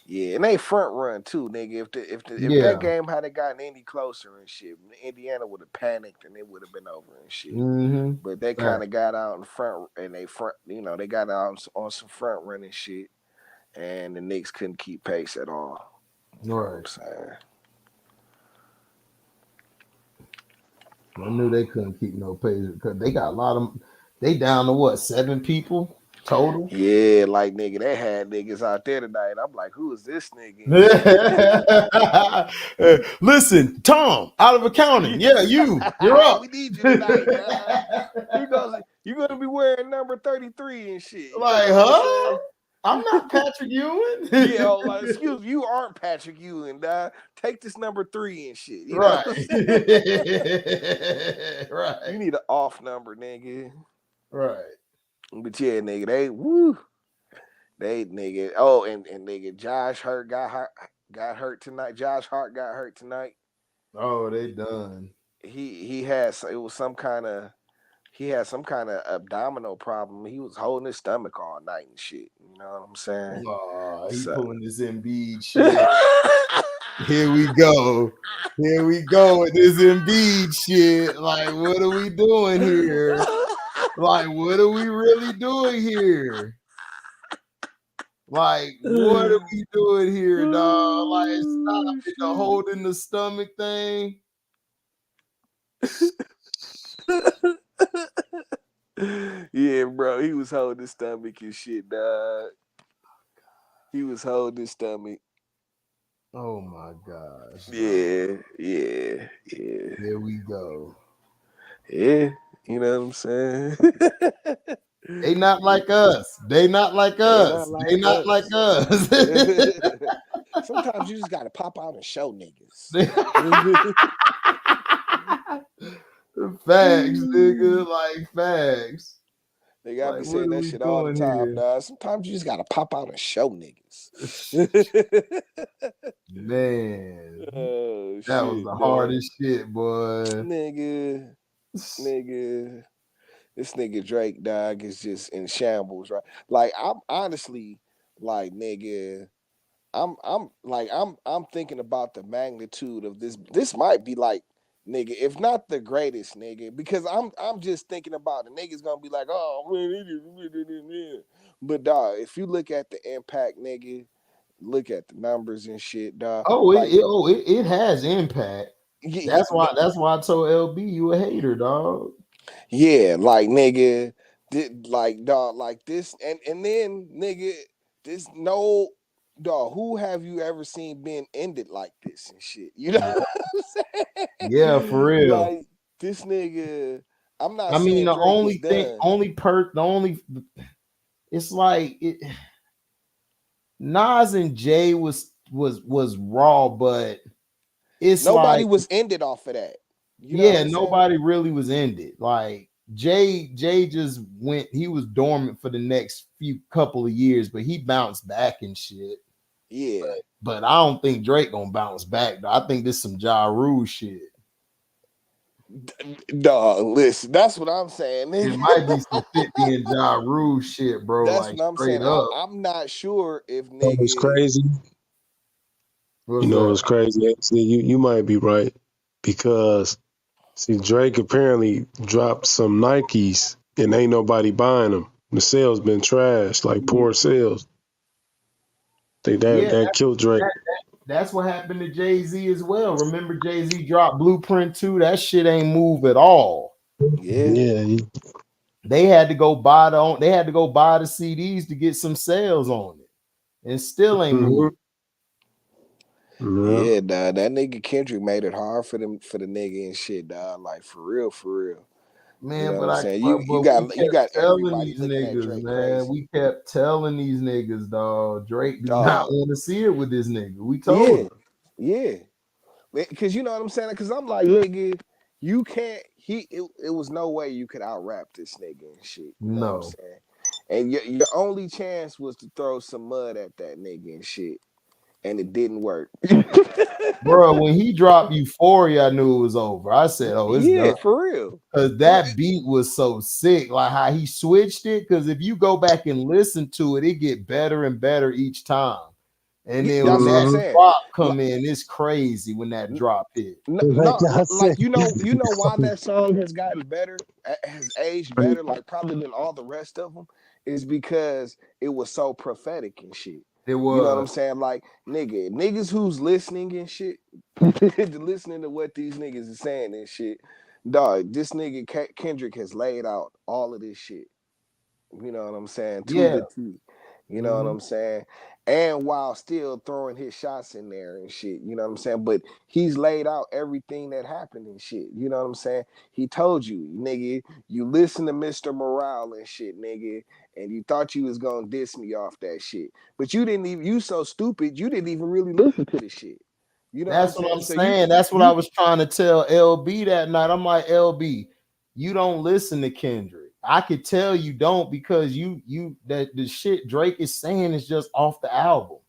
[SPEAKER 2] Yeah, and they front run too, nigga. If that
[SPEAKER 1] Yeah.
[SPEAKER 2] game hadn't gotten any closer and shit, Indiana would have panicked and it would have been over and shit.
[SPEAKER 1] Mm-hmm.
[SPEAKER 2] But they kind
[SPEAKER 1] Right.
[SPEAKER 2] of got out in front and they got out on some front running shit, and the Knicks couldn't keep pace at all. You know what I'm
[SPEAKER 1] Right.
[SPEAKER 2] saying?
[SPEAKER 1] I knew they couldn't keep no pace because they got a lot of. They down to what, 7 people total?
[SPEAKER 2] Yeah, like nigga, they had niggas out there tonight. I'm like, who is this nigga and shit?
[SPEAKER 1] Listen, Tom, out of accounting. Yeah, you're up.
[SPEAKER 2] We need you tonight, dog. You gonna be wearing number 33 and shit. You
[SPEAKER 1] Like,
[SPEAKER 2] know what I'm
[SPEAKER 1] huh?
[SPEAKER 2] saying?
[SPEAKER 1] I'm not Patrick Ewing.
[SPEAKER 2] Yeah, like, excuse me, you aren't Patrick Ewing, dog. Take this number 3 and shit. You know
[SPEAKER 1] Right.
[SPEAKER 2] what I'm saying? You
[SPEAKER 1] Right.
[SPEAKER 2] need an off number, nigga.
[SPEAKER 1] Right.
[SPEAKER 2] But yeah, nigga, they nigga. Oh, and nigga, Josh Hurt got hurt tonight. Josh Hart got hurt tonight.
[SPEAKER 1] Oh, they done.
[SPEAKER 2] He had it was some kind of he had some kind of abdominal problem. He was holding his stomach all night and shit. You know what I'm saying?
[SPEAKER 1] Oh, he
[SPEAKER 2] So.
[SPEAKER 1] pulling this Embiid shit. Here we go. Here we go with this Embiid shit. Like, what are we doing here? Like, what are we really doing here? Like, what are we doing here, dog? Like, stop it. The holding the stomach thing.
[SPEAKER 2] Yeah, bro, he was holding his stomach and shit, dog. He was holding his stomach.
[SPEAKER 1] Oh my gosh.
[SPEAKER 2] Yeah.
[SPEAKER 1] Here we go.
[SPEAKER 2] Yeah, you know what I'm saying?
[SPEAKER 1] They not like us. They not like us. They not like us.
[SPEAKER 2] Sometimes you just gotta pop out and show niggas.
[SPEAKER 1] Facts, nigga. Like facts.
[SPEAKER 2] They gotta
[SPEAKER 1] Like,
[SPEAKER 2] be
[SPEAKER 1] what
[SPEAKER 2] saying
[SPEAKER 1] are
[SPEAKER 2] that
[SPEAKER 1] we
[SPEAKER 2] shit all the
[SPEAKER 1] doing
[SPEAKER 2] time,
[SPEAKER 1] here?
[SPEAKER 2] dog. Sometimes you just gotta pop out and show niggas.
[SPEAKER 1] Man,
[SPEAKER 2] Oh
[SPEAKER 1] that
[SPEAKER 2] shit,
[SPEAKER 1] was the
[SPEAKER 2] dog.
[SPEAKER 1] hardest shit, boy.
[SPEAKER 2] Nigga. This nigga Drake, dog, is just in shambles, right? Like I'm honestly, like nigga, I'm thinking about the magnitude of this. This might be like, nigga, if not the greatest, nigga, because I'm just thinking about the niggas gonna be like, oh man, but dog, if you look at the impact, nigga, look at the numbers and shit, dog.
[SPEAKER 1] Oh,
[SPEAKER 2] Like,
[SPEAKER 1] it has impact. That's why I told LB you a hater, dog.
[SPEAKER 2] yeah, like nigga, like dog, like this, and then nigga, this no dog. Who have you ever seen being ended like this and shit? You know what I'm saying?
[SPEAKER 1] Yeah, for real.
[SPEAKER 2] Like this nigga. I'm not
[SPEAKER 1] I mean,
[SPEAKER 2] saying
[SPEAKER 1] the
[SPEAKER 2] Drake is
[SPEAKER 1] only thing,
[SPEAKER 2] done.
[SPEAKER 1] it's like Nas and Jay was raw, but it's
[SPEAKER 2] Nobody
[SPEAKER 1] like,
[SPEAKER 2] was ended off of that. You know what
[SPEAKER 1] yeah,
[SPEAKER 2] I'm saying?
[SPEAKER 1] nobody really was ended. Like Jay just went, he was dormant for the next few couple of years, but he bounced back and shit.
[SPEAKER 2] Yeah.
[SPEAKER 1] But I don't think Drake gonna bounce back, though. I think this some Ja Rule shit.
[SPEAKER 2] Dog, listen, that's what I'm saying.
[SPEAKER 1] It might be some 50 and Ja Rule shit, bro.
[SPEAKER 2] That's
[SPEAKER 1] Like
[SPEAKER 2] what I'm
[SPEAKER 1] straight
[SPEAKER 2] saying.
[SPEAKER 1] up.
[SPEAKER 2] I'm not sure if
[SPEAKER 3] It's
[SPEAKER 2] nigga.
[SPEAKER 3] crazy.
[SPEAKER 1] What's
[SPEAKER 3] You know,
[SPEAKER 1] that?
[SPEAKER 3] it's crazy. See, you might be right because see, Drake apparently dropped some Nikes and ain't nobody buying them. The sales been trashed, like poor sales. That killed Drake.
[SPEAKER 1] That's what happened to Jay-Z as well. Remember Jay-Z dropped Blueprint 2? That shit ain't move at all.
[SPEAKER 2] Yeah.
[SPEAKER 1] They had to go buy the CDs to get some sales on it. And still ain't moved.
[SPEAKER 2] Yeah, dog. That nigga Kendrick made it hard for the nigga and shit, dog. Like for real.
[SPEAKER 1] Man,
[SPEAKER 2] You know
[SPEAKER 1] but
[SPEAKER 2] what I'm saying?
[SPEAKER 1] we
[SPEAKER 2] You got
[SPEAKER 1] telling
[SPEAKER 2] everybody
[SPEAKER 1] these
[SPEAKER 2] looking at
[SPEAKER 1] niggas,
[SPEAKER 2] Drake
[SPEAKER 1] man.
[SPEAKER 2] crazy.
[SPEAKER 1] We kept telling these niggas, dog. Drake do not want to see it with this nigga. We told him.
[SPEAKER 2] Yeah. Because you know what I'm saying? Because I'm like, nigga, you can't. It was no way you could out rap this nigga and shit. You know what I'm saying? And your only chance was to throw some mud at that nigga and shit, and it didn't work.
[SPEAKER 1] Bro, when he dropped Euphoria, I knew it was over. I said, "Oh, it's done."
[SPEAKER 2] For real.
[SPEAKER 1] Because that beat was so sick, like how he switched it. Because if you go back and listen to it, it get better and better each time. And then when that drop come in, it's crazy when that drop hit.
[SPEAKER 2] Like you know why that song has gotten better, has aged better, like probably than all the rest of them, is because it was so prophetic and shit.
[SPEAKER 1] It was.
[SPEAKER 2] You know what I'm saying? Like niggas who's listening and shit, listening to what these niggas is saying and shit. Dog, this nigga Kendrick has laid out all of this shit. You know what I'm saying? To the T. You know what I'm saying? And while still throwing his shots in there and shit, you know what I'm saying? But he's laid out everything that happened and shit. You know what I'm saying? He told you, nigga, you listen to Mr. Morale and shit, nigga, and you thought you was gonna diss me off that shit. But you didn't even, you so stupid, you didn't even really listen to the shit. You know
[SPEAKER 1] That's what I'm saying. That's what I was trying to tell LB that night. I'm like, LB, you don't listen to Kendrick. I could tell you don't, because that the shit Drake is saying is just off the album.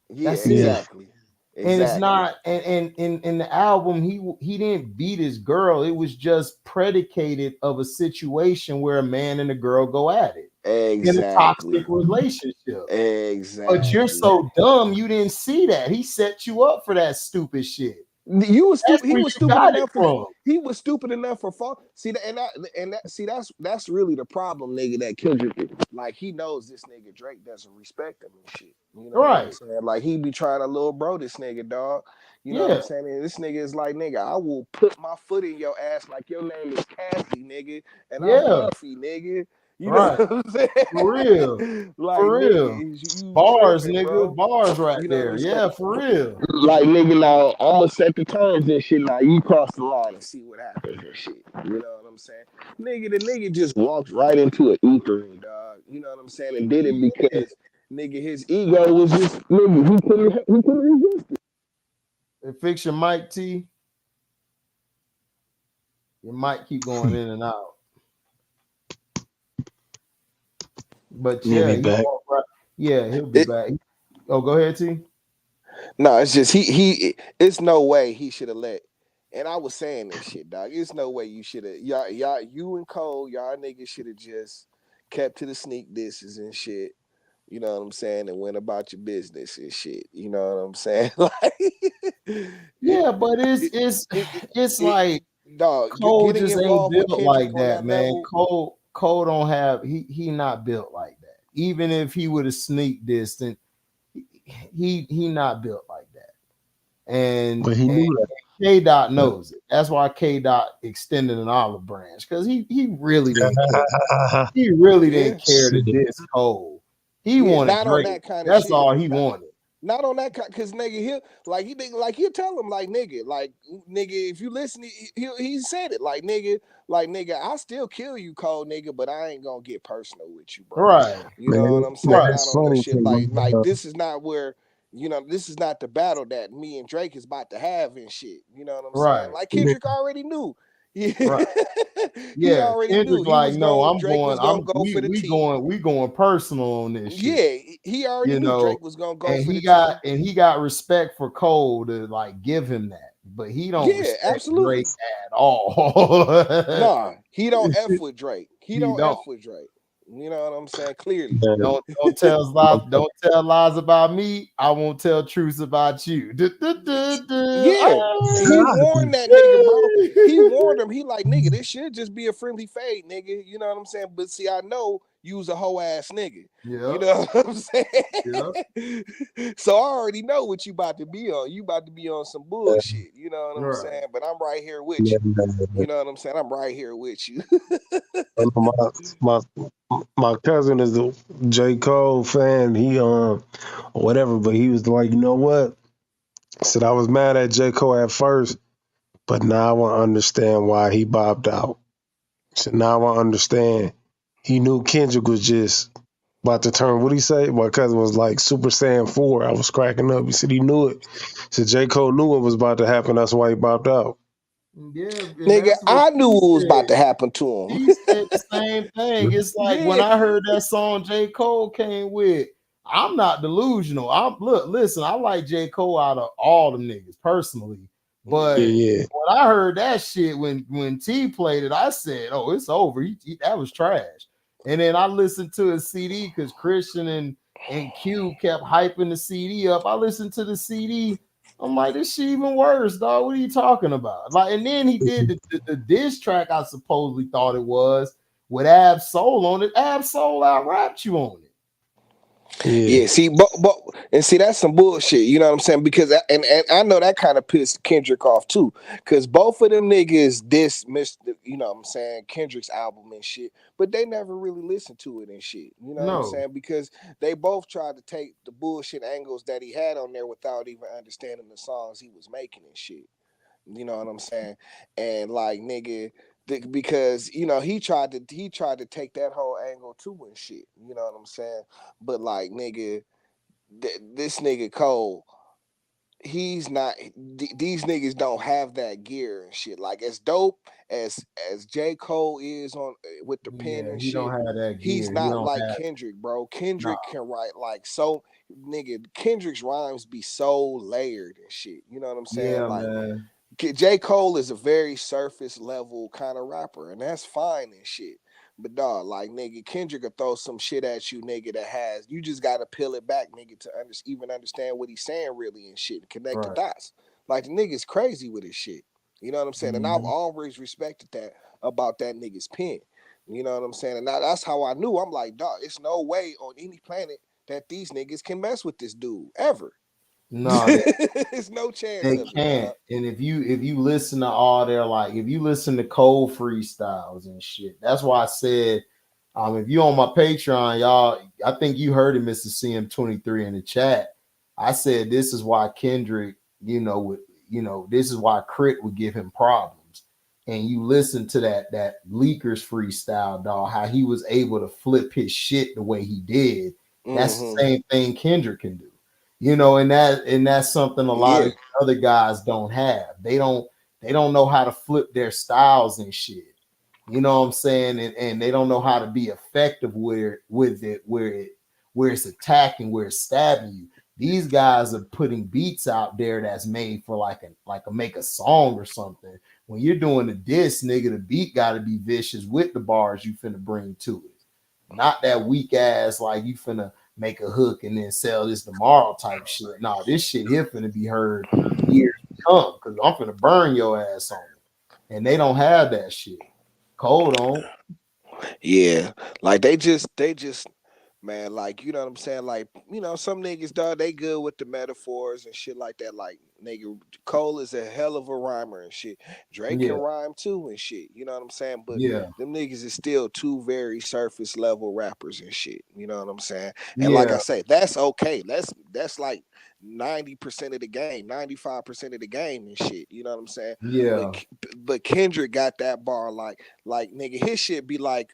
[SPEAKER 2] Yeah, exactly.
[SPEAKER 1] And it's not, and in the album, he didn't beat his girl. It was just predicated of a situation where a man and a girl go at it. In a toxic relationship.
[SPEAKER 2] Exactly.
[SPEAKER 1] But you're so dumb, you didn't see that. He set you up for that stupid shit.
[SPEAKER 2] You was stupid. He was stupid enough
[SPEAKER 1] for.
[SPEAKER 2] He was stupid enough for fall. See that, that's really the problem, nigga. That Kendrick, like, he knows this nigga Drake doesn't respect him and shit. You know what I'm saying? Like, he be trying to little bro this nigga, dog. You know what I'm saying? And this nigga is like, nigga, I will put my foot in your ass like your name is Cassie, nigga, and I'm Puffy, nigga. You know what I'm saying?
[SPEAKER 1] For real.
[SPEAKER 2] Like,
[SPEAKER 1] for real.
[SPEAKER 2] Nigga, you
[SPEAKER 1] bars,
[SPEAKER 2] tripping,
[SPEAKER 1] nigga.
[SPEAKER 2] Bro.
[SPEAKER 1] Bars right
[SPEAKER 2] You know
[SPEAKER 1] there. Yeah, for real.
[SPEAKER 2] Like, nigga, now I'm gonna set the terms and shit. Now you cross the line and see what happens and shit. You know what I'm saying? Nigga, the nigga just walked right into an ether, dog. You know what I'm saying? And did it because nigga, his ego was just, nigga, he couldn't resist it.
[SPEAKER 1] Fix your mic, T. Your mic keep going in and out. But yeah, he'll be back. Oh, go ahead, T.
[SPEAKER 2] No, it's just it's no way he should have let. And I was saying this shit, dog. It's no way you should have. Y'all, you and Cole, y'all niggas should have just kept to the sneak disses and shit. You know what I'm saying? And went about your business and shit. You know what I'm saying? Like,
[SPEAKER 1] yeah, but it's like,
[SPEAKER 2] dog.
[SPEAKER 1] Cole just ain't built like that, man. Cole don't have he not built like that. Even if he would have sneak dissed, and he not built like that. And
[SPEAKER 3] but he knew that.
[SPEAKER 1] K Dot knows it. That's why K Dot extended an olive branch, because he really didn't care. He really didn't care to diss Cole. He wanted Drake. That's all he wanted.
[SPEAKER 2] Not on that, because nigga, he'll tell him, like, nigga, if you listen, he said it, like, nigga, I still kill you, Cole, nigga, but I ain't gonna get personal with you, bro.
[SPEAKER 1] Right.
[SPEAKER 2] You know what I'm saying? Not on that shit. Like this is not where, you know, this is not the battle that me and Drake is about to have and shit. You know what I'm saying? Like, Kendrick already knew. Yeah, he already knew.
[SPEAKER 1] Like, no, we going personal on this shit.
[SPEAKER 2] Yeah, he already knew Drake was gonna go.
[SPEAKER 1] And he got respect for Cole to, like, give him that, but he don't respect Drake at all.
[SPEAKER 2] Nah, he don't f with Drake. He don't f with Drake. You know what I'm saying? Clearly.
[SPEAKER 1] Don't tell lies about me. I won't tell truths about you.
[SPEAKER 2] Yeah, he warned that nigga, bro. He warned him. He like, nigga, this should just be a friendly fade, nigga. You know what I'm saying? But see, I know you was a hoe ass nigga.
[SPEAKER 1] Yeah.
[SPEAKER 2] You know what I'm saying?
[SPEAKER 1] Yeah.
[SPEAKER 2] So I already know what you about to be on. You about to be on some bullshit. You know what I'm saying? But I'm right here with you. You know what I'm saying? I'm right here with you.
[SPEAKER 3] my cousin is a J. Cole fan. He whatever, but he was like, you know what? He said I was mad at J. Cole at first, but now I understand why he bopped out. So now I understand. He knew Kendrick was just about to turn. What he say? My cousin was like Super Saiyan 4. I was cracking up. He said he knew it. He said J. Cole knew what was about to happen. That's why he bopped out.
[SPEAKER 1] Yeah,
[SPEAKER 2] nigga, I knew what was about to happen to him.
[SPEAKER 1] He said the same thing. It's like when I heard that song J. Cole came with, I'm not delusional. Listen, I like J. Cole out of all the niggas personally. But when I heard that shit when T played it, I said, "Oh, it's over." That was trash. And then I listened to his CD because Christian and Q kept hyping the CD up. I listened to the CD. I'm like, this shit even worse, dog. What are you talking about? Like, and then he did the diss track I supposedly thought it was with Ab Soul on it. Ab Soul out rapped you on it.
[SPEAKER 2] Yeah, see, but see, that's some bullshit. You know what I'm saying? Because and I know that kind of pissed Kendrick off too. Because both of them niggas dismissed, you know what I'm saying, Kendrick's album and shit, but they never really listened to it and shit. You know what I'm saying? Because they both tried to take the bullshit angles that he had on there without even understanding the songs he was making and shit. You know what I'm saying? And like, nigga, because you know he tried to take that whole angle too and shit. You know what I'm saying? But like, nigga, this nigga Cole, he's not. These niggas don't have that gear and shit. Like as dope as J. Cole is on with the pen and
[SPEAKER 1] he
[SPEAKER 2] shit,
[SPEAKER 1] don't have that gear.
[SPEAKER 2] he's not like Kendrick, bro. Kendrick can write like so. Nigga, Kendrick's rhymes be so layered and shit. You know what I'm saying?
[SPEAKER 1] Yeah,
[SPEAKER 2] like,
[SPEAKER 1] man.
[SPEAKER 2] J. Cole is a very surface level kind of rapper, and that's fine and shit. But dog, like nigga, Kendrick will throw some shit at you, nigga. That has you just gotta peel it back, nigga, to even understand what he's saying really and shit. Connect the dots. Like the nigga's crazy with his shit. You know what I'm saying? And I've always respected that about that nigga's pen. You know what I'm saying? And that's how I knew. I'm like, dog, it's no way on any planet that these niggas can mess with this dude ever.
[SPEAKER 1] No,
[SPEAKER 2] there's no chance.
[SPEAKER 1] They can't. And if you listen to all their if you listen to Cole freestyles and shit, that's why I said, if you on my Patreon, y'all, I think you heard it, Mr. CM23 in the chat. I said this is why Kendrick, this is why Crit would give him problems. And you listen to that Leakers freestyle, dog, how he was able to flip his shit the way he did. That's the same thing Kendrick can do. And that's something a lot of other guys don't have. They don't know how to flip their styles and shit. You know what I'm saying? And they don't know how to be effective where it's attacking, where it's stabbing you. These guys are putting beats out there that's made for like a make a song or something. When you're doing a diss, nigga, the beat gotta be vicious with the bars you finna bring to it. Not that weak ass like you finna make a hook and then sell this tomorrow type shit. No, this shit here finna be heard years to come because I'm finna burn your ass on it. And they don't have that shit. Cole don't.
[SPEAKER 2] Yeah, like they just man, like you know what I'm saying? Like, some niggas, dog, they good with the metaphors and shit like that. Like, nigga, Cole is a hell of a rhymer and shit. Drake can rhyme too and shit. You know what I'm saying? But them niggas is still two very surface level rappers and shit. You know what I'm saying? And like I say, that's okay. That's like 90% of the game, 95% of the game and shit. You know what I'm saying?
[SPEAKER 1] Yeah.
[SPEAKER 2] But Kendrick got that bar like nigga, his shit be like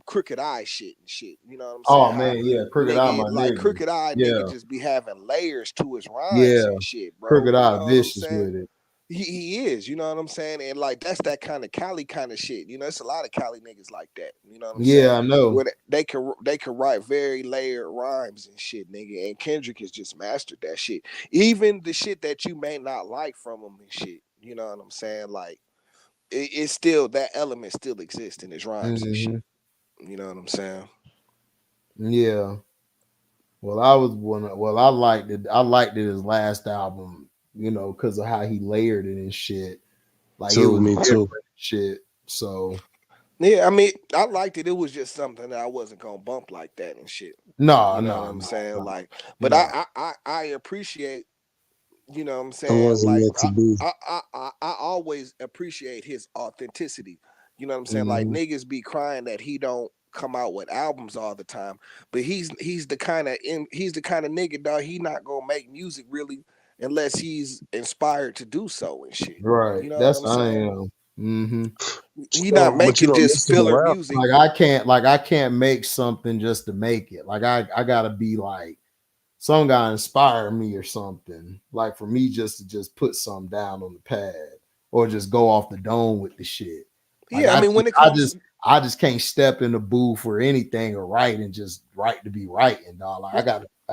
[SPEAKER 2] Crooked Eye shit and shit. You know what I'm saying?
[SPEAKER 1] Oh man, Crooked Eye, my
[SPEAKER 2] like
[SPEAKER 1] nigga.
[SPEAKER 2] Crooked Eye nigga just be having layers to his rhymes and shit, bro.
[SPEAKER 1] Crooked Eye vicious with it.
[SPEAKER 2] He is, you know what I'm saying? And like that's that kind of Cali kind of shit. It's a lot of Cali niggas like that. You know what I'm saying?
[SPEAKER 1] Yeah, I know.
[SPEAKER 2] Where they can write very layered rhymes and shit, nigga. And Kendrick has just mastered that shit. Even the shit that you may not like from him and shit. You know what I'm saying? Like it's still that element still exists in his rhymes and shit. You know what I'm saying?
[SPEAKER 1] Yeah. Well, I was one. Well, I liked it. I liked it his last album, you know, because of how he layered it and shit. Like it
[SPEAKER 3] Too,
[SPEAKER 1] was
[SPEAKER 3] me
[SPEAKER 1] different
[SPEAKER 3] too.
[SPEAKER 1] shit. So
[SPEAKER 2] Yeah, I mean, I liked it. It was just something that I wasn't gonna bump like that and shit.
[SPEAKER 1] no,
[SPEAKER 2] You know what
[SPEAKER 1] no,
[SPEAKER 2] I'm
[SPEAKER 1] no,
[SPEAKER 2] saying?
[SPEAKER 1] no,
[SPEAKER 2] Like, but
[SPEAKER 1] no.
[SPEAKER 2] I appreciate, you know what I'm
[SPEAKER 3] It
[SPEAKER 2] saying?
[SPEAKER 3] wasn't
[SPEAKER 2] Like
[SPEAKER 3] meant to be.
[SPEAKER 2] I always appreciate his authenticity. You know what I'm saying? Like
[SPEAKER 1] Mm-hmm.
[SPEAKER 2] niggas be crying that he don't come out with albums all the time, but he's the kind of he's the kind of nigga, dog. He not gonna make music really unless he's inspired to do so and shit.
[SPEAKER 1] Right.
[SPEAKER 2] You know what
[SPEAKER 1] That's
[SPEAKER 2] I'm
[SPEAKER 1] I
[SPEAKER 2] saying?
[SPEAKER 1] am. Mm-hmm.
[SPEAKER 2] He not
[SPEAKER 3] But you
[SPEAKER 2] making
[SPEAKER 3] don't
[SPEAKER 2] just
[SPEAKER 3] mix them
[SPEAKER 2] filler
[SPEAKER 3] around.
[SPEAKER 2] music.
[SPEAKER 1] Like I can't make something just to make it. Like I gotta be like some guy inspire me or something. Like for me just to just put something down on the pad or just go off the dome with the shit. Like
[SPEAKER 2] Yeah, I mean when it
[SPEAKER 1] I
[SPEAKER 2] comes
[SPEAKER 1] just I just can't step in the booth for anything or write and just write to be writing, dog. Like I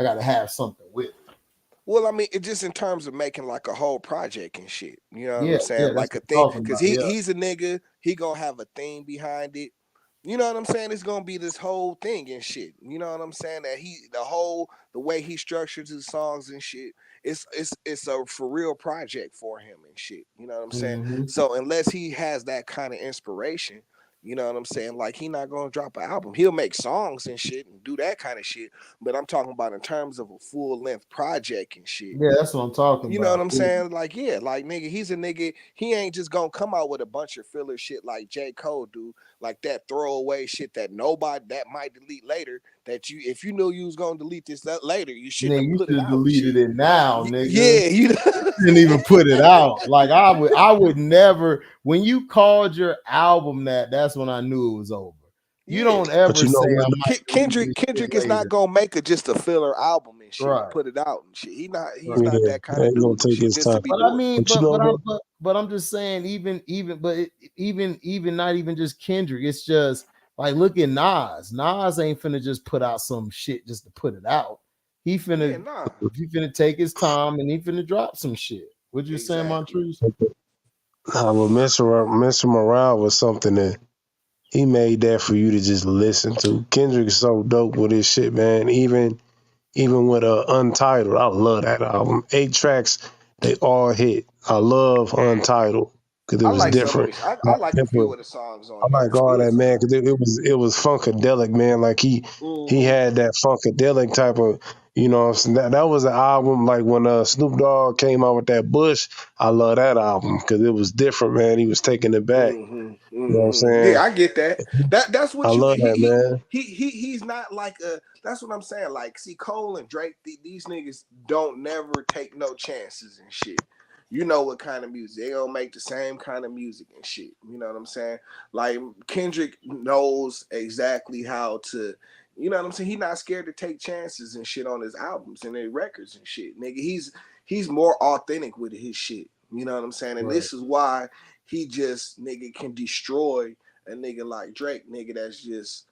[SPEAKER 1] gotta have something with it.
[SPEAKER 2] well, I mean, it just in terms of making like a whole project and shit. You know what I'm
[SPEAKER 1] Yeah, yeah,
[SPEAKER 2] saying?
[SPEAKER 1] that's
[SPEAKER 2] Like a
[SPEAKER 1] what
[SPEAKER 2] thing,
[SPEAKER 1] I'm talking
[SPEAKER 2] because
[SPEAKER 1] about. Yeah.
[SPEAKER 2] he's a nigga. He gonna have a theme behind it. You know what I'm saying? It's gonna be this whole thing and shit. You know what I'm saying? That the way he structures his songs and shit. It's a for real project for him and shit. You know what I'm saying?
[SPEAKER 1] Mm-hmm.
[SPEAKER 2] So unless he has that kind of inspiration, you know what I'm saying? Like he not gonna drop an album. He'll make songs and shit and do that kind of shit. But I'm talking about in terms of a full length project and shit.
[SPEAKER 1] Yeah, that's what I'm talking
[SPEAKER 2] You know what
[SPEAKER 1] about.
[SPEAKER 2] I'm saying? Like, yeah, like nigga, he's a nigga. He ain't just gonna come out with a bunch of filler shit like J. Cole do, like that throwaway shit that nobody that might delete later. That you, if you knew you was gonna delete this later, you shouldn't
[SPEAKER 1] Nigga,
[SPEAKER 2] have
[SPEAKER 1] you
[SPEAKER 2] put
[SPEAKER 1] should
[SPEAKER 2] it
[SPEAKER 1] have
[SPEAKER 2] out and
[SPEAKER 1] deleted
[SPEAKER 2] shit.
[SPEAKER 1] it now, nigga.
[SPEAKER 2] Yeah, you know.
[SPEAKER 1] Didn't even put it out. Like I would never. When you called your album that, that's when I knew it was over. You
[SPEAKER 2] Yeah,
[SPEAKER 1] don't
[SPEAKER 3] But
[SPEAKER 1] ever
[SPEAKER 3] you know
[SPEAKER 1] say I
[SPEAKER 3] what?
[SPEAKER 1] might delete this shit
[SPEAKER 2] Kendrick is not
[SPEAKER 1] later.
[SPEAKER 2] gonna make just a filler album and shit and
[SPEAKER 1] Right.
[SPEAKER 2] put it out and shit. He's
[SPEAKER 1] Right.
[SPEAKER 2] not
[SPEAKER 3] Yeah,
[SPEAKER 2] that kind of
[SPEAKER 3] ain't gonna
[SPEAKER 2] dude and
[SPEAKER 3] take
[SPEAKER 2] shit
[SPEAKER 3] his
[SPEAKER 2] just to
[SPEAKER 3] time.
[SPEAKER 2] be
[SPEAKER 1] But I
[SPEAKER 2] doing it.
[SPEAKER 1] mean,
[SPEAKER 3] But you know what?
[SPEAKER 1] but I'm just saying, even not even just Kendrick. It's just like look at Nas. Nas ain't finna just put out some shit just to put it out. He
[SPEAKER 2] Yeah,
[SPEAKER 1] finna
[SPEAKER 2] nah,
[SPEAKER 1] he finna take his time and he finna drop some shit. What you saying,
[SPEAKER 2] exactly.
[SPEAKER 1] Montrese?
[SPEAKER 3] But Mr. Morale was something that he made that for you to just listen to. Kendrick's so dope with his shit, man. Even with Untitled, I love that album. 8 tracks, they all hit. I love Untitled because it
[SPEAKER 2] I
[SPEAKER 3] was
[SPEAKER 2] like some of
[SPEAKER 3] different.
[SPEAKER 2] this. I like a few of the songs
[SPEAKER 3] I
[SPEAKER 2] on there.
[SPEAKER 3] like all
[SPEAKER 2] It
[SPEAKER 3] that,
[SPEAKER 2] was
[SPEAKER 3] man, because it was funkadelic, man. Like he
[SPEAKER 2] mm-hmm.
[SPEAKER 3] had that funkadelic type of, what I'm saying? That was an album like when Snoop Dogg came out with that Bush. I love that album because it was different, man. He was taking it back. You know what I'm
[SPEAKER 2] Yeah,
[SPEAKER 3] saying?
[SPEAKER 2] I get that. That's
[SPEAKER 3] I
[SPEAKER 2] what you
[SPEAKER 3] love that, man.
[SPEAKER 2] he's not like a. That's what I'm saying. Like, see, Cole and Drake, these niggas don't never take no chances and shit. You know what kind of music they gonna make the same kind of music and shit. You know what I'm saying? Like Kendrick knows exactly how to. You know what I'm saying? He's not scared to take chances and shit on his albums and their records and shit. Nigga, he's more authentic with his shit. You know what I'm saying? And
[SPEAKER 1] Right.
[SPEAKER 2] this is why he just nigga can destroy a nigga like Drake, nigga that's just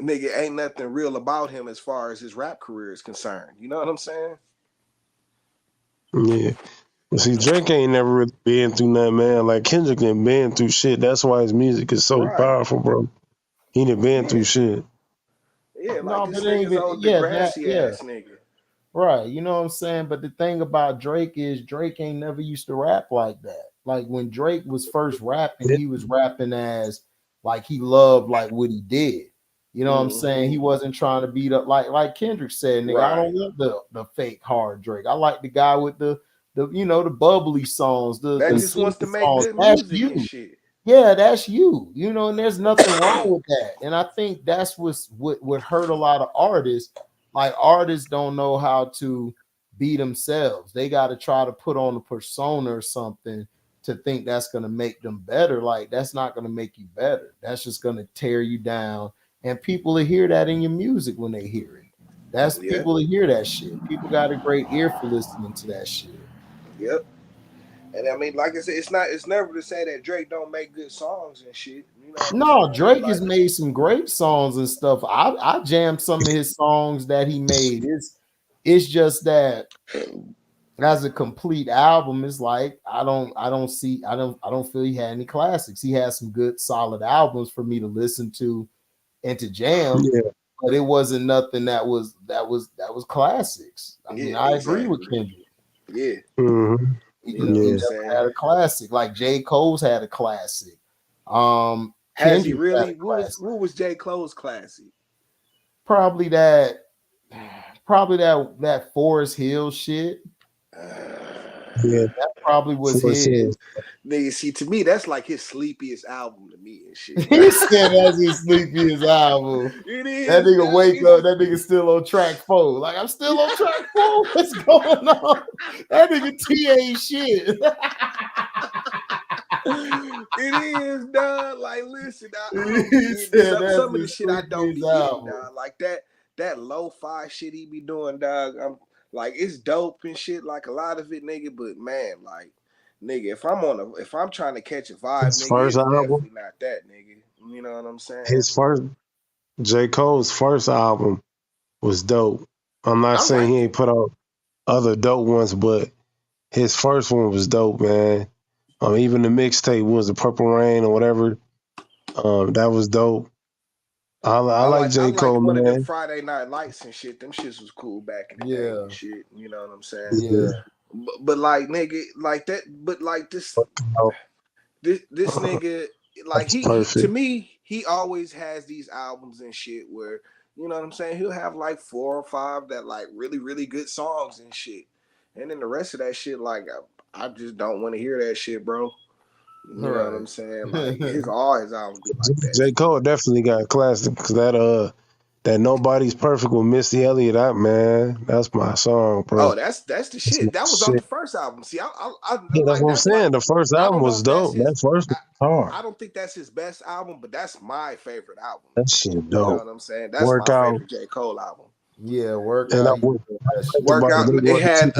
[SPEAKER 2] nigga ain't nothing real about him as far as his rap career is concerned. You know what I'm saying?
[SPEAKER 3] Yeah. But see, Drake ain't never really been through nothing, man. Like Kendrick ain't been through shit. That's why his music is so
[SPEAKER 2] Right.
[SPEAKER 3] powerful, bro. He done been
[SPEAKER 2] Yeah.
[SPEAKER 3] through shit.
[SPEAKER 2] Yeah, like
[SPEAKER 1] No, but
[SPEAKER 2] this
[SPEAKER 1] it ain't
[SPEAKER 2] nigga's
[SPEAKER 1] even
[SPEAKER 2] old
[SPEAKER 1] yeah, that
[SPEAKER 2] Degrassi
[SPEAKER 1] yeah.
[SPEAKER 2] ass nigga.
[SPEAKER 1] Right. You know what I'm saying? But the thing about Drake is Drake ain't never used to rap like that. Like when Drake was first rapping, he was rapping as like he loved like what he did. You know what I'm saying? He wasn't trying to beat up like Kendrick said, nigga, I
[SPEAKER 2] Right.
[SPEAKER 1] don't want the fake hard Drake. I like the guy with the the bubbly songs,
[SPEAKER 2] That
[SPEAKER 1] the
[SPEAKER 2] just
[SPEAKER 1] simple
[SPEAKER 2] wants to make
[SPEAKER 1] songs.
[SPEAKER 2] good
[SPEAKER 1] That's
[SPEAKER 2] music and
[SPEAKER 1] you.
[SPEAKER 2] shit.
[SPEAKER 1] Yeah, that's you. You know, and there's nothing wrong with that. And I think that's what hurt a lot of artists. Like artists don't know how to be themselves. They got to try to put on a persona or something to think that's going to make them better. Like that's not going to make you better. That's just going to tear you down. And people will hear that in your music when they hear it. That's
[SPEAKER 2] Yeah.
[SPEAKER 1] people that hear that shit. People got a great ear for listening to that shit.
[SPEAKER 2] Yep. And I mean, like I said, it's never to say that Drake don't make good songs and shit. You know what I'm
[SPEAKER 1] No,
[SPEAKER 2] saying?
[SPEAKER 1] Drake has
[SPEAKER 2] Like,
[SPEAKER 1] made some great songs and stuff. I jammed some of his songs that he made. It's just that as a complete album, it's like I don't feel he had any classics. He had some good solid albums for me to listen to and to jam.
[SPEAKER 3] Yeah.
[SPEAKER 1] but it wasn't nothing that was classics. I mean, I agree with Kendrick.
[SPEAKER 2] Yeah.
[SPEAKER 3] Mm-hmm.
[SPEAKER 2] You know what I'm saying?
[SPEAKER 1] Had a classic, like J. Cole's had a classic.
[SPEAKER 2] Has he
[SPEAKER 1] Kendrick
[SPEAKER 2] really?
[SPEAKER 1] had a classic.
[SPEAKER 2] What was J. Cole's classic?
[SPEAKER 1] Probably that Forest Hill shit.
[SPEAKER 3] Yeah,
[SPEAKER 1] that probably was
[SPEAKER 3] Forest
[SPEAKER 1] his.
[SPEAKER 3] Hills.
[SPEAKER 2] Nigga, see, to me, that's like his sleepiest album to me and shit.
[SPEAKER 1] He said that's his sleepiest album.
[SPEAKER 2] It is.
[SPEAKER 1] That nigga wake up, that nigga still on track 4. Like, I'm still on track 4. What's going on? That nigga T ain't shit.
[SPEAKER 2] It is, dog. Like, listen, some of the shit I don't be getting, dog. Like that lo-fi shit he be doing, dog. I'm like, it's dope and shit. Like a lot of it, nigga. But man, like, nigga, if I'm trying to catch a vibe,
[SPEAKER 3] His
[SPEAKER 2] nigga,
[SPEAKER 3] first
[SPEAKER 2] it's
[SPEAKER 3] album?
[SPEAKER 2] definitely not that, nigga. You know what I'm saying?
[SPEAKER 3] J. Cole's first album was dope. I'm not saying he ain't put out other dope ones, but his first one was dope, man. Even the mixtape was the Purple Rain or whatever. That was dope. I like J. Cole,
[SPEAKER 2] one
[SPEAKER 3] man.
[SPEAKER 2] of them Friday Night Lights and shit. Them shits was cool back in the day and shit. You know what I'm saying?
[SPEAKER 1] Yeah.
[SPEAKER 2] But like, nigga, like that. But like this nigga, like to me, he always has these albums and shit where, you know what I'm saying, he'll have like 4 or 5 that like really, really good songs and shit, and then the rest of that shit, like I just don't want to hear that shit, bro. You know what I'm saying? Like all his albums be like that.
[SPEAKER 3] J. Cole definitely got classic because that Nobody's Perfect with Missy Elliott, man, that's my song, bro.
[SPEAKER 2] Oh, that's the shit. That was on the first album. See,
[SPEAKER 3] that's what I'm saying. The first album was dope. That first was hard.
[SPEAKER 2] I don't think that's his best album, but that's my favorite album.
[SPEAKER 3] That shit dope.
[SPEAKER 2] You know what I'm saying? That's my favorite J. Cole album.
[SPEAKER 1] Yeah, Workout.
[SPEAKER 2] Workout. It had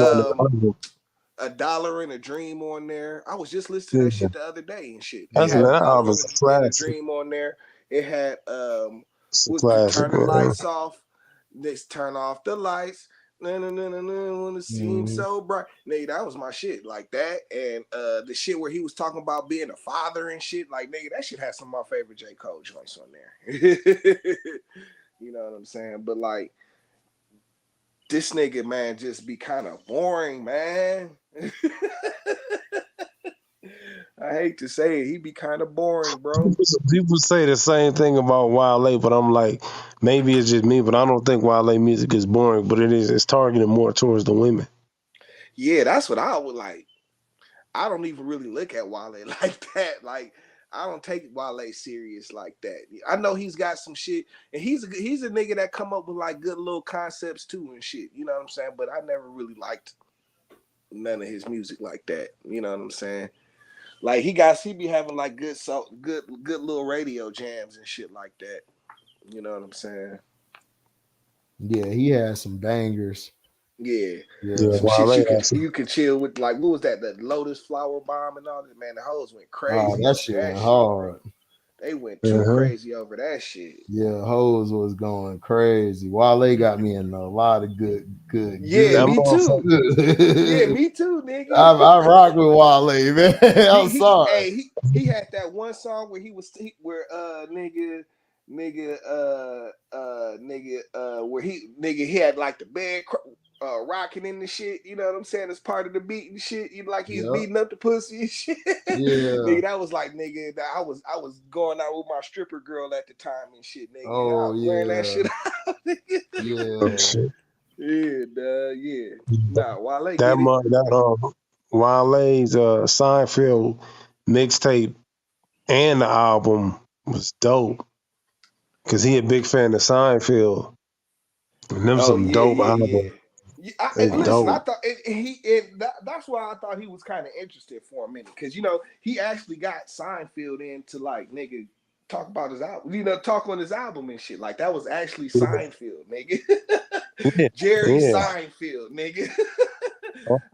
[SPEAKER 2] A Dollar and a Dream on there. I was just listening to that shit the other day and shit.
[SPEAKER 3] That's that album's a classic.
[SPEAKER 2] Dream on there. It had
[SPEAKER 3] Turn the
[SPEAKER 2] lights off. Let's turn off the lights. When the scene so bright. Nigga, that was my shit. Like that. And the shit where he was talking about being a father and shit. Like, nigga, that shit has some of my favorite J. Cole joints on there. You know what I'm saying? But like, this nigga, man, just be kind of boring, man. I hate to say it, he be kind of boring, bro.
[SPEAKER 3] People say the same thing about Wale, but I'm like, maybe it's just me, but I don't think Wale music is boring, but it's targeted more towards the women.
[SPEAKER 2] Yeah, that's what I would like. I don't even really look at Wale like that. Like, I don't take Wale serious like that. I know he's got some shit, and he's a nigga that come up with like good little concepts too and shit. You know what I'm saying? But I never really liked none of his music like that. You know what I'm saying? Like he be having like good little radio jams and shit like that. You know what I'm saying?
[SPEAKER 1] Yeah, he has some bangers.
[SPEAKER 2] Yeah. Some shit you can chill with. Like, what was that? The Lotus Flower Bomb and all that. Man, the hoes went crazy.
[SPEAKER 1] Oh, that shit went hard.
[SPEAKER 2] They went too crazy over that shit.
[SPEAKER 1] Yeah, hoes was going crazy. Wale got me in a lot of good.
[SPEAKER 2] Yeah, me too. Yeah, me too, nigga.
[SPEAKER 1] I rock with Wale, man. I'm sorry.
[SPEAKER 2] Hey, he had that one song where where he had like the bed rocking in the shit, you know what I'm saying, as part of the beat and shit. You like he's beating up the pussy and shit.
[SPEAKER 1] Yeah.
[SPEAKER 2] Nigga, that was like, nigga, that I was going out with my stripper girl at the time and shit, nigga.
[SPEAKER 1] Oh,
[SPEAKER 2] I was wearing that shit out, nigga. Yeah. Nah, Wale.
[SPEAKER 3] Wale's Seinfeld mixtape and the album was dope. Cause he a big fan of Seinfeld. And them dope albums.
[SPEAKER 2] I thought that's why I thought he was kind of interested for a minute, because you know he actually got Seinfeld in to like nigga talk about his album, you know, talk on his album and shit. Like that was actually Seinfeld, nigga. Jerry Seinfeld, nigga.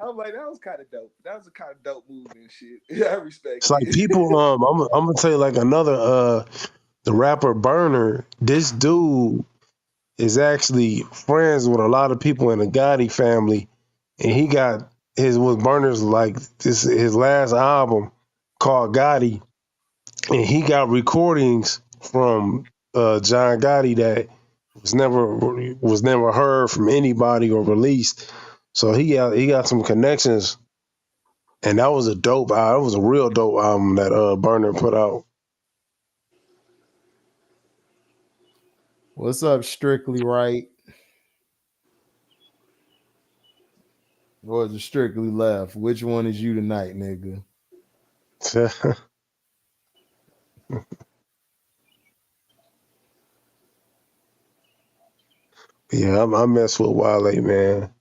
[SPEAKER 2] I'm like, that was kind of dope. That was a kind of dope move and shit. I respect.
[SPEAKER 3] It's like people. I'm gonna tell you like another. The rapper Burner. This dude is actually friends with a lot of people in the Gotti family, and he got with Burner's like his last album called Gotti, and he got recordings from John Gotti that was never heard from anybody or released. So he got some connections, and that was a dope album. It was a real dope album that Burner put out.
[SPEAKER 1] What's up, Strictly Right? Or is it Strictly Left? Which one is you tonight, nigga?
[SPEAKER 3] Yeah, I mess with Wale, man.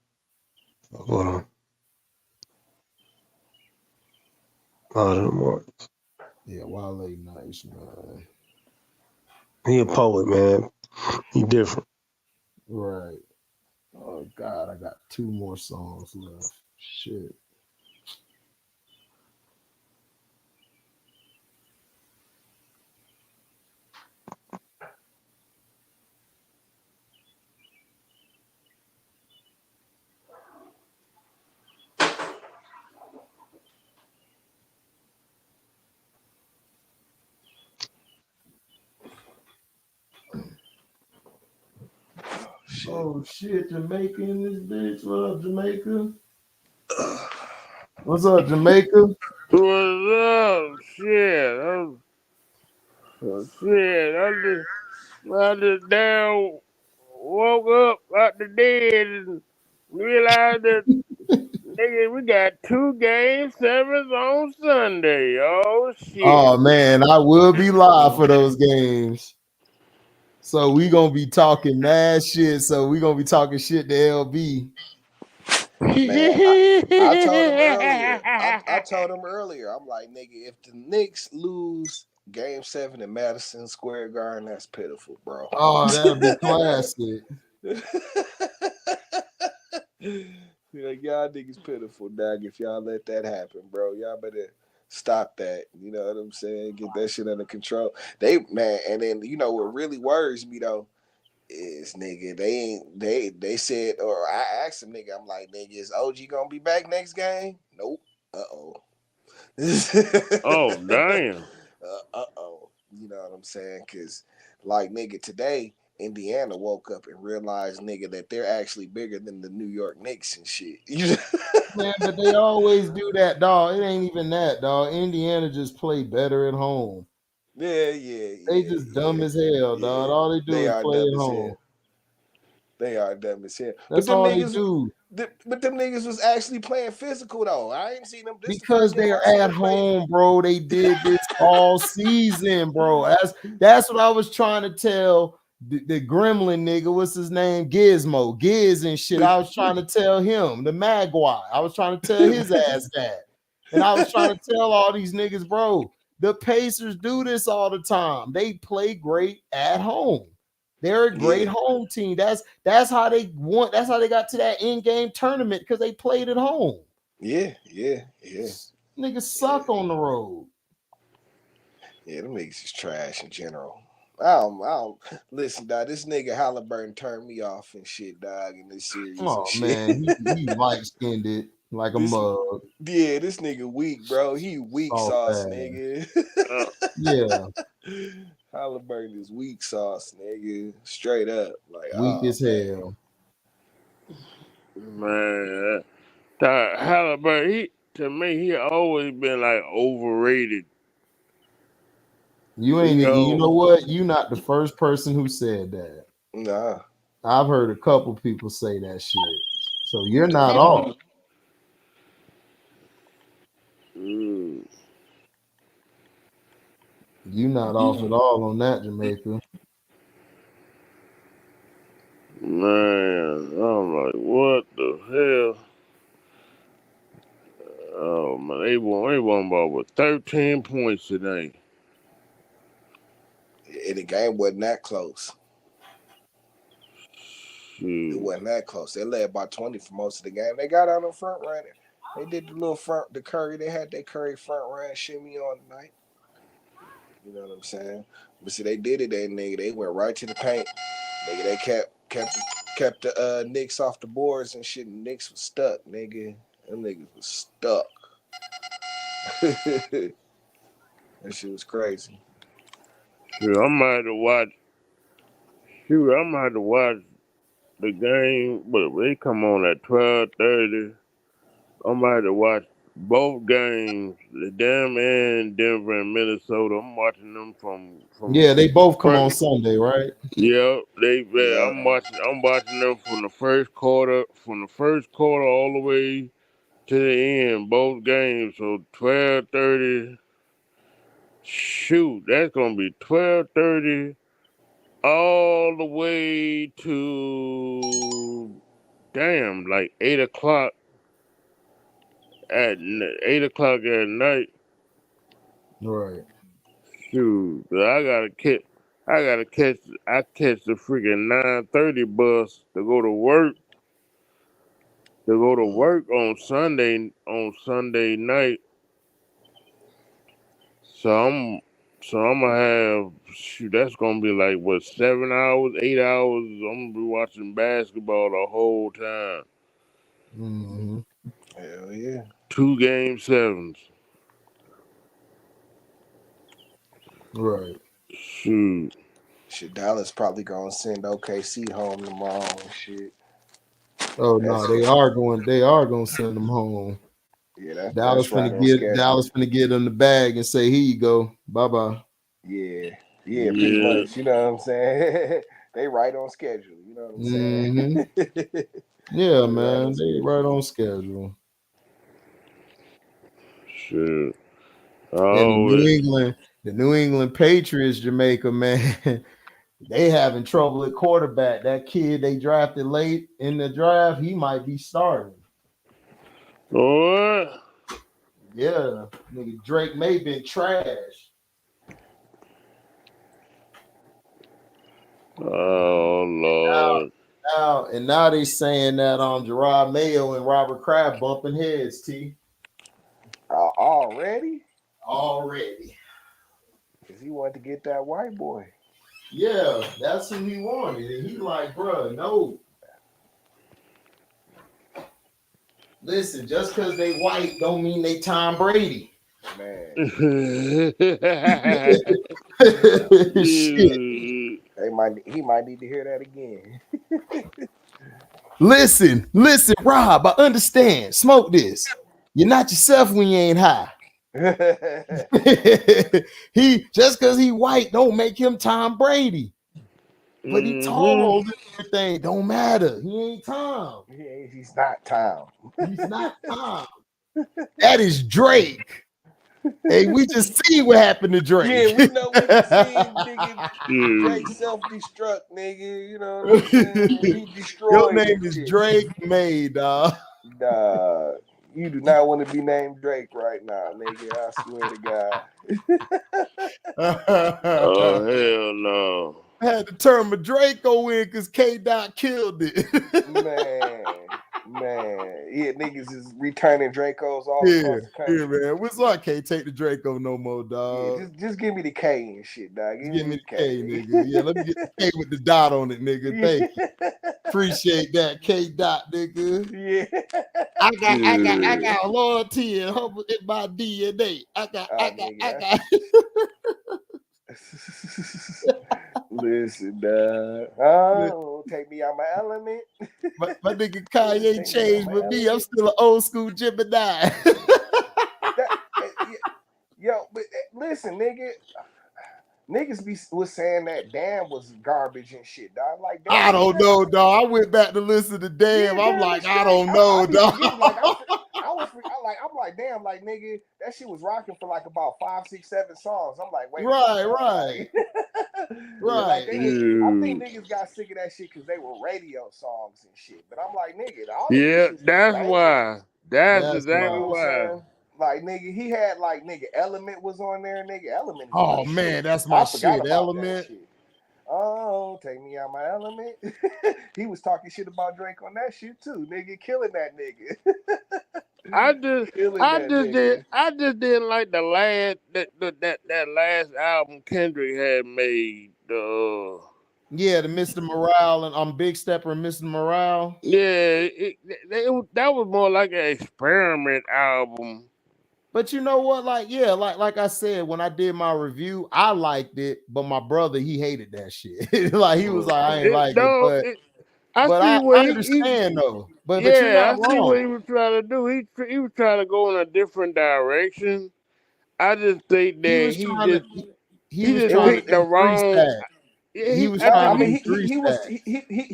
[SPEAKER 3] Hold on.
[SPEAKER 1] Yeah, Wale nice, man.
[SPEAKER 3] He a poet, man. He different.
[SPEAKER 1] Right. Oh God, I got 2 more songs left. Shit. Oh shit, Jamaica in this bitch. What up, Jamaica? What's up, Jamaica?
[SPEAKER 4] What's up? Shit. I just down woke up out the dead and realized that nigga, we got 2 game 7s on Sunday. Oh shit.
[SPEAKER 1] Oh man, I will be live for those games. So we gonna be talking mad shit. So we gonna be talking shit to LB.
[SPEAKER 2] Man, I told him earlier. I told him earlier. I'm like, nigga, if the Knicks lose Game 7 in Madison Square Garden, that's pitiful, bro.
[SPEAKER 1] Oh, that'll be classic.
[SPEAKER 2] Like, y'all niggas pitiful, dog. If y'all let that happen, bro, y'all better stop that. You know what I'm saying? Get that shit under control. And then you know what really worries me though is nigga, they said, or I asked them, nigga, I'm like, nigga, is OG gonna be back next game? Nope. Oh
[SPEAKER 4] damn.
[SPEAKER 2] You know what I'm saying? Cause like nigga, today Indiana woke up and realized, nigga, that they're actually bigger than the New York Knicks and shit.
[SPEAKER 1] Man, but they always do that, dog. It ain't even that, dog. Indiana just play better at home.
[SPEAKER 2] Yeah.
[SPEAKER 1] They just dumb as hell, dog. All they do is play at home.
[SPEAKER 2] They are dumb as hell.
[SPEAKER 1] That's all they do.
[SPEAKER 2] But them niggas was actually playing physical though. I ain't seen them.
[SPEAKER 1] Because they're at home, bro. They did this all season, bro. That's what I was trying to tell the gremlin nigga. What's his name? Gizmo, Giz and shit. I was trying to tell him, the Magua. I was trying to tell his ass that. And I was trying to tell all these niggas, bro, the Pacers do this all the time. They play great at home. They're a great home team. That's how they won. That's how they got to that in-game tournament, because they played at home.
[SPEAKER 2] Yeah.
[SPEAKER 1] Niggas suck on the road.
[SPEAKER 2] Yeah, them niggas is trash in general. I don't listen, dog. This nigga Halliburton turned me off and shit, dog, in this series.
[SPEAKER 1] Oh
[SPEAKER 2] and
[SPEAKER 1] man,
[SPEAKER 2] shit.
[SPEAKER 1] he light skinned it like a mug.
[SPEAKER 2] Yeah, this nigga weak, bro. He weak sauce, nigga.
[SPEAKER 1] Yeah.
[SPEAKER 2] Halliburton is weak sauce, nigga. Straight up. Like
[SPEAKER 1] weak as hell.
[SPEAKER 4] Man, Halliburton, to me, he always been like overrated.
[SPEAKER 1] You ain't, you know what? You not the first person who said that.
[SPEAKER 2] Nah.
[SPEAKER 1] I've heard a couple people say that shit. So you're not off. You not off at all on that, Jamaica.
[SPEAKER 4] Man, I'm like, what the hell? Oh man, they won by with 13 points today.
[SPEAKER 2] And the game wasn't that close.
[SPEAKER 4] Shoot.
[SPEAKER 2] It wasn't that close. They led by 20 for most of the game. They got out in front running. They did the little the Curry. They had that Curry front run shimmy on tonight. You know what I'm saying? But see, they did it. They went right to the paint. Nigga, they kept the Knicks off the boards and shit. And Knicks was stuck, nigga. Them niggas was stuck. That shit was crazy.
[SPEAKER 4] Shoot, I might have watched. Shoot, I'm gonna have to watch the game, but they come on at 12:30. I'm gonna have to watch both games, the Damn and Denver and Minnesota. I'm watching them from
[SPEAKER 1] Yeah, they both come on
[SPEAKER 4] first.
[SPEAKER 1] Sunday, right?
[SPEAKER 4] Yeah,
[SPEAKER 2] Yeah.
[SPEAKER 4] I'm watching them from the first quarter, all the way to the end, both games. So 12:30. Shoot, that's gonna be 12:30 all the way to like 8 o'clock 8 o'clock at night.
[SPEAKER 1] Right.
[SPEAKER 4] Shoot, I catch the freaking 9:30 bus to go to work. On Sunday night. So I'm gonna have shoot. That's gonna be like what 7 hours, 8 hours. I'm gonna be watching basketball the whole time.
[SPEAKER 1] Mm-hmm.
[SPEAKER 2] Hell yeah.
[SPEAKER 4] 2 game sevens.
[SPEAKER 1] Right.
[SPEAKER 4] Shoot.
[SPEAKER 2] Shit, Dallas probably gonna send OKC home tomorrow and shit.
[SPEAKER 1] Oh no, they are going to send them home.
[SPEAKER 2] Yeah,
[SPEAKER 1] Dallas
[SPEAKER 2] that's right on
[SPEAKER 1] finna get them the bag and say, here you go. Bye-bye.
[SPEAKER 2] Yeah,
[SPEAKER 4] Yeah.
[SPEAKER 2] pretty much. You know what I'm saying? They right on schedule. You know what I'm saying?
[SPEAKER 1] Yeah,
[SPEAKER 2] Right
[SPEAKER 1] man.
[SPEAKER 2] on
[SPEAKER 1] They
[SPEAKER 2] schedule.
[SPEAKER 1] right on schedule.
[SPEAKER 4] Shoot.
[SPEAKER 1] And
[SPEAKER 4] Oh,
[SPEAKER 1] the New England Patriots, Jamaica, man, they having trouble at quarterback. That kid they drafted late in the draft, he might be starting.
[SPEAKER 4] what?
[SPEAKER 1] Yeah, nigga, Drake May been trash.
[SPEAKER 4] Oh Lord.
[SPEAKER 1] Now they saying that Gerard Mayo and Robert Kraft bumping heads, T.
[SPEAKER 2] Already?
[SPEAKER 1] Already.
[SPEAKER 2] Because he wanted to get that white boy.
[SPEAKER 1] Yeah, that's who he wanted. And he like, bro, no. Listen, just because they white don't mean they Tom Brady.
[SPEAKER 2] Man.
[SPEAKER 1] Shit.
[SPEAKER 2] He might need to hear that again.
[SPEAKER 1] Listen, Rob, I understand. Smoke this. You're not yourself when you ain't high. He just because he white don't make him Tom Brady. But he tall and everything. Don't matter. He ain't Tom.
[SPEAKER 2] He's not Tom.
[SPEAKER 1] He's not Tom. That is Drake. Hey, we just see what happened to Drake.
[SPEAKER 2] Yeah, we know what you seen, nigga. Drake self-destruct, nigga. You know what I'm saying? He destroyed.
[SPEAKER 1] Your name is Drake May, dog.
[SPEAKER 2] Nah, you do not want to be named Drake right now, nigga. I swear to God.
[SPEAKER 4] Oh hell no.
[SPEAKER 1] I had to turn my Draco in because K-Dot killed it.
[SPEAKER 2] Man. Yeah, niggas is returning Dracos all across the country.
[SPEAKER 1] Yeah, man. What's up? Can't take the Draco no more, dog.
[SPEAKER 2] Yeah, just give me the K and shit, dog.
[SPEAKER 1] Give me the K, nigga. Yeah, let me get the K with the dot on it, nigga. Thank you. Appreciate that, K-Dot, nigga.
[SPEAKER 2] Yeah.
[SPEAKER 1] I got loyalty and hope in my DNA. I got.
[SPEAKER 2] Listen, dog. Oh, take me out my element.
[SPEAKER 1] My nigga Kanye changed with me. I'm still an old school Gemini.
[SPEAKER 2] Yo, but listen, nigga. Niggas was saying that Damn was garbage and shit, dog. Like,
[SPEAKER 1] I don't know, dog. I went back to listen to Damn. I'm like, I don't know, dog.
[SPEAKER 2] I'm like, damn, like, nigga, that shit was rocking for like about 5, 6, 7 songs. I'm like, wait.
[SPEAKER 1] Right.
[SPEAKER 2] Like, I think niggas got sick of that shit because they were radio songs and shit. But I'm like, nigga,
[SPEAKER 4] that's why. That's exactly why.
[SPEAKER 2] Like, nigga, he had like, nigga, Element was on there, nigga. Element.
[SPEAKER 1] Oh man, that's my shit. Element.
[SPEAKER 2] Shit. Oh, take me out my element. He was talking shit about Drake on that shit too, nigga. Killing that nigga.
[SPEAKER 4] I just didn't like the last that last album Kendrick had made.
[SPEAKER 1] Yeah, the Mr. Morale and Big Stepper and Mr. Morale.
[SPEAKER 4] Yeah, that was more like an experiment album.
[SPEAKER 1] But you know what? Like, yeah, like I said, when I did my review, I liked it, but my brother, he hated that shit. Like he was like, I ain't like it,
[SPEAKER 4] I
[SPEAKER 1] but
[SPEAKER 4] see
[SPEAKER 1] I
[SPEAKER 4] what he
[SPEAKER 1] understand though. But you're
[SPEAKER 4] yeah,
[SPEAKER 1] not
[SPEAKER 4] I see what
[SPEAKER 1] wrong.
[SPEAKER 4] he was trying to do. He was trying to go in a different direction. I just think
[SPEAKER 1] He
[SPEAKER 4] that
[SPEAKER 1] was trying to he
[SPEAKER 4] he
[SPEAKER 1] was
[SPEAKER 4] just
[SPEAKER 1] trying to
[SPEAKER 4] picked the
[SPEAKER 1] do three
[SPEAKER 4] wrong.
[SPEAKER 1] stacks. He
[SPEAKER 4] He
[SPEAKER 1] was
[SPEAKER 4] I
[SPEAKER 2] No,
[SPEAKER 1] trying
[SPEAKER 2] I
[SPEAKER 1] to
[SPEAKER 4] think
[SPEAKER 1] do
[SPEAKER 2] mean
[SPEAKER 1] three stacks.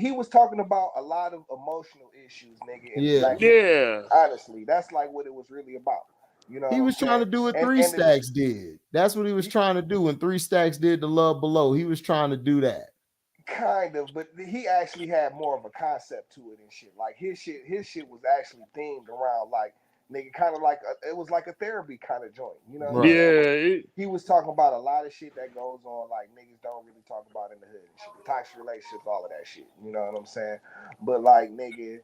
[SPEAKER 2] he was talking about a lot of emotional issues, nigga, in the
[SPEAKER 1] Yeah.
[SPEAKER 2] black community.
[SPEAKER 4] yeah.
[SPEAKER 2] Honestly, that's like what it was really about. You know
[SPEAKER 1] He
[SPEAKER 2] what I'm
[SPEAKER 1] was trying to
[SPEAKER 2] saying?
[SPEAKER 1] do what
[SPEAKER 2] And
[SPEAKER 1] Three
[SPEAKER 2] and it,
[SPEAKER 1] Stacks did. That's what he was trying to do when Three Stacks did the Love Below. He was trying to do that.
[SPEAKER 2] kind of, but he actually had more of a concept to it and shit. Like his shit was actually themed around like nigga, kind of like it was like a therapy kind of joint. You know what I'm
[SPEAKER 1] Right.
[SPEAKER 2] saying? Like,
[SPEAKER 4] Yeah.
[SPEAKER 2] he was talking about a lot of shit that goes on, like niggas don't really talk about in the hood and shit. Toxic relationships, all of that shit. You know what I'm saying? But like niggas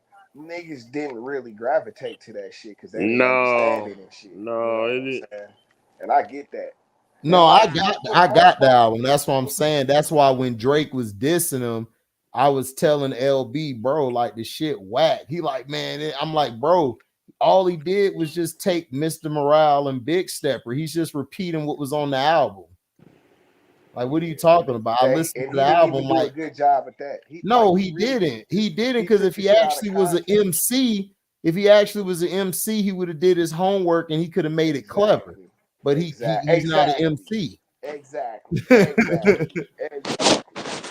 [SPEAKER 2] didn't really gravitate to that shit because they didn't understand
[SPEAKER 4] No.
[SPEAKER 2] it and shit. You know
[SPEAKER 4] No.
[SPEAKER 2] what I'm saying? And I get that.
[SPEAKER 1] No,
[SPEAKER 2] And
[SPEAKER 1] I
[SPEAKER 2] like for the
[SPEAKER 1] I
[SPEAKER 2] most
[SPEAKER 1] got the
[SPEAKER 2] part,
[SPEAKER 1] album. That's what I'm saying. That's why when Drake was dissing him, I was telling LB, bro, like the shit whack. He like, man, I'm like, bro, all he did was just take Mr. Morale and Big Stepper. He's just repeating what was on the album. Like, what are you talking about? I listened
[SPEAKER 2] and
[SPEAKER 1] to
[SPEAKER 2] he
[SPEAKER 1] the
[SPEAKER 2] didn't
[SPEAKER 1] album
[SPEAKER 2] even do a
[SPEAKER 1] like,
[SPEAKER 2] good job at that.
[SPEAKER 1] no,
[SPEAKER 2] He
[SPEAKER 1] he
[SPEAKER 2] really
[SPEAKER 1] didn't. He didn't
[SPEAKER 2] he
[SPEAKER 1] because
[SPEAKER 2] took
[SPEAKER 1] if
[SPEAKER 2] the
[SPEAKER 1] he
[SPEAKER 2] shit out of
[SPEAKER 1] actually was an
[SPEAKER 2] context.
[SPEAKER 1] MC, if he actually was an MC, he would have did his homework and he could have made it clever.
[SPEAKER 2] Exactly.
[SPEAKER 1] But he's not an MC.
[SPEAKER 2] Exactly. Exactly.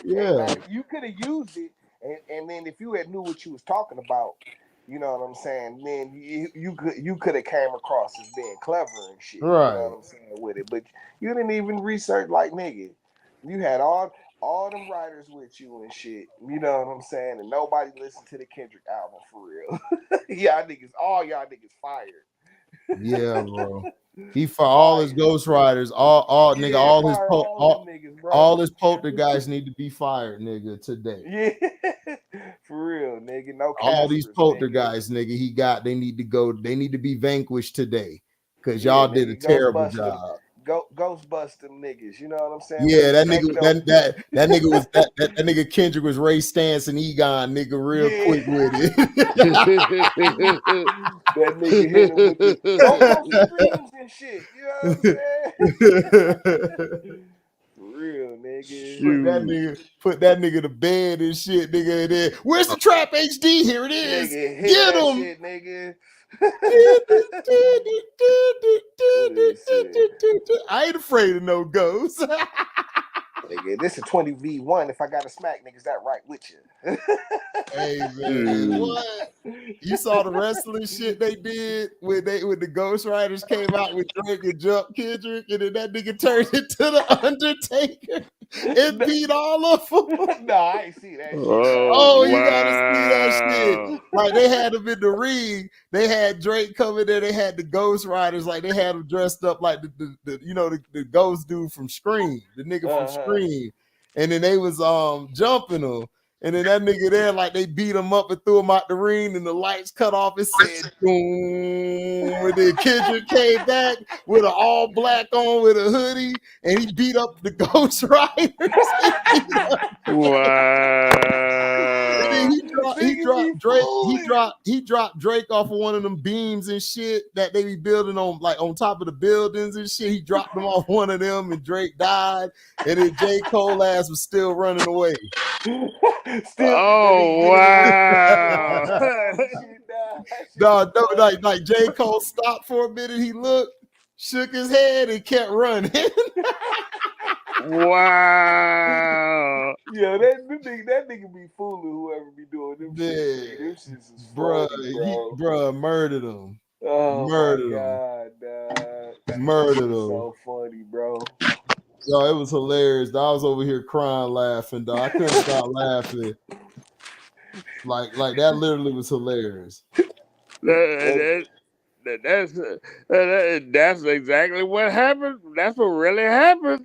[SPEAKER 1] Yeah.
[SPEAKER 2] Like you could have used it, and then if you had knew what you was talking about, you know what I'm saying, then you could have came across as being clever and shit. You know
[SPEAKER 1] Right.
[SPEAKER 2] what I'm saying with it, but you didn't even research like nigga. You had all them writers with you and shit. You know what I'm saying, and nobody listened to the Kendrick album for real. All y'all niggas fired.
[SPEAKER 1] Yeah, bro. He for all his
[SPEAKER 2] Fired.
[SPEAKER 1] Ghost Riders, all nigga,
[SPEAKER 2] Yeah, fire all them niggas, bro.
[SPEAKER 1] all his poltergeists need to be fired, nigga, today.
[SPEAKER 2] Yeah, for real, nigga. No
[SPEAKER 1] All these
[SPEAKER 2] Caspers, nigga.
[SPEAKER 1] poltergeists, nigga, they need to go, they need to be vanquished today. Cause
[SPEAKER 2] Yeah,
[SPEAKER 1] y'all did a
[SPEAKER 2] nigga.
[SPEAKER 1] terrible job.
[SPEAKER 2] Ghost them niggas. You know what I'm saying?
[SPEAKER 1] Yeah, that
[SPEAKER 2] Make
[SPEAKER 1] nigga,
[SPEAKER 2] them.
[SPEAKER 1] that nigga was that nigga Kendrick was Ray Stantz and Egon, nigga, real
[SPEAKER 2] Yeah.
[SPEAKER 1] quick with it.
[SPEAKER 2] That nigga hit him with the go post the streams and shit. You know what I'm saying? For real, nigga.
[SPEAKER 1] Put that nigga to bed and shit, nigga. And then, where's the trap HD? Here it is.
[SPEAKER 2] Nigga, hit
[SPEAKER 1] Get
[SPEAKER 2] that
[SPEAKER 1] him.
[SPEAKER 2] shit, nigga.
[SPEAKER 1] I ain't afraid of no ghosts.
[SPEAKER 2] Nigga, this is 20v1. If I got a smack, niggas, that right with you.
[SPEAKER 1] Hey man, what? You saw the wrestling shit they did when the Ghost Riders came out with Drake and Jump Kendrick, and then that nigga turned into the Undertaker and beat all of them.
[SPEAKER 2] No, I ain't see that shit.
[SPEAKER 1] Oh, you gotta see that
[SPEAKER 4] wow.
[SPEAKER 1] shit. Like they had them in the ring. They had Drake coming there. They had the Ghost Riders. Like they had them dressed up like the ghost dude from Scream, the nigga from Scream. And then they was jumping them. And then that nigga there, like they beat him up and threw him out the ring, and the lights cut off. It said, boom. And then Kendrick came back with an all black on with a hoodie, and he beat up the Ghost Riders.
[SPEAKER 4] Wow.
[SPEAKER 1] And then he dropped Drake off of one of them beams and shit that they be building on, like on top of the buildings and shit. He dropped them off one of them, and Drake died. And then J. Cole ass was still running away.
[SPEAKER 4] Oh wow.
[SPEAKER 1] No, like J. Cole stopped for a minute. He looked, shook his head, and kept running.
[SPEAKER 4] Wow.
[SPEAKER 2] Yo, that nigga be fooling whoever be doing them shit. Them shits is
[SPEAKER 1] Bruh,
[SPEAKER 2] funny, bro.
[SPEAKER 1] Murdered him.
[SPEAKER 2] Oh
[SPEAKER 1] Murdered
[SPEAKER 2] my
[SPEAKER 1] him.
[SPEAKER 2] god, dog.
[SPEAKER 1] Murdered him.
[SPEAKER 2] So funny, bro.
[SPEAKER 1] Yo, it was hilarious. I was over here crying, laughing, dog. I couldn't stop laughing. Like that literally was hilarious.
[SPEAKER 4] That's exactly what happened. That's what really happened.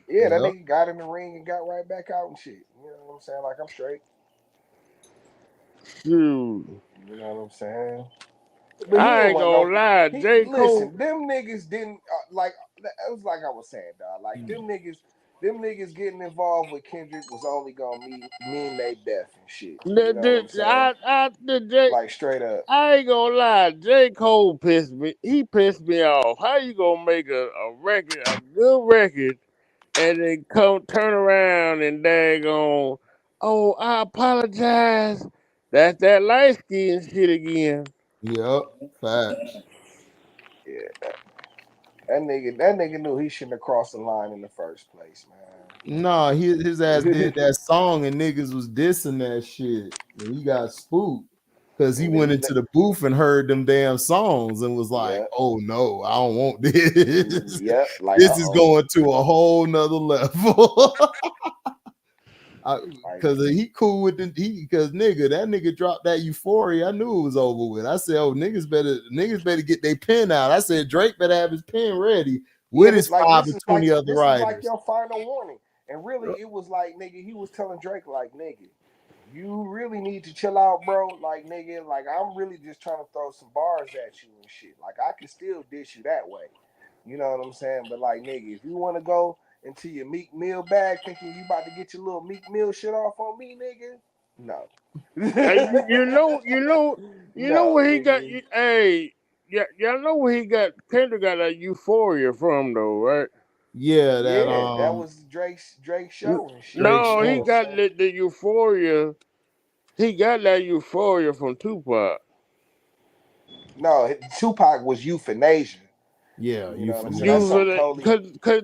[SPEAKER 2] Yeah, that nigga got in the ring and got right back out and shit. You know what I'm saying? Like, I'm straight.
[SPEAKER 4] Shoot.
[SPEAKER 2] You know what I'm saying? But
[SPEAKER 4] I ain't gonna lie, J. Cole.
[SPEAKER 2] Listen, them niggas didn't like. It was like I was saying, dog. Like them niggas them niggas getting involved with Kendrick was only gonna mean they death and shit. You know what I'm saying? Like straight up.
[SPEAKER 4] I ain't gonna lie, J. Cole pissed me. He pissed me off. How you gonna make a record, a good record, and then turn around and daggone, oh, I apologize. That's that light skin shit again.
[SPEAKER 1] Yep, facts.
[SPEAKER 2] Yeah, that nigga knew he shouldn't have crossed the line in the first place, man.
[SPEAKER 1] Nah, his ass did that song and niggas was dissing that shit. And he got spooked because he went into the booth and heard them damn songs and was like, oh no, I don't want this.
[SPEAKER 2] Yep, like
[SPEAKER 1] this is going to a whole nother level. Because he cool with because that nigga dropped that Euphoria. I knew it was over with. I said, oh, niggas better get their pen out. I said Drake better have his pen ready with his 5 to 20 other writers.
[SPEAKER 2] This is like your final warning. And really, it was like, nigga, he was telling Drake, like, nigga, you really need to chill out, bro. Like, nigga, like, I'm really just trying to throw some bars at you and shit. Like, I can still dish you that way. You know what I'm saying? But, like, nigga, if you want to go into your Meek Mill bag thinking you about to get your little Meek Mill shit off on me, nigga, no.
[SPEAKER 4] you know where he got, y'all know where he got, Kendrick got that Euphoria from, though, right?
[SPEAKER 1] Yeah, that
[SPEAKER 2] was Drake's show and shit.
[SPEAKER 4] No, he got the Euphoria. He got that Euphoria from Tupac.
[SPEAKER 2] No, Tupac was Euthanasia.
[SPEAKER 1] Yeah,
[SPEAKER 4] because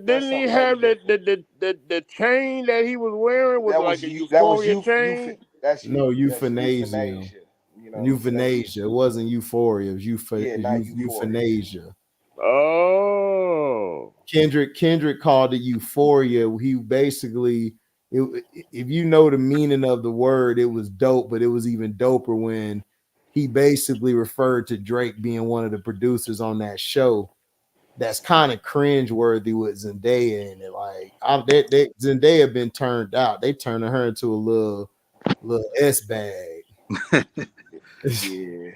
[SPEAKER 4] didn't he have the chain that he was wearing was like a Euphoria chain?
[SPEAKER 1] Euthanasia. Euthanasia. It wasn't Euphoria. It was Euthanasia.
[SPEAKER 4] Oh,
[SPEAKER 1] Kendrick called it Euphoria. He basically, if you know the meaning of the word, it was dope, but it was even doper when he basically referred to Drake being one of the producers on that show. That's kind of cringeworthy with Zendaya in it. Like Zendaya been turned out. They turning her into a little S bag.
[SPEAKER 2] Yeah.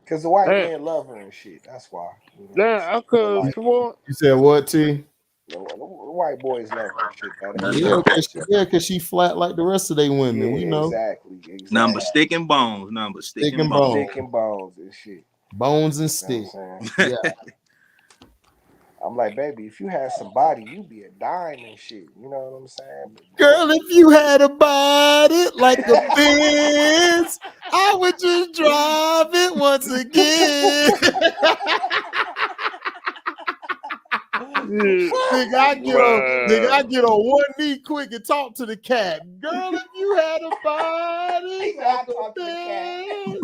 [SPEAKER 2] Because the white man love her and shit. That's why.
[SPEAKER 4] I could have sworn.
[SPEAKER 1] You said what, T?
[SPEAKER 2] The white boys love her shit.
[SPEAKER 1] Yeah, because she flat like the rest of they women. We know.
[SPEAKER 2] Exactly.
[SPEAKER 5] Number sticking bones.
[SPEAKER 2] Sticking bones and shit.
[SPEAKER 1] Bones and sticks. Yeah.
[SPEAKER 2] I'm like, baby, if you had some body, you'd be a dime and shit. You know what I'm saying?
[SPEAKER 1] Girl, if you had a body like a Benz, I would just drive it once again. Nigga, I get on one knee quick and talk to the cat. Girl, if you had a body like a Benz,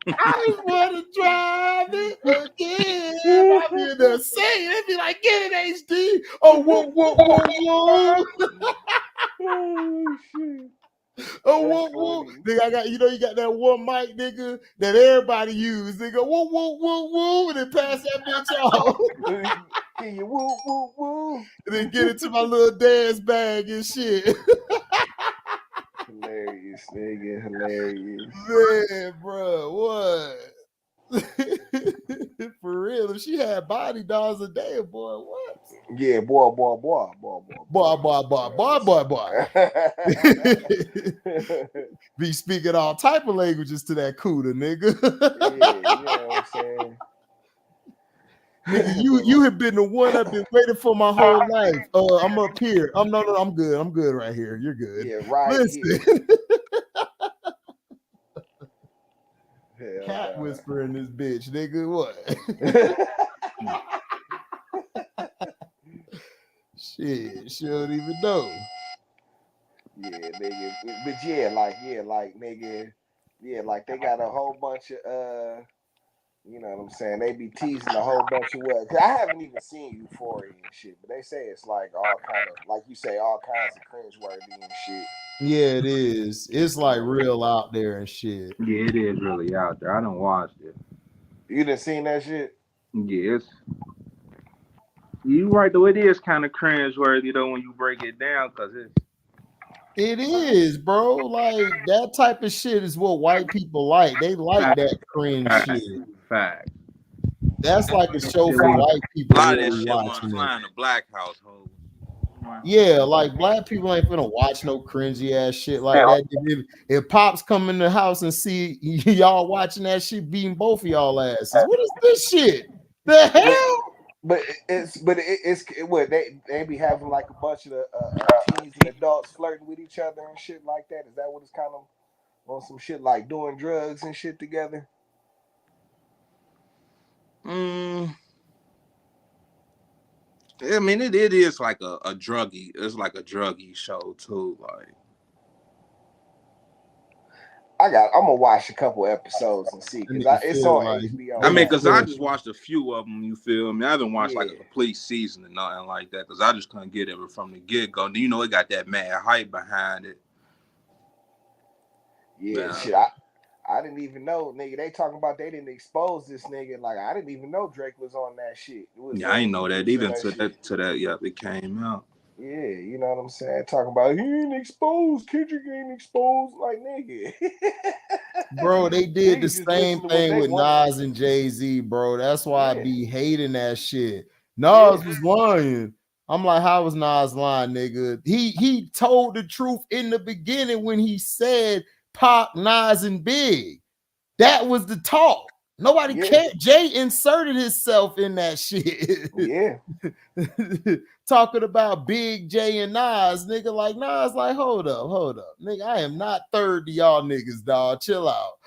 [SPEAKER 1] I just want to drive it again. I'll be in there saying, they be like, get it, HD. Oh, whoa.
[SPEAKER 2] Oh, shit.
[SPEAKER 1] Oh, whoa. Nigga, I got, you got that one mic, nigga, that everybody use. Nigga, whoa, and then pass that bitch off.
[SPEAKER 2] Can you woo?
[SPEAKER 1] And then get into my little dance bag and shit.
[SPEAKER 2] Hilarious, nigga, hilarious.
[SPEAKER 1] Man, bro, what? For real, if she had body dolls a day, boy, what?
[SPEAKER 2] Yeah, boy.
[SPEAKER 1] Be speaking all type of languages to that cooter, nigga.
[SPEAKER 2] Yeah, you know what I'm saying?
[SPEAKER 1] Nigga, you have been the one I've been waiting for my whole life. I'm up here. I'm good. I'm good right here. You're good.
[SPEAKER 2] Yeah, right.
[SPEAKER 1] Listen. Cat whispering this bitch, nigga. What? Shit, she don't even know.
[SPEAKER 2] Yeah, nigga. But nigga. Yeah, like they got a whole bunch of you know what I'm saying? They be teasing a whole bunch of what? I haven't even seen Euphoria and shit, but they say it's like all kind of, like you say, all kinds of cringeworthy and shit.
[SPEAKER 1] Yeah, it is. It's like real out there and shit.
[SPEAKER 5] Yeah, it is really out there. I don't watch it.
[SPEAKER 2] You done seen that shit?
[SPEAKER 5] Yes. You right though. It is kind of cringeworthy though when you break it down, because
[SPEAKER 1] it is, bro. Like that type of shit is what white people like. They like that cringe shit.
[SPEAKER 5] Fact.
[SPEAKER 1] That's like a show
[SPEAKER 5] Shit
[SPEAKER 1] for
[SPEAKER 5] was-
[SPEAKER 1] white
[SPEAKER 6] A
[SPEAKER 1] people
[SPEAKER 6] lot of that
[SPEAKER 1] really
[SPEAKER 6] shit
[SPEAKER 1] watching
[SPEAKER 6] wasn't
[SPEAKER 1] it.
[SPEAKER 6] flying the black household.
[SPEAKER 1] Yeah, like black people ain't finna watch no cringy ass shit like that. If Pops come in the house and see y'all watching that shit, beating both of y'all asses. What is this shit? The hell?
[SPEAKER 2] But it's what they be having like a bunch of teens and adults flirting with each other and shit like that. Is that what it's kind of on some shit like doing drugs and shit together?
[SPEAKER 6] I mean, it is like a druggy. It's like a druggy show too. Like,
[SPEAKER 2] I'm gonna watch a couple episodes and see because it's on HBO.
[SPEAKER 6] I mean, because I just watched a few of them. You feel me? I haven't watched like a complete season and nothing like that because I just couldn't get it from the get go. You know, it got that mad hype behind it.
[SPEAKER 2] Yeah, shit. I didn't even know, nigga. They talking about they didn't expose this nigga. Like I didn't even know Drake was on that shit.
[SPEAKER 6] I didn't know that even to that. Yeah, it came out.
[SPEAKER 2] Yeah, you know what I'm saying? Talking about he ain't exposed, Kendrick ain't exposed, like nigga.
[SPEAKER 1] Bro, they did the same thing with Nas and Jay-Z, bro. That's why I be hating that shit. Nas was lying. I'm like, how was Nas lying, nigga? He told the truth in the beginning when he said Pac, Nas, and Big. That was the talk. Nobody cared. Jay inserted himself in that shit.
[SPEAKER 2] Yeah.
[SPEAKER 1] Talking about Big J and Nas, nigga. Like Nas, like, hold up. Nigga, I am not third to y'all niggas, dog. Chill out.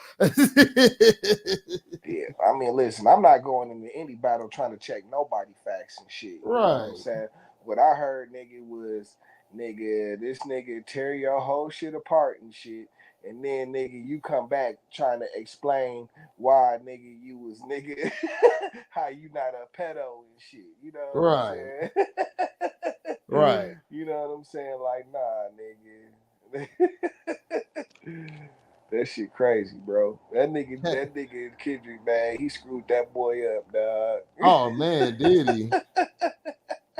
[SPEAKER 2] Yeah, I mean, listen, I'm not going into any battle trying to check nobody facts and shit. You know what I'm saying? What I heard, nigga, was this nigga tear your whole shit apart and shit. And then, nigga, you come back trying to explain why, nigga, you was, nigga, how you not a pedo and shit. You know what I'm saying?
[SPEAKER 1] Right.
[SPEAKER 2] You know what I'm saying? Like, nah, nigga. That shit crazy, bro. That nigga Kendrick, man, he screwed that boy up, dog.
[SPEAKER 1] Oh, man, did he?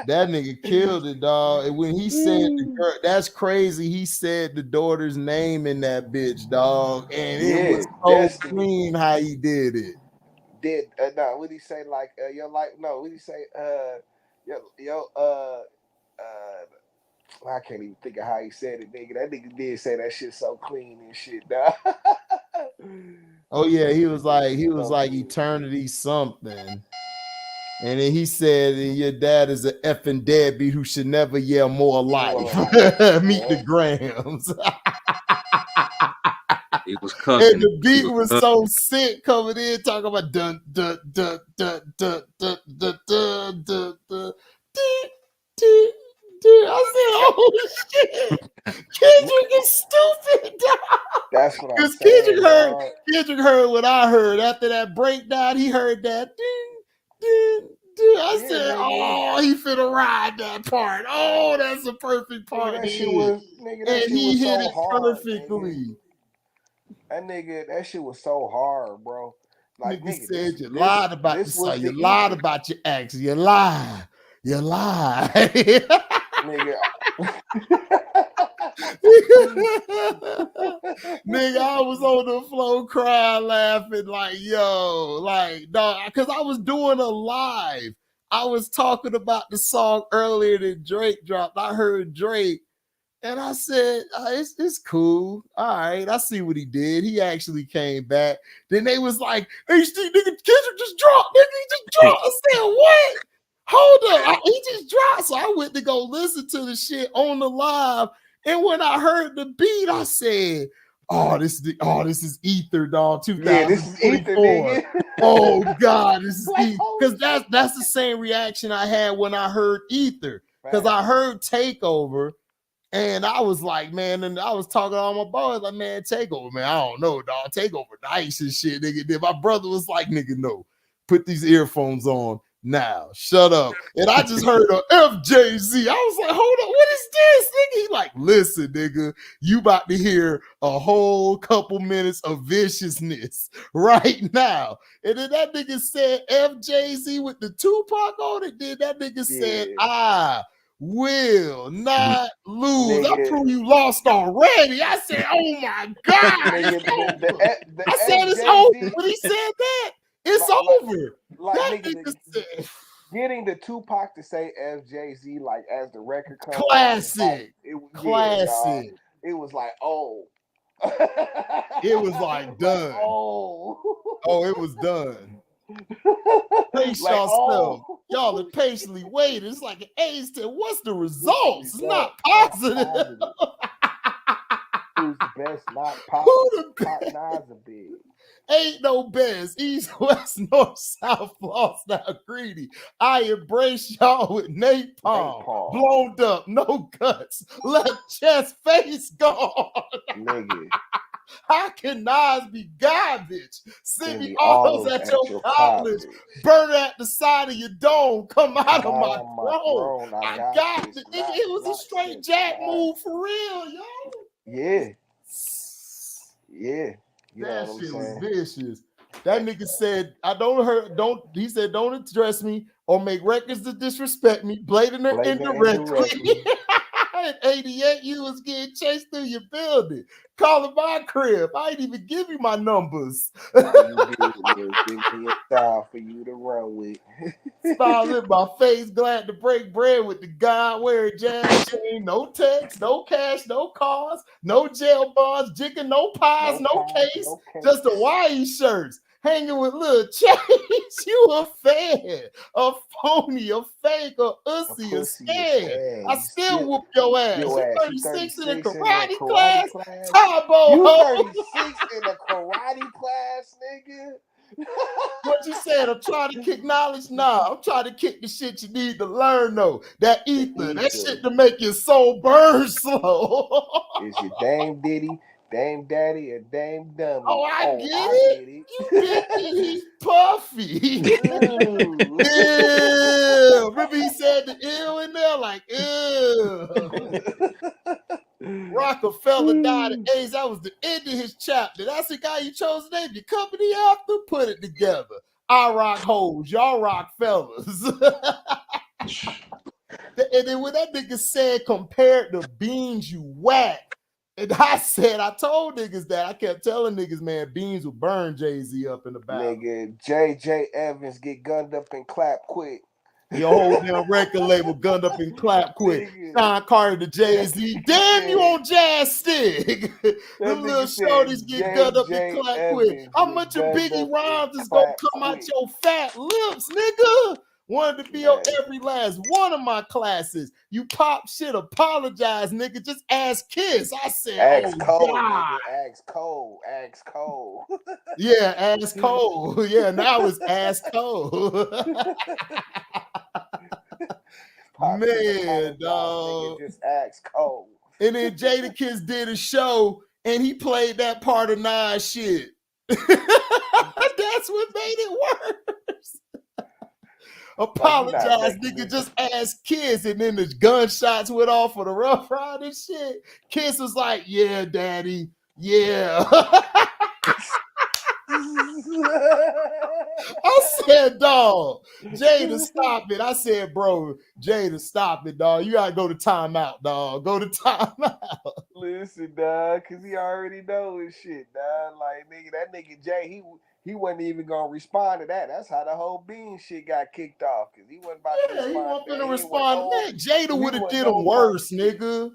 [SPEAKER 1] That nigga killed it, dog. And when he said the girl, that's crazy. He said the daughter's name in that bitch, dog. And it was so clean how he did it.
[SPEAKER 2] No, what did he say? Like, what did he say? I can't even think of how he said it, nigga. That nigga did say that shit so clean and shit, dog.
[SPEAKER 1] Oh yeah, he was like eternity something. And then he said, your dad is an effing deadbeat who should never yell more life. Meet the Grams.
[SPEAKER 6] It was cooking.
[SPEAKER 1] And the beat was so sick coming in, talking about dun dun dun dun dun dun dun dun dun dun. I said, oh shit. Kendrick is stupid, dog.
[SPEAKER 2] That's what I'm saying.
[SPEAKER 1] Kendrick heard what I heard. After that breakdown, he heard that. I said, oh, he finna ride that part. Oh, that's a perfect part.
[SPEAKER 2] That shit was hit it
[SPEAKER 1] perfectly.
[SPEAKER 2] That shit was so hard, bro. Like,
[SPEAKER 1] nigga said you lied about the song. You lied about your actions. You lied. You lied.
[SPEAKER 2] Nigga.
[SPEAKER 1] Nigga, I was on the floor crying, laughing, like, yo, like, dog, because I was doing a live. I was talking about the song earlier that Drake dropped. I heard Drake, and I said, it's cool. All right, I see what he did. He actually came back. Then they was like, HD, nigga, Kendrick just dropped. Nigga, he just dropped. I said, what? Hold up. He just dropped. So I went to go listen to the shit on the live. And when I heard the beat, I said, this is Ether, dog. 2024.
[SPEAKER 2] Yeah, this is Ether, nigga.
[SPEAKER 1] Oh God, this is Ether. Because that's the same reaction I had when I heard Ether. Because I heard Takeover, and I was like, man, and I was talking to all my boys, like, man, Takeover, man, I don't know, dog. Takeover nice and shit, nigga. Then my brother was like, nigga, no, put these earphones on. Now, shut up. And I just heard a FJZ. I was like, hold on, what is this, nigga? He like, listen, nigga, you about to hear a whole couple minutes of viciousness right now. And then that nigga said FJZ with the Tupac on it. Then that nigga said, I will not lose. I prove you lost already. I said, oh my God. I said it's over when he said that. It's over.
[SPEAKER 2] Like
[SPEAKER 1] That
[SPEAKER 2] nigga,
[SPEAKER 1] nigga said,
[SPEAKER 2] getting the Tupac to say FJZ like as the record comes
[SPEAKER 1] classic.
[SPEAKER 2] out,
[SPEAKER 1] Classic.
[SPEAKER 2] it was like, oh.
[SPEAKER 1] It was like done.
[SPEAKER 2] Like, oh.
[SPEAKER 1] It was done. Pace
[SPEAKER 2] Like,
[SPEAKER 1] yourself. Y'all are patiently waiting. It's like an age test. What's the results? It's not positive.
[SPEAKER 2] Who's the best? Not pop.
[SPEAKER 1] Who the
[SPEAKER 2] Pop
[SPEAKER 1] best?
[SPEAKER 2] Nas a big.
[SPEAKER 1] Ain't no best. East, west, north, south, lost, now greedy. I embrace y'all with napalm. Blown up, no guts. Left chest, face gone.
[SPEAKER 2] Nigga.
[SPEAKER 1] How can Nas be garbage? Send me autos at your college. Burn at the side of your dome. Come out of my throne. I got it. It was a straight jack move for real, yo.
[SPEAKER 2] Yeah. Yeah. You
[SPEAKER 1] that shit was vicious. That nigga said, he said, don't address me or make records to disrespect me, blatant or indirectly. At 88, you was getting chased through your building, calling my crib. I ain't even give you my numbers.
[SPEAKER 2] Give me a style for you to run with.
[SPEAKER 1] Smiles in my face, glad to break bread with the guy wearing jazz chain. No text, no cash, no cars, no jail bonds, jigging, no pies, no case, just Hawaii shirts. Hanging with Lil Chase, you a fan, a phony, a fake, a ussy, a scam. I still whoop your ass. You 36 in a karate class?
[SPEAKER 2] You 36 in a karate class, nigga?
[SPEAKER 1] What you said? I'm trying to kick knowledge? Nah, I'm trying to kick the shit you need to learn, though. That ether, that shit to make your soul burn slow.
[SPEAKER 2] Is your Dame Diddy, Dame Daddy, or Dame Dummy?
[SPEAKER 1] Oh, I get it. You bitch, he's puffy. Ew. Remember he said the ill in there? Like, ew. Rockefeller died of AIDS. That was the end of his chapter. That's the guy you chose to name your company after? Put it together. I rock hoes. Y'all rock fellas. And then when that nigga said, compared to beans, you whack. And I told niggas that. I kept telling niggas, man, Beans will burn Jay-Z up in the back.
[SPEAKER 2] Nigga, J.J. Evans get gunned up and clap quick.
[SPEAKER 1] Your whole damn record label gunned up and clap quick. Sean Carter to Jay-Z. Damn, you on Jazz Stick. Them little shorties get gunned up and clap quick. How much of Biggie Rhymes is gonna come out your fat lips, nigga? Wanted to be on every last one of my classes. You pop shit, apologize, nigga. Just ask Kiss. I said,
[SPEAKER 2] ask Cole, nigga. Ask Cole. Ask Cole.
[SPEAKER 1] Yeah, ask Cole. Yeah, now it's ask Cole. Man, dog.
[SPEAKER 2] Just ask Cole.
[SPEAKER 1] And then Jadakiss did a show and he played that part of Nas shit. That's what made it worse. Apologize, nigga. Just ask Kiss, and then the gunshots went off for the Rough Rider shit. Kiss was like, "Yeah, daddy, yeah." I said, "Dog, Jada, stop it." I said, "Bro, Jada, stop it, dog. You gotta go to timeout, dog. Go to timeout."
[SPEAKER 2] Listen, dog, cause he already know his shit, dog. Like, nigga, that nigga Jay, he wasn't even gonna respond to that. That's how the whole Bean shit got kicked off. Cause he wasn't about to respond.
[SPEAKER 1] He wasn't gonna respond to that. Jada would have did him worse, nigga.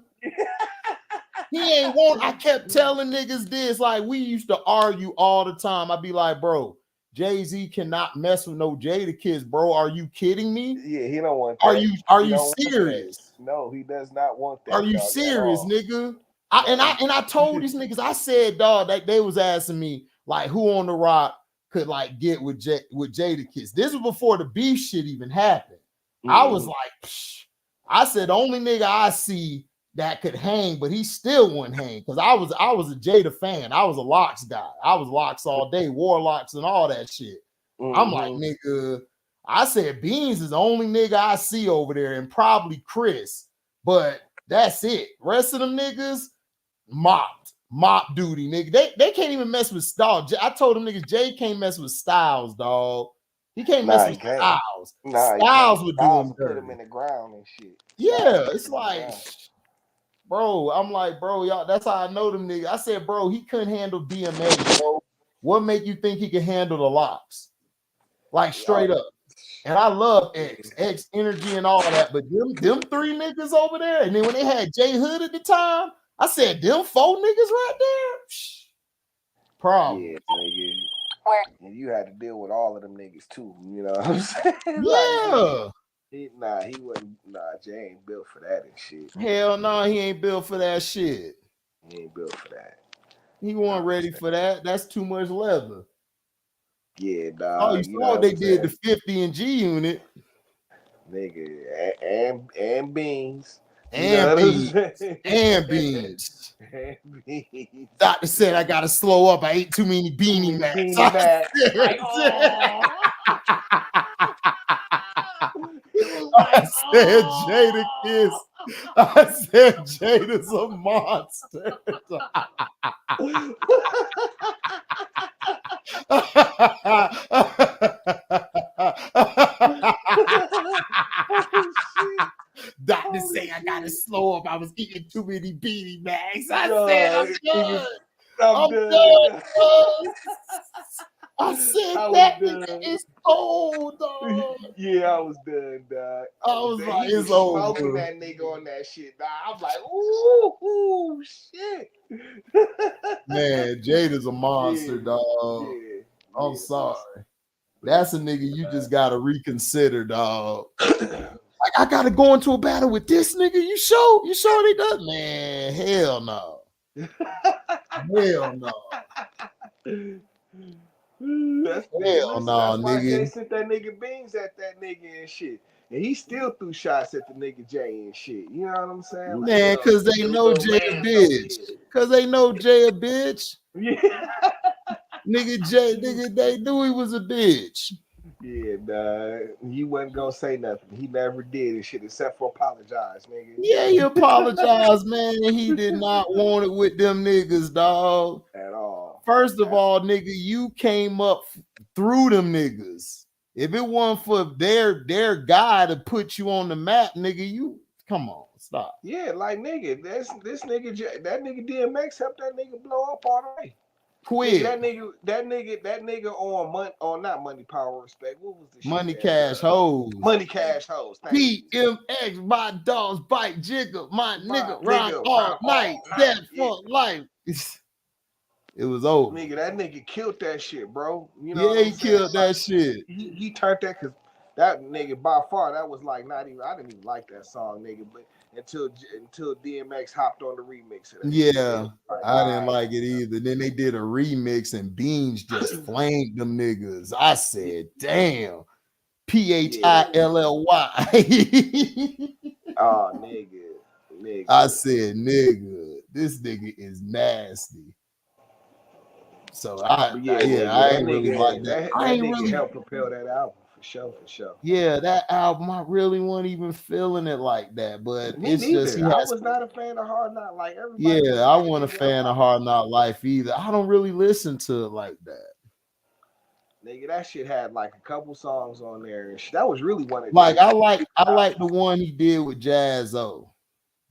[SPEAKER 1] He ain't want. I kept telling niggas this. Like, we used to argue all the time. I'd be like, bro, Jay-Z cannot mess with no Jadakiss, bro. Are you kidding me?
[SPEAKER 2] Yeah, he don't want that.
[SPEAKER 1] Are you serious?
[SPEAKER 2] No, he does not want that.
[SPEAKER 1] Are you serious, nigga? I told these niggas, I said, dog, that they was asking me, like, who on the rock could like get with Jadakiss. This was before the beef shit even happened. I was like, psh. I said, the only nigga I see that could hang, but he still wouldn't hang because I was a Jada fan. I was a Locks guy. I was Locks all day, Warlocks and all that shit. I'm like, nigga, I said Beans is the only nigga I see over there, and probably Chris, but that's it. Rest of them niggas mop duty, nigga. They can't even mess with Styles. I told them niggas Jay can't mess with Styles, dog. He can't mess with Styles. Styles would do him
[SPEAKER 2] put him in the ground and shit.
[SPEAKER 1] Yeah, it's like, bro, I'm like, bro, y'all, that's how I know them niggas. I said, bro, he couldn't handle DMA, bro. What make you think he can handle the Locks? like straight up. And I love X Energy and all that, but them three niggas over there, and then when they had J Hood at the time, I said them 4 niggas right there. Problem.
[SPEAKER 2] Yeah, nigga. And you had to deal with all of them niggas too. You know what I'm saying?
[SPEAKER 1] Yeah.
[SPEAKER 2] He wasn't. Jay ain't built for that and shit.
[SPEAKER 1] Hell no, he ain't built for that shit.
[SPEAKER 2] He ain't built for that.
[SPEAKER 1] He wasn't ready for that. That's too much leather.
[SPEAKER 2] Yeah, dog.
[SPEAKER 1] Oh, you saw what they did the 50 and G Unit.
[SPEAKER 2] Nigga, and beans.
[SPEAKER 1] And beans. And beans.
[SPEAKER 2] And beans.
[SPEAKER 1] Doctor said I gotta slow up. I ate too many beanie Macs. I said Jada Kiss. I said Jada's a monster. Doctor say I gotta slow up. I was eating too many beanie Macs. I said I'm done. I'm done. I said that nigga is old, dog.
[SPEAKER 2] Yeah, I was done, dog.
[SPEAKER 1] I was like,
[SPEAKER 2] he
[SPEAKER 1] it's
[SPEAKER 2] was
[SPEAKER 1] over.
[SPEAKER 2] Smoking that nigga on that shit, dog. I'm like, ooh, shit.
[SPEAKER 1] Man, Jada's a monster, dog.
[SPEAKER 2] Yeah,
[SPEAKER 1] I'm sorry. That's a nigga you just gotta reconsider, dog. Like, I gotta go into a battle with this nigga. You sure he does? Man, hell no. Hell no.
[SPEAKER 2] That's why Jay sent that nigga beans at that nigga and shit. And he still threw shots at the nigga Jay and shit. You know what I'm saying? Like,
[SPEAKER 1] man, because they know Jay a bitch. Because they know Jay a bitch.
[SPEAKER 2] Yeah.
[SPEAKER 1] Nigga Jay, they knew he was a bitch.
[SPEAKER 2] Yeah, dog. He wasn't gonna say nothing. He never did and shit except for apologize, nigga.
[SPEAKER 1] Yeah, he apologized, man. He did not want it with them niggas, dog.
[SPEAKER 2] At all.
[SPEAKER 1] First of all, nigga, you came up through them niggas. If it wasn't for their guy to put you on the map, nigga, you come on, stop.
[SPEAKER 2] Yeah, like nigga, this nigga, that nigga DMX helped that nigga blow up all the way.
[SPEAKER 1] Quit.
[SPEAKER 2] Nigga, that nigga on not Money Power Respect. What was the
[SPEAKER 1] Money
[SPEAKER 2] shit?
[SPEAKER 1] Cash Hoes.
[SPEAKER 2] Money Cash Hoes.
[SPEAKER 1] PMX, my dogs bite jigger, my nigga rock all night, dead for life. It was over.
[SPEAKER 2] Nigga, that nigga killed that shit, bro. You
[SPEAKER 1] know he killed that shit.
[SPEAKER 2] He turned that because that nigga by far that was like not even. I didn't even like that song, nigga. But until DMX hopped on the remix of that.
[SPEAKER 1] Yeah, I didn't like it either. Then they did a remix and Beans just flamed them niggas. I said, damn. PHILLY.
[SPEAKER 2] Oh, nigga.
[SPEAKER 1] I said, nigga, this nigga is nasty. So I ain't really like that. I ain't really
[SPEAKER 2] helped propel that album for sure.
[SPEAKER 1] Yeah, that album, I really wasn't even feeling it like that. But it's just
[SPEAKER 2] I was not a fan of Hard Knock like everybody.
[SPEAKER 1] Yeah, I wasn't a fan of Hard Knock Life either. I don't really listen to it like that.
[SPEAKER 2] Nigga, that shit had like a couple songs on there. That was really one of
[SPEAKER 1] like I like the one he did with Jaz-O.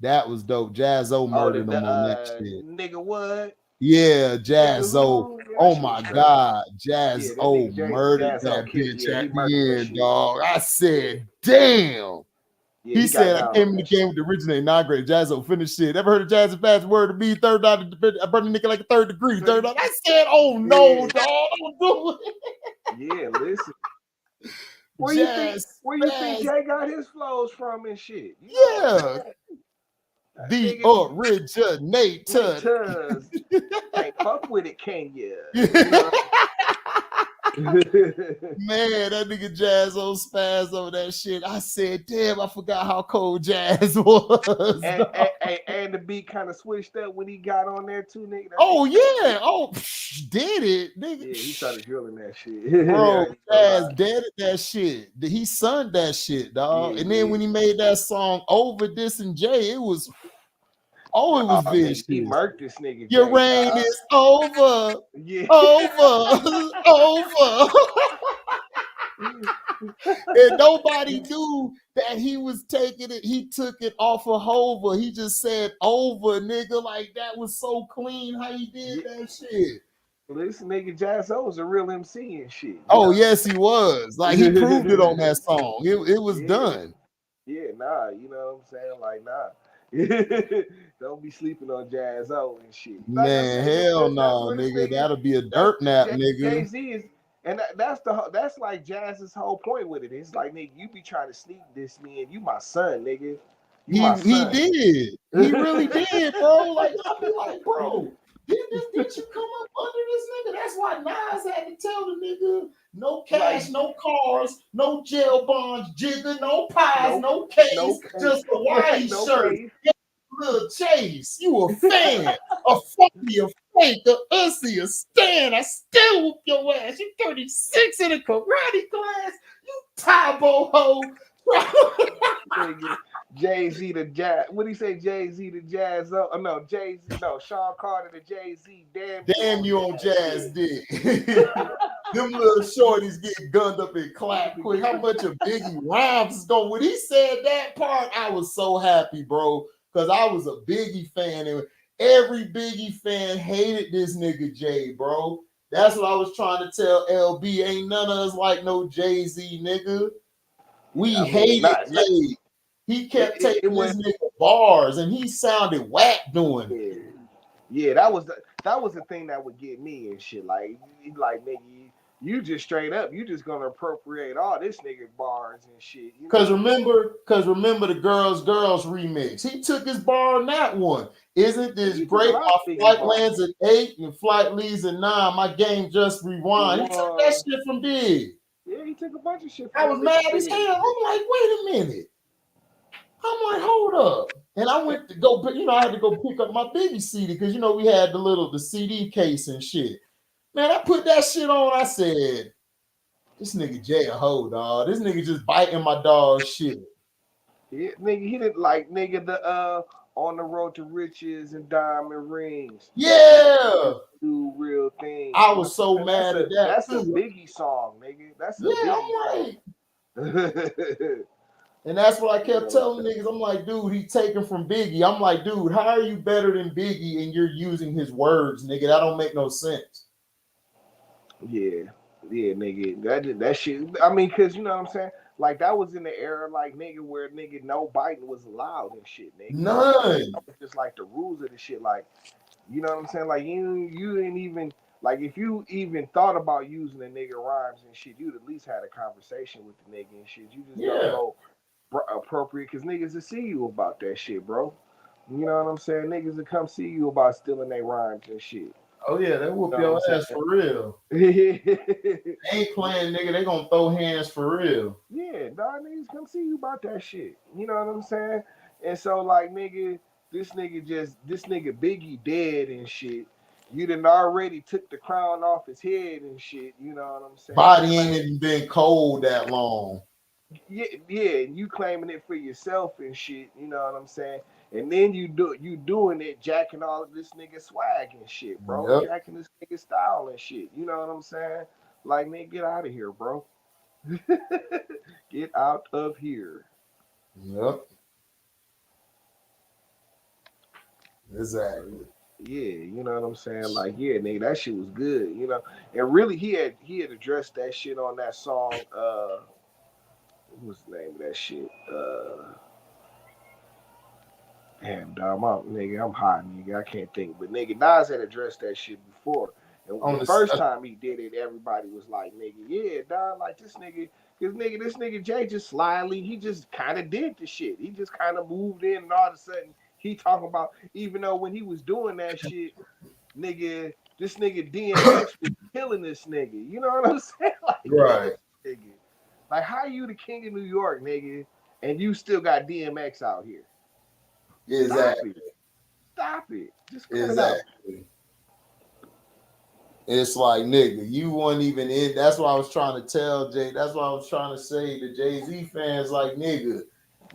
[SPEAKER 1] That was dope. Jaz-O murdered him on that shit.
[SPEAKER 2] Nigga, what?
[SPEAKER 1] Yeah, Jaz-O. Oh my God, Jaz-O murdered that bitch at the end, dog. I said, damn. He said, I came in the game with the originate non-grade. Jaz-O finished shit. Ever heard of Jazz and Fast word to me? Third dot, I burned the nigga like a third degree. Third dot. I said, oh no, dog, don't do it.
[SPEAKER 2] Yeah, listen. Where you think Jay got his flows from and shit?
[SPEAKER 1] Yeah. The originator.
[SPEAKER 2] Can't fuck with it, can you?
[SPEAKER 1] Man, that nigga Jaz-O spaz over that shit. I said, damn, I forgot how cold Jazz was.
[SPEAKER 2] And the beat kind of switched up when he got on there too, nigga.
[SPEAKER 1] Oh yeah. Oh, did it, nigga?
[SPEAKER 2] Yeah, he started drilling that shit.
[SPEAKER 1] Bro, Jazz dead at that shit. He sunned that shit, dog.
[SPEAKER 2] Yeah,
[SPEAKER 1] and then when he made that song Over This and Jay, it was vicious.
[SPEAKER 2] He murked this nigga.
[SPEAKER 1] Your reign is over.
[SPEAKER 2] Yeah.
[SPEAKER 1] Over. And nobody knew that he was taking it. He took it off of Hova. He just said over, nigga. Like, that was so clean how he did that shit.
[SPEAKER 2] This nigga Jazzo was a real MC and shit.
[SPEAKER 1] Oh, yes, he was. Like, he proved it on that song. It was done.
[SPEAKER 2] Yeah, nah, you know what I'm saying? Like, nah. Don't be sleeping on Jazzo and shit. Like I
[SPEAKER 1] Man,
[SPEAKER 2] said,
[SPEAKER 1] hell
[SPEAKER 2] that's
[SPEAKER 1] no,
[SPEAKER 2] what this
[SPEAKER 1] nigga.
[SPEAKER 2] nigga,
[SPEAKER 1] That'll be a dirt nap,
[SPEAKER 2] Jay
[SPEAKER 1] nigga.
[SPEAKER 2] Z is, and that's like Jazz's whole point with it. It's like, nigga, you be trying to sneak this me, and you my son, nigga. You my
[SPEAKER 1] He
[SPEAKER 2] son.
[SPEAKER 1] did. He really did, bro. Like, I'll be like, bro, did you come up under this nigga? That's why Nas had to tell the nigga, no cash,
[SPEAKER 2] Like,
[SPEAKER 1] no cars, no jail bonds, jigger, no pies,
[SPEAKER 2] Nope.
[SPEAKER 1] no case,
[SPEAKER 2] No
[SPEAKER 1] just a Hawaii
[SPEAKER 2] no
[SPEAKER 1] shirt.
[SPEAKER 2] case.
[SPEAKER 1] Little Chase, you a fan, a phony, a fake, a ussy, a stan. I still whoop your ass. You 36 in a karate class. You Tybo ho.
[SPEAKER 2] Jay-Z to Jazz. What do you say? Jay-Z to Jazz? Oh no, Jay-Z. No, Sean Carter to Jay-Z.
[SPEAKER 1] Damn you on Jazz dick. Them little shorties get gunned up and clap quick. How much of Biggie Rhymes is going? When he said that part, I was so happy, bro, because I was a Biggie fan, and every Biggie fan hated this nigga Jay, bro. That's what I was trying to tell LB. Ain't none of us like no Jay-Z, nigga. We hated Jay. He kept taking this nigga bars, and he sounded whack doing it.
[SPEAKER 2] Yeah, that was the thing that would get me and shit. Like nigga, you just straight up, you just gonna appropriate all this nigga bars and shit.
[SPEAKER 1] Cause remember the girls remix. He took his bar on that one. Isn't this great? My flight lands at 8 and flight leaves at 9. My game just rewind. He took that shit from Big.
[SPEAKER 2] Yeah, he took a bunch of shit
[SPEAKER 1] from I was mad as hell. I'm like, wait a minute. I'm like, hold up. And I went to go, I had to go pick up my Biggie CD because, we had the CD case and shit. Man, I put that shit on. I said, this nigga Jay a hoe, dog. This nigga just biting my dog shit.
[SPEAKER 2] Yeah, nigga, he didn't like, nigga, the On the Road to Riches and Diamond Rings.
[SPEAKER 1] Yeah.
[SPEAKER 2] Do real things.
[SPEAKER 1] I was so mad at that.
[SPEAKER 2] That's a Biggie song, nigga. That's a Biggie
[SPEAKER 1] song. And that's what I kept telling niggas. I'm like, dude, he taken from Biggie. I'm like, dude, how are you better than Biggie and you're using his words, nigga? That don't make no sense.
[SPEAKER 2] Yeah, nigga. That shit. I mean, cause you know what I'm saying? Like that was in the era, like nigga, where nigga no biting was allowed and shit, nigga.
[SPEAKER 1] None.
[SPEAKER 2] That was just like the rules of the shit. Like, you know what I'm saying? Like you didn't even like if you even thought about using the nigga rhymes and shit, you'd at least had a conversation with the nigga and shit. You just don't go appropriate because niggas will see you about that shit, bro. You know what I'm saying? Niggas will come see you about stealing their rhymes and shit.
[SPEAKER 1] Oh yeah, they whoop your ass for real. They ain't playing, nigga. They gonna throw hands for real.
[SPEAKER 2] Yeah, dog, niggas come see you about that shit. You know what I'm saying? And so like, nigga, this nigga Biggie dead and shit. You done already took the crown off his head and shit. You know what I'm saying?
[SPEAKER 1] Body ain't even been cold that long.
[SPEAKER 2] Yeah, and you claiming it for yourself and shit, you know what I'm saying? And then you doing it, jacking all of this nigga swag and shit, bro. Yep. Jacking this nigga style and shit. You know what I'm saying? Like, nigga, get out of here, bro. Get out of here.
[SPEAKER 1] Yep. Exactly.
[SPEAKER 2] Yeah, you know what I'm saying? Like, yeah, nigga, that shit was good, you know. And really he had addressed that shit on that song, what's the name of that shit? Damn, dog, I'm hot, nigga. I can't think. But nigga, Nas had addressed that shit before. And the first time he did it, everybody was like, nigga, yeah, dog, like this nigga, because nigga, this nigga Jay just slyly, he just kind of did the shit. He just kind of moved in, and all of a sudden, he talking about, even though when he was doing that shit, nigga, this nigga DMX was killing this nigga. You know what I'm saying? Like,
[SPEAKER 1] right.
[SPEAKER 2] Nigga. Like, how you the king of New York, nigga, and you still got DMX out here?
[SPEAKER 1] Exactly.
[SPEAKER 2] Stop it. Just cut
[SPEAKER 1] exactly.
[SPEAKER 2] it out.
[SPEAKER 1] It's like, nigga, you weren't even in. That's what I was trying to tell Jay. That's what I was trying to say to Jay-Z fans. Like, nigga,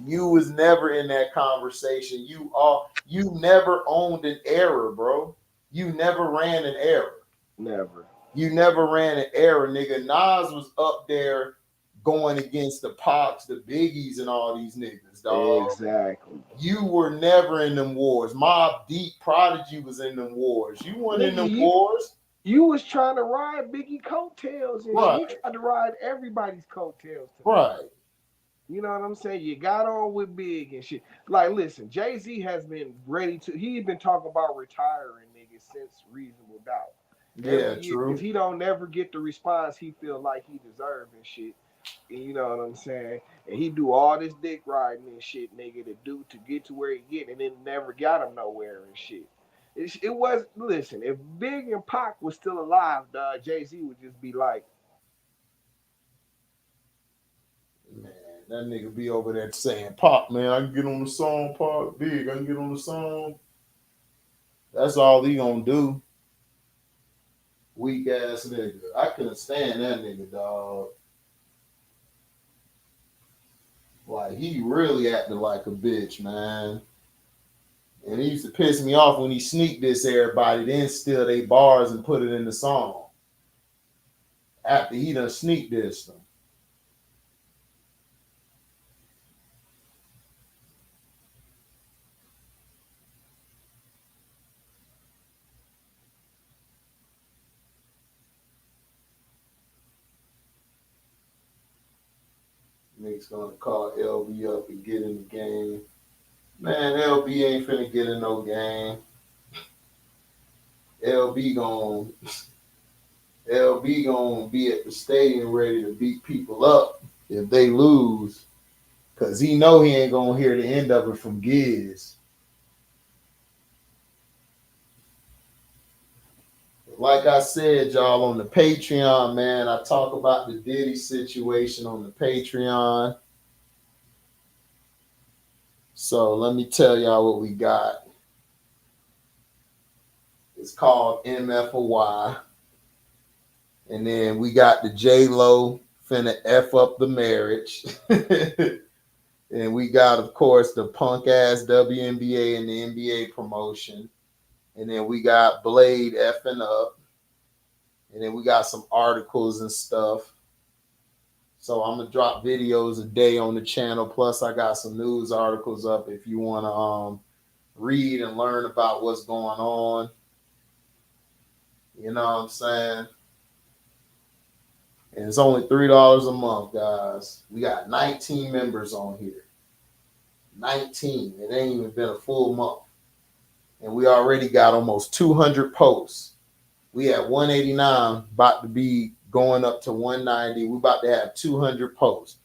[SPEAKER 1] you was never in that conversation. You never owned an error, bro. You never ran an error.
[SPEAKER 2] Never.
[SPEAKER 1] You never ran an error, nigga. Nas was up there going against the Pops, the Biggies, and all these niggas, dog.
[SPEAKER 2] Exactly.
[SPEAKER 1] You were never in them wars. Mobb Deep, Prodigy was in them wars. You weren't in them wars.
[SPEAKER 2] You was trying to ride Biggie coattails and
[SPEAKER 1] Right.
[SPEAKER 2] shit. He tried to ride everybody's coattails tonight.
[SPEAKER 1] Right.
[SPEAKER 2] You know what I'm saying? You got on with Big and shit. Like, listen, Jay-Z has been ready to. He's been talking about retiring niggas since Reasonable Doubt. Every
[SPEAKER 1] Yeah,
[SPEAKER 2] year, if
[SPEAKER 1] true.
[SPEAKER 2] he don't never get the response he feel like he deserve and shit, and you know what I'm saying? And he do all this dick riding and shit, nigga, to get to where he get, and it never got him nowhere and shit. It was listen. If Big and Pac was still alive, dog, Jay-Z would just be like,
[SPEAKER 1] Man, that nigga be over there saying, Pop, man, I can get on the song, Pop, Big, I can get on the song. That's all he gonna do. Weak ass nigga. I couldn't stand that nigga, dog. Like, he really acted like a bitch, man. And he used to piss me off when he sneak diss everybody, then steal their bars and put it in the song. After he done sneak dissed them. Niggas gonna call LB up and get in the game. Man, LB ain't finna get in no game. LB gonna be at the stadium ready to beat people up if they lose. Cause he know he ain't gonna hear the end of it from Giz. Like I said, y'all, on the Patreon, man, I talk about the Diddy situation on the Patreon. So let me tell y'all what we got. It's called MFOY. And then we got the J-Lo finna F up the marriage. And we got, of course, the punk ass WNBA and the NBA promotion. And then we got Blade effing up. And then we got some articles and stuff. So I'm gonna drop videos a day on the channel. Plus, I got some news articles up if you wanna read and learn about what's going on. You know what I'm saying? And it's only $3 a month, guys. We got 19 members on here. 19. It ain't even been a full month. And we already got almost 200 posts. We at 189, about to be going up to 190. We about to have 200 posts.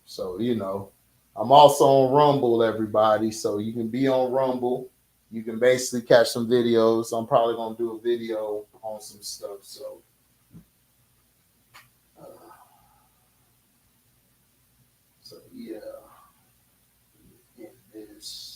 [SPEAKER 1] So, you know, I'm also on Rumble, everybody. So you can be on Rumble. You can basically catch some videos. I'm probably going to do a video on some stuff. So, yeah. Get this.